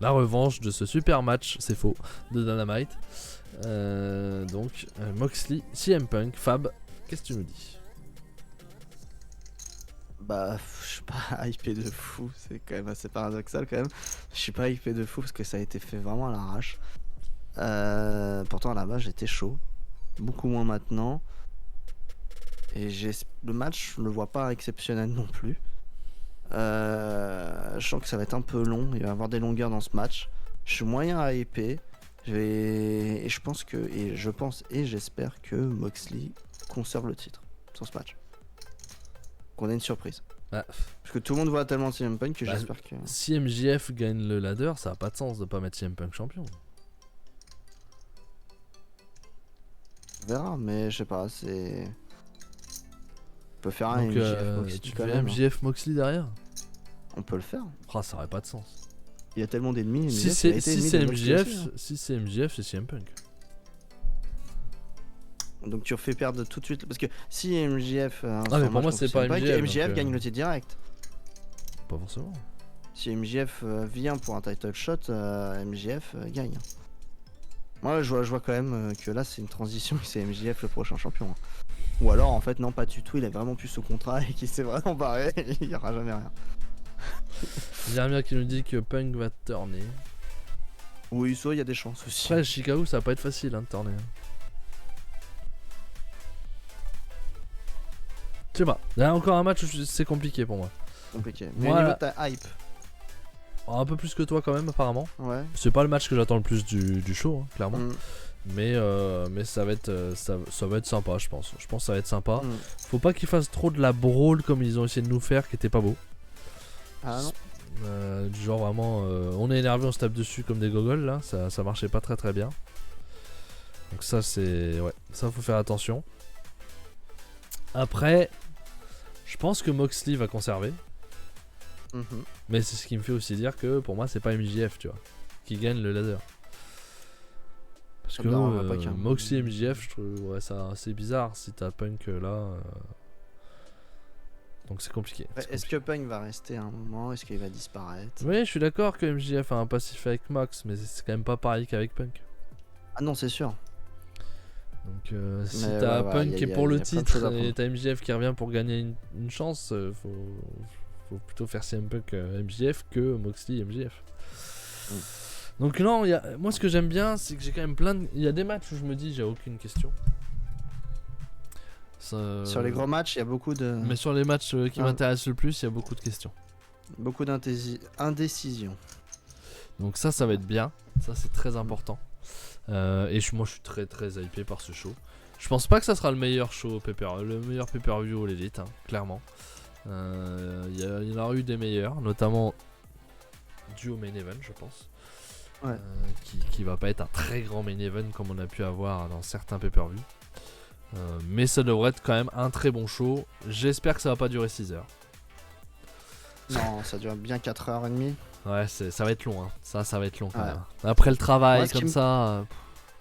La revanche de ce super match, c'est faux, de Dynamite. Donc, Moxley, CM Punk, Fab, qu'est-ce que tu nous dis? Bah, je suis pas hypé de fou, c'est quand même assez paradoxal quand même. Je suis pas hypé de fou parce que ça a été fait vraiment à l'arrache. Pourtant à la base j'étais chaud, beaucoup moins maintenant. Et le match, je le vois pas exceptionnel non plus. Je sens que ça va être un peu long, il va y avoir des longueurs dans ce match. Je suis moyen hypé. Et je pense et j'espère que Moxley conserve le titre sur ce match. Qu'on ait une surprise. Ah, Parce que tout le monde voit tellement CM Punk que Bah, j'espère que. si MJF gagne le ladder, ça a pas de sens de pas mettre CM Punk champion. On verra, mais je sais pas, c'est. On peut faire un Donc, MJF Moxley tu quand fais même, hein. MJF Moxley derrière? On peut le faire. Ah, ça aurait pas de sens. Il y a tellement d'ennemis. Si MJF, c'est il a été ennemi de Moxley MJF, aussi, hein. si c'est MJF, c'est CM Punk. Donc tu refais perdre tout de suite. Parce que si MJF. Ah, mais pour moi, c'est pas MJF. MJF donc, gagne le titre direct. Pas forcément. Si MJF vient pour un title shot, MJF gagne. Moi je vois quand même que là c'est une transition et c'est MJF le prochain champion. Hein. Ou alors en fait non pas du tout, il a vraiment plus ce contrat et qu'il s'est vraiment barré et il n'y aura jamais rien. Jeremia qui nous dit que Punk va turner. Oui ça il y a des chances aussi. Après Chicago ça va pas être facile hein, de turner. Je sais pas, il y a encore un match où c'est compliqué pour moi. Compliqué. Mais Moi, au niveau de ta hype. Un peu plus que toi quand même apparemment. Ouais. C'est pas le match que j'attends le plus du show, hein, clairement. Mm. Mais ça va être ça va être sympa je pense. Je pense que ça va être sympa. Mm. Faut pas qu'ils fassent trop de la brawl comme ils ont essayé de nous faire qui était pas beau. Ah non. Du genre vraiment on est énervé, on se tape dessus comme des gogoles là, ça marchait pas très bien. Donc ça c'est ouais, ça faut faire attention. Après je pense que Moxley va conserver. Mhm. Mais c'est ce qui me fait aussi dire que pour moi c'est pas MJF tu vois qui gagne le laser. Parce Ça que me dérangerait pas qu'un- Moxley MJF je trouve ça assez bizarre si t'as Punk là. Donc c'est compliqué. Ouais, est-ce que Punk va rester un moment? Est-ce qu'il va disparaître? Oui je suis d'accord que MJF a un passif avec Mox mais c'est quand même pas pareil qu'avec Punk. Ah non c'est sûr. Donc si Mais t'as ouais, Punk y a- qui est y a- pour le y a plein de choses titre à prendre. et t'as MJF qui revient pour gagner une chance, faut plutôt faire CM Punk MJF que Moxley MJF. Mm. Donc non, moi ce que j'aime bien c'est que j'ai quand même il y a des matchs où je me dis j'ai aucune question. Sur les gros matchs il y a beaucoup de... Mais sur les matchs qui Ah. m'intéressent le plus, il y a beaucoup de questions. Beaucoup d'indécision. Donc ça va être bien, ça c'est très important. Et moi je suis très hypé par ce show. Je pense pas que ça sera le meilleur show le meilleur pay-per-view au l'élite, hein, clairement. Il y en aura eu des meilleurs, notamment dû au main event je pense. Ouais. Qui va pas être un très grand main event comme on a pu avoir dans certains pay-per-view. Mais ça devrait être quand même un très bon show. J'espère que ça va pas durer 6 heures. Non ça dure bien 4h30. Ouais ça va être long hein. Ça va être long quand Ouais. même. Après le travail Moi, ce qui comme me- ça.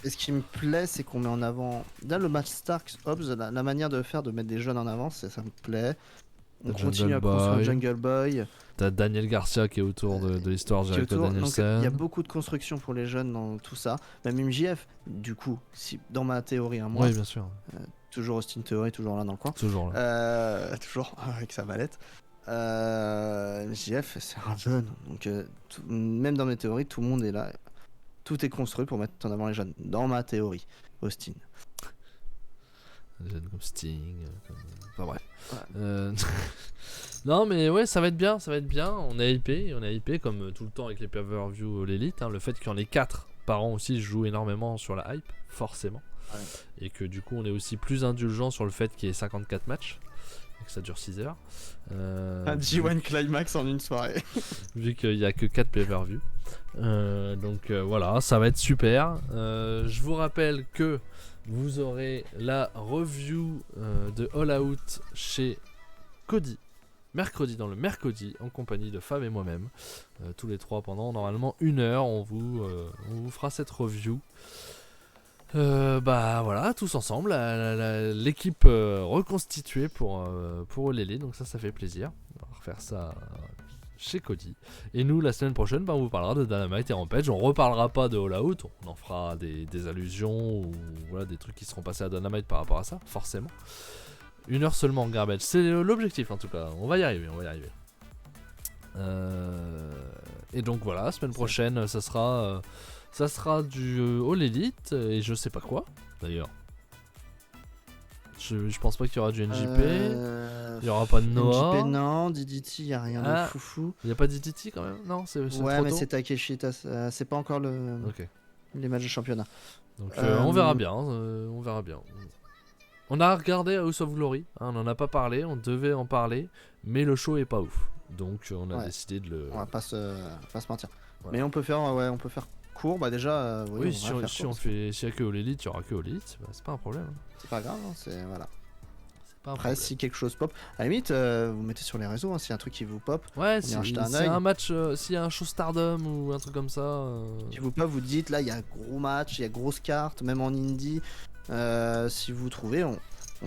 Et ce qui me plaît, c'est qu'on met en avant. Là, le match Starks Hobbs, la manière de faire, de mettre des jeunes en avant, ça me plaît. On T'as continue Jungle à construire Boy. Jungle Boy. T'as Daniel Garcia qui est autour de l'histoire qui est Jericho autour. Donc, Danielson. il y a beaucoup de construction pour les jeunes dans tout ça. Même MJF, du coup, si, dans ma théorie, à moi, Oui bien sûr. toujours Austin Theory, toujours là dans le coin. Toujours là. Toujours avec sa mallette. MJF, c'est un jeune. Donc, même dans mes théories, tout le monde est là. Tout est construit pour mettre en avant les jeunes. Dans ma théorie, Austin. Des jeunes comme Sting. Enfin bref. Ouais. Non mais ouais ça va être bien, on est hypé comme tout le temps avec les pay-per-view l'élite, hein. Le fait qu'il y en ait 4 par an aussi joue énormément sur la hype, forcément. Ouais. Et que du coup on est aussi plus indulgent sur le fait qu'il y ait 54 matchs et que ça dure 6 heures. Un G1 Climax en une soirée. Vu qu'il n'y a que 4 pay-per-view. Donc voilà, ça va être super. Je vous rappelle que vous aurez la review de All Out chez Cody. Mercredi, dans le mercredi, en compagnie de Fab et moi-même. Tous les trois pendant normalement 1 heure. On vous fera cette review. Bah voilà, tous ensemble, l'équipe reconstituée pour Olélé, donc ça fait plaisir. On va refaire ça chez Cody. Et nous, la semaine prochaine, bah, on vous parlera de Dynamite et Rampage. On reparlera pas de All Out, on en fera des allusions ou voilà, des trucs qui seront passés à Dynamite par rapport à ça, forcément. 1 heure seulement en garbage, c'est l'objectif en tout cas, on va y arriver. Et donc voilà, semaine prochaine, ça sera du All Elite et je sais pas quoi d'ailleurs. Je pense pas qu'il y aura du NJP. Il y aura pas de Noah. NJP non, DDT y a rien de foufou. Il y a pas DDT quand même. Non, c'est Ouais trop mais tôt. c'est Takeshi, c'est pas encore Ok. les matchs de championnat. Donc on verra bien. On a regardé House of Glory, hein, on en a pas parlé, on devait en parler, mais le show est pas ouf. Donc on a décidé de le. On va pas se mentir. Voilà. Mais on peut faire court, bah déjà. Oui, si on fait, s'il y a que All Elite, il y aura que All Elite, bah, c'est pas un problème. C'est pas grave, hein, c'est voilà. C'est Pas un Après, problème. si quelque chose pop, à la limite, vous mettez sur les réseaux, hein, s'il y a un truc qui vous pop, Ouais, on ira jeter un si œil. un match, s'il y a un show Stardom ou un truc comme ça. Si vous pop, vous dites là, il y a gros match, il y a grosse carte, même en indie. Si vous trouvez, on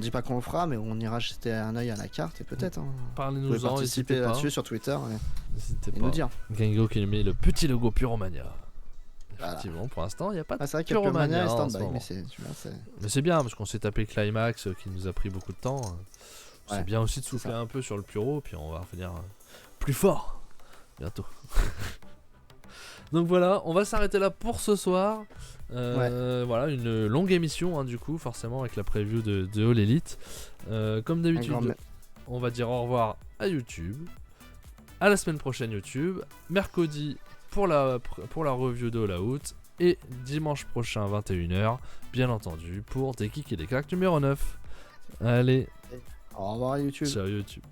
dit pas qu'on le fera, mais on ira jeter un œil à la carte et peut-être. Hein. Vous pouvez Parlez-nous-en, participer n'hésitez pas. là-dessus sur Twitter N'hésitez et pas. nous dire. Gango qui met le petit logo Pyromania. Voilà. Effectivement, pour l'instant, il n'y a pas de Ah, c'est vrai qu'il y a Pyromania Pyromania et en ce Standby, moment. mais Mais c'est bien parce qu'on s'est tapé Climax qui nous a pris beaucoup de temps. C'est Ouais, bien aussi de souffler ça. un peu sur le Pyro, puis on va revenir plus fort bientôt. Donc voilà, on va s'arrêter là pour ce soir. Voilà, une longue émission du coup, forcément avec la preview de All Elite. Comme d'habitude, on va dire au revoir à YouTube. À la semaine prochaine YouTube. Mercredi pour la review de All Out. Et dimanche prochain 21h, bien entendu, pour Des Kicks et des Claques numéro 9. Allez, Au revoir YouTube. ciao YouTube.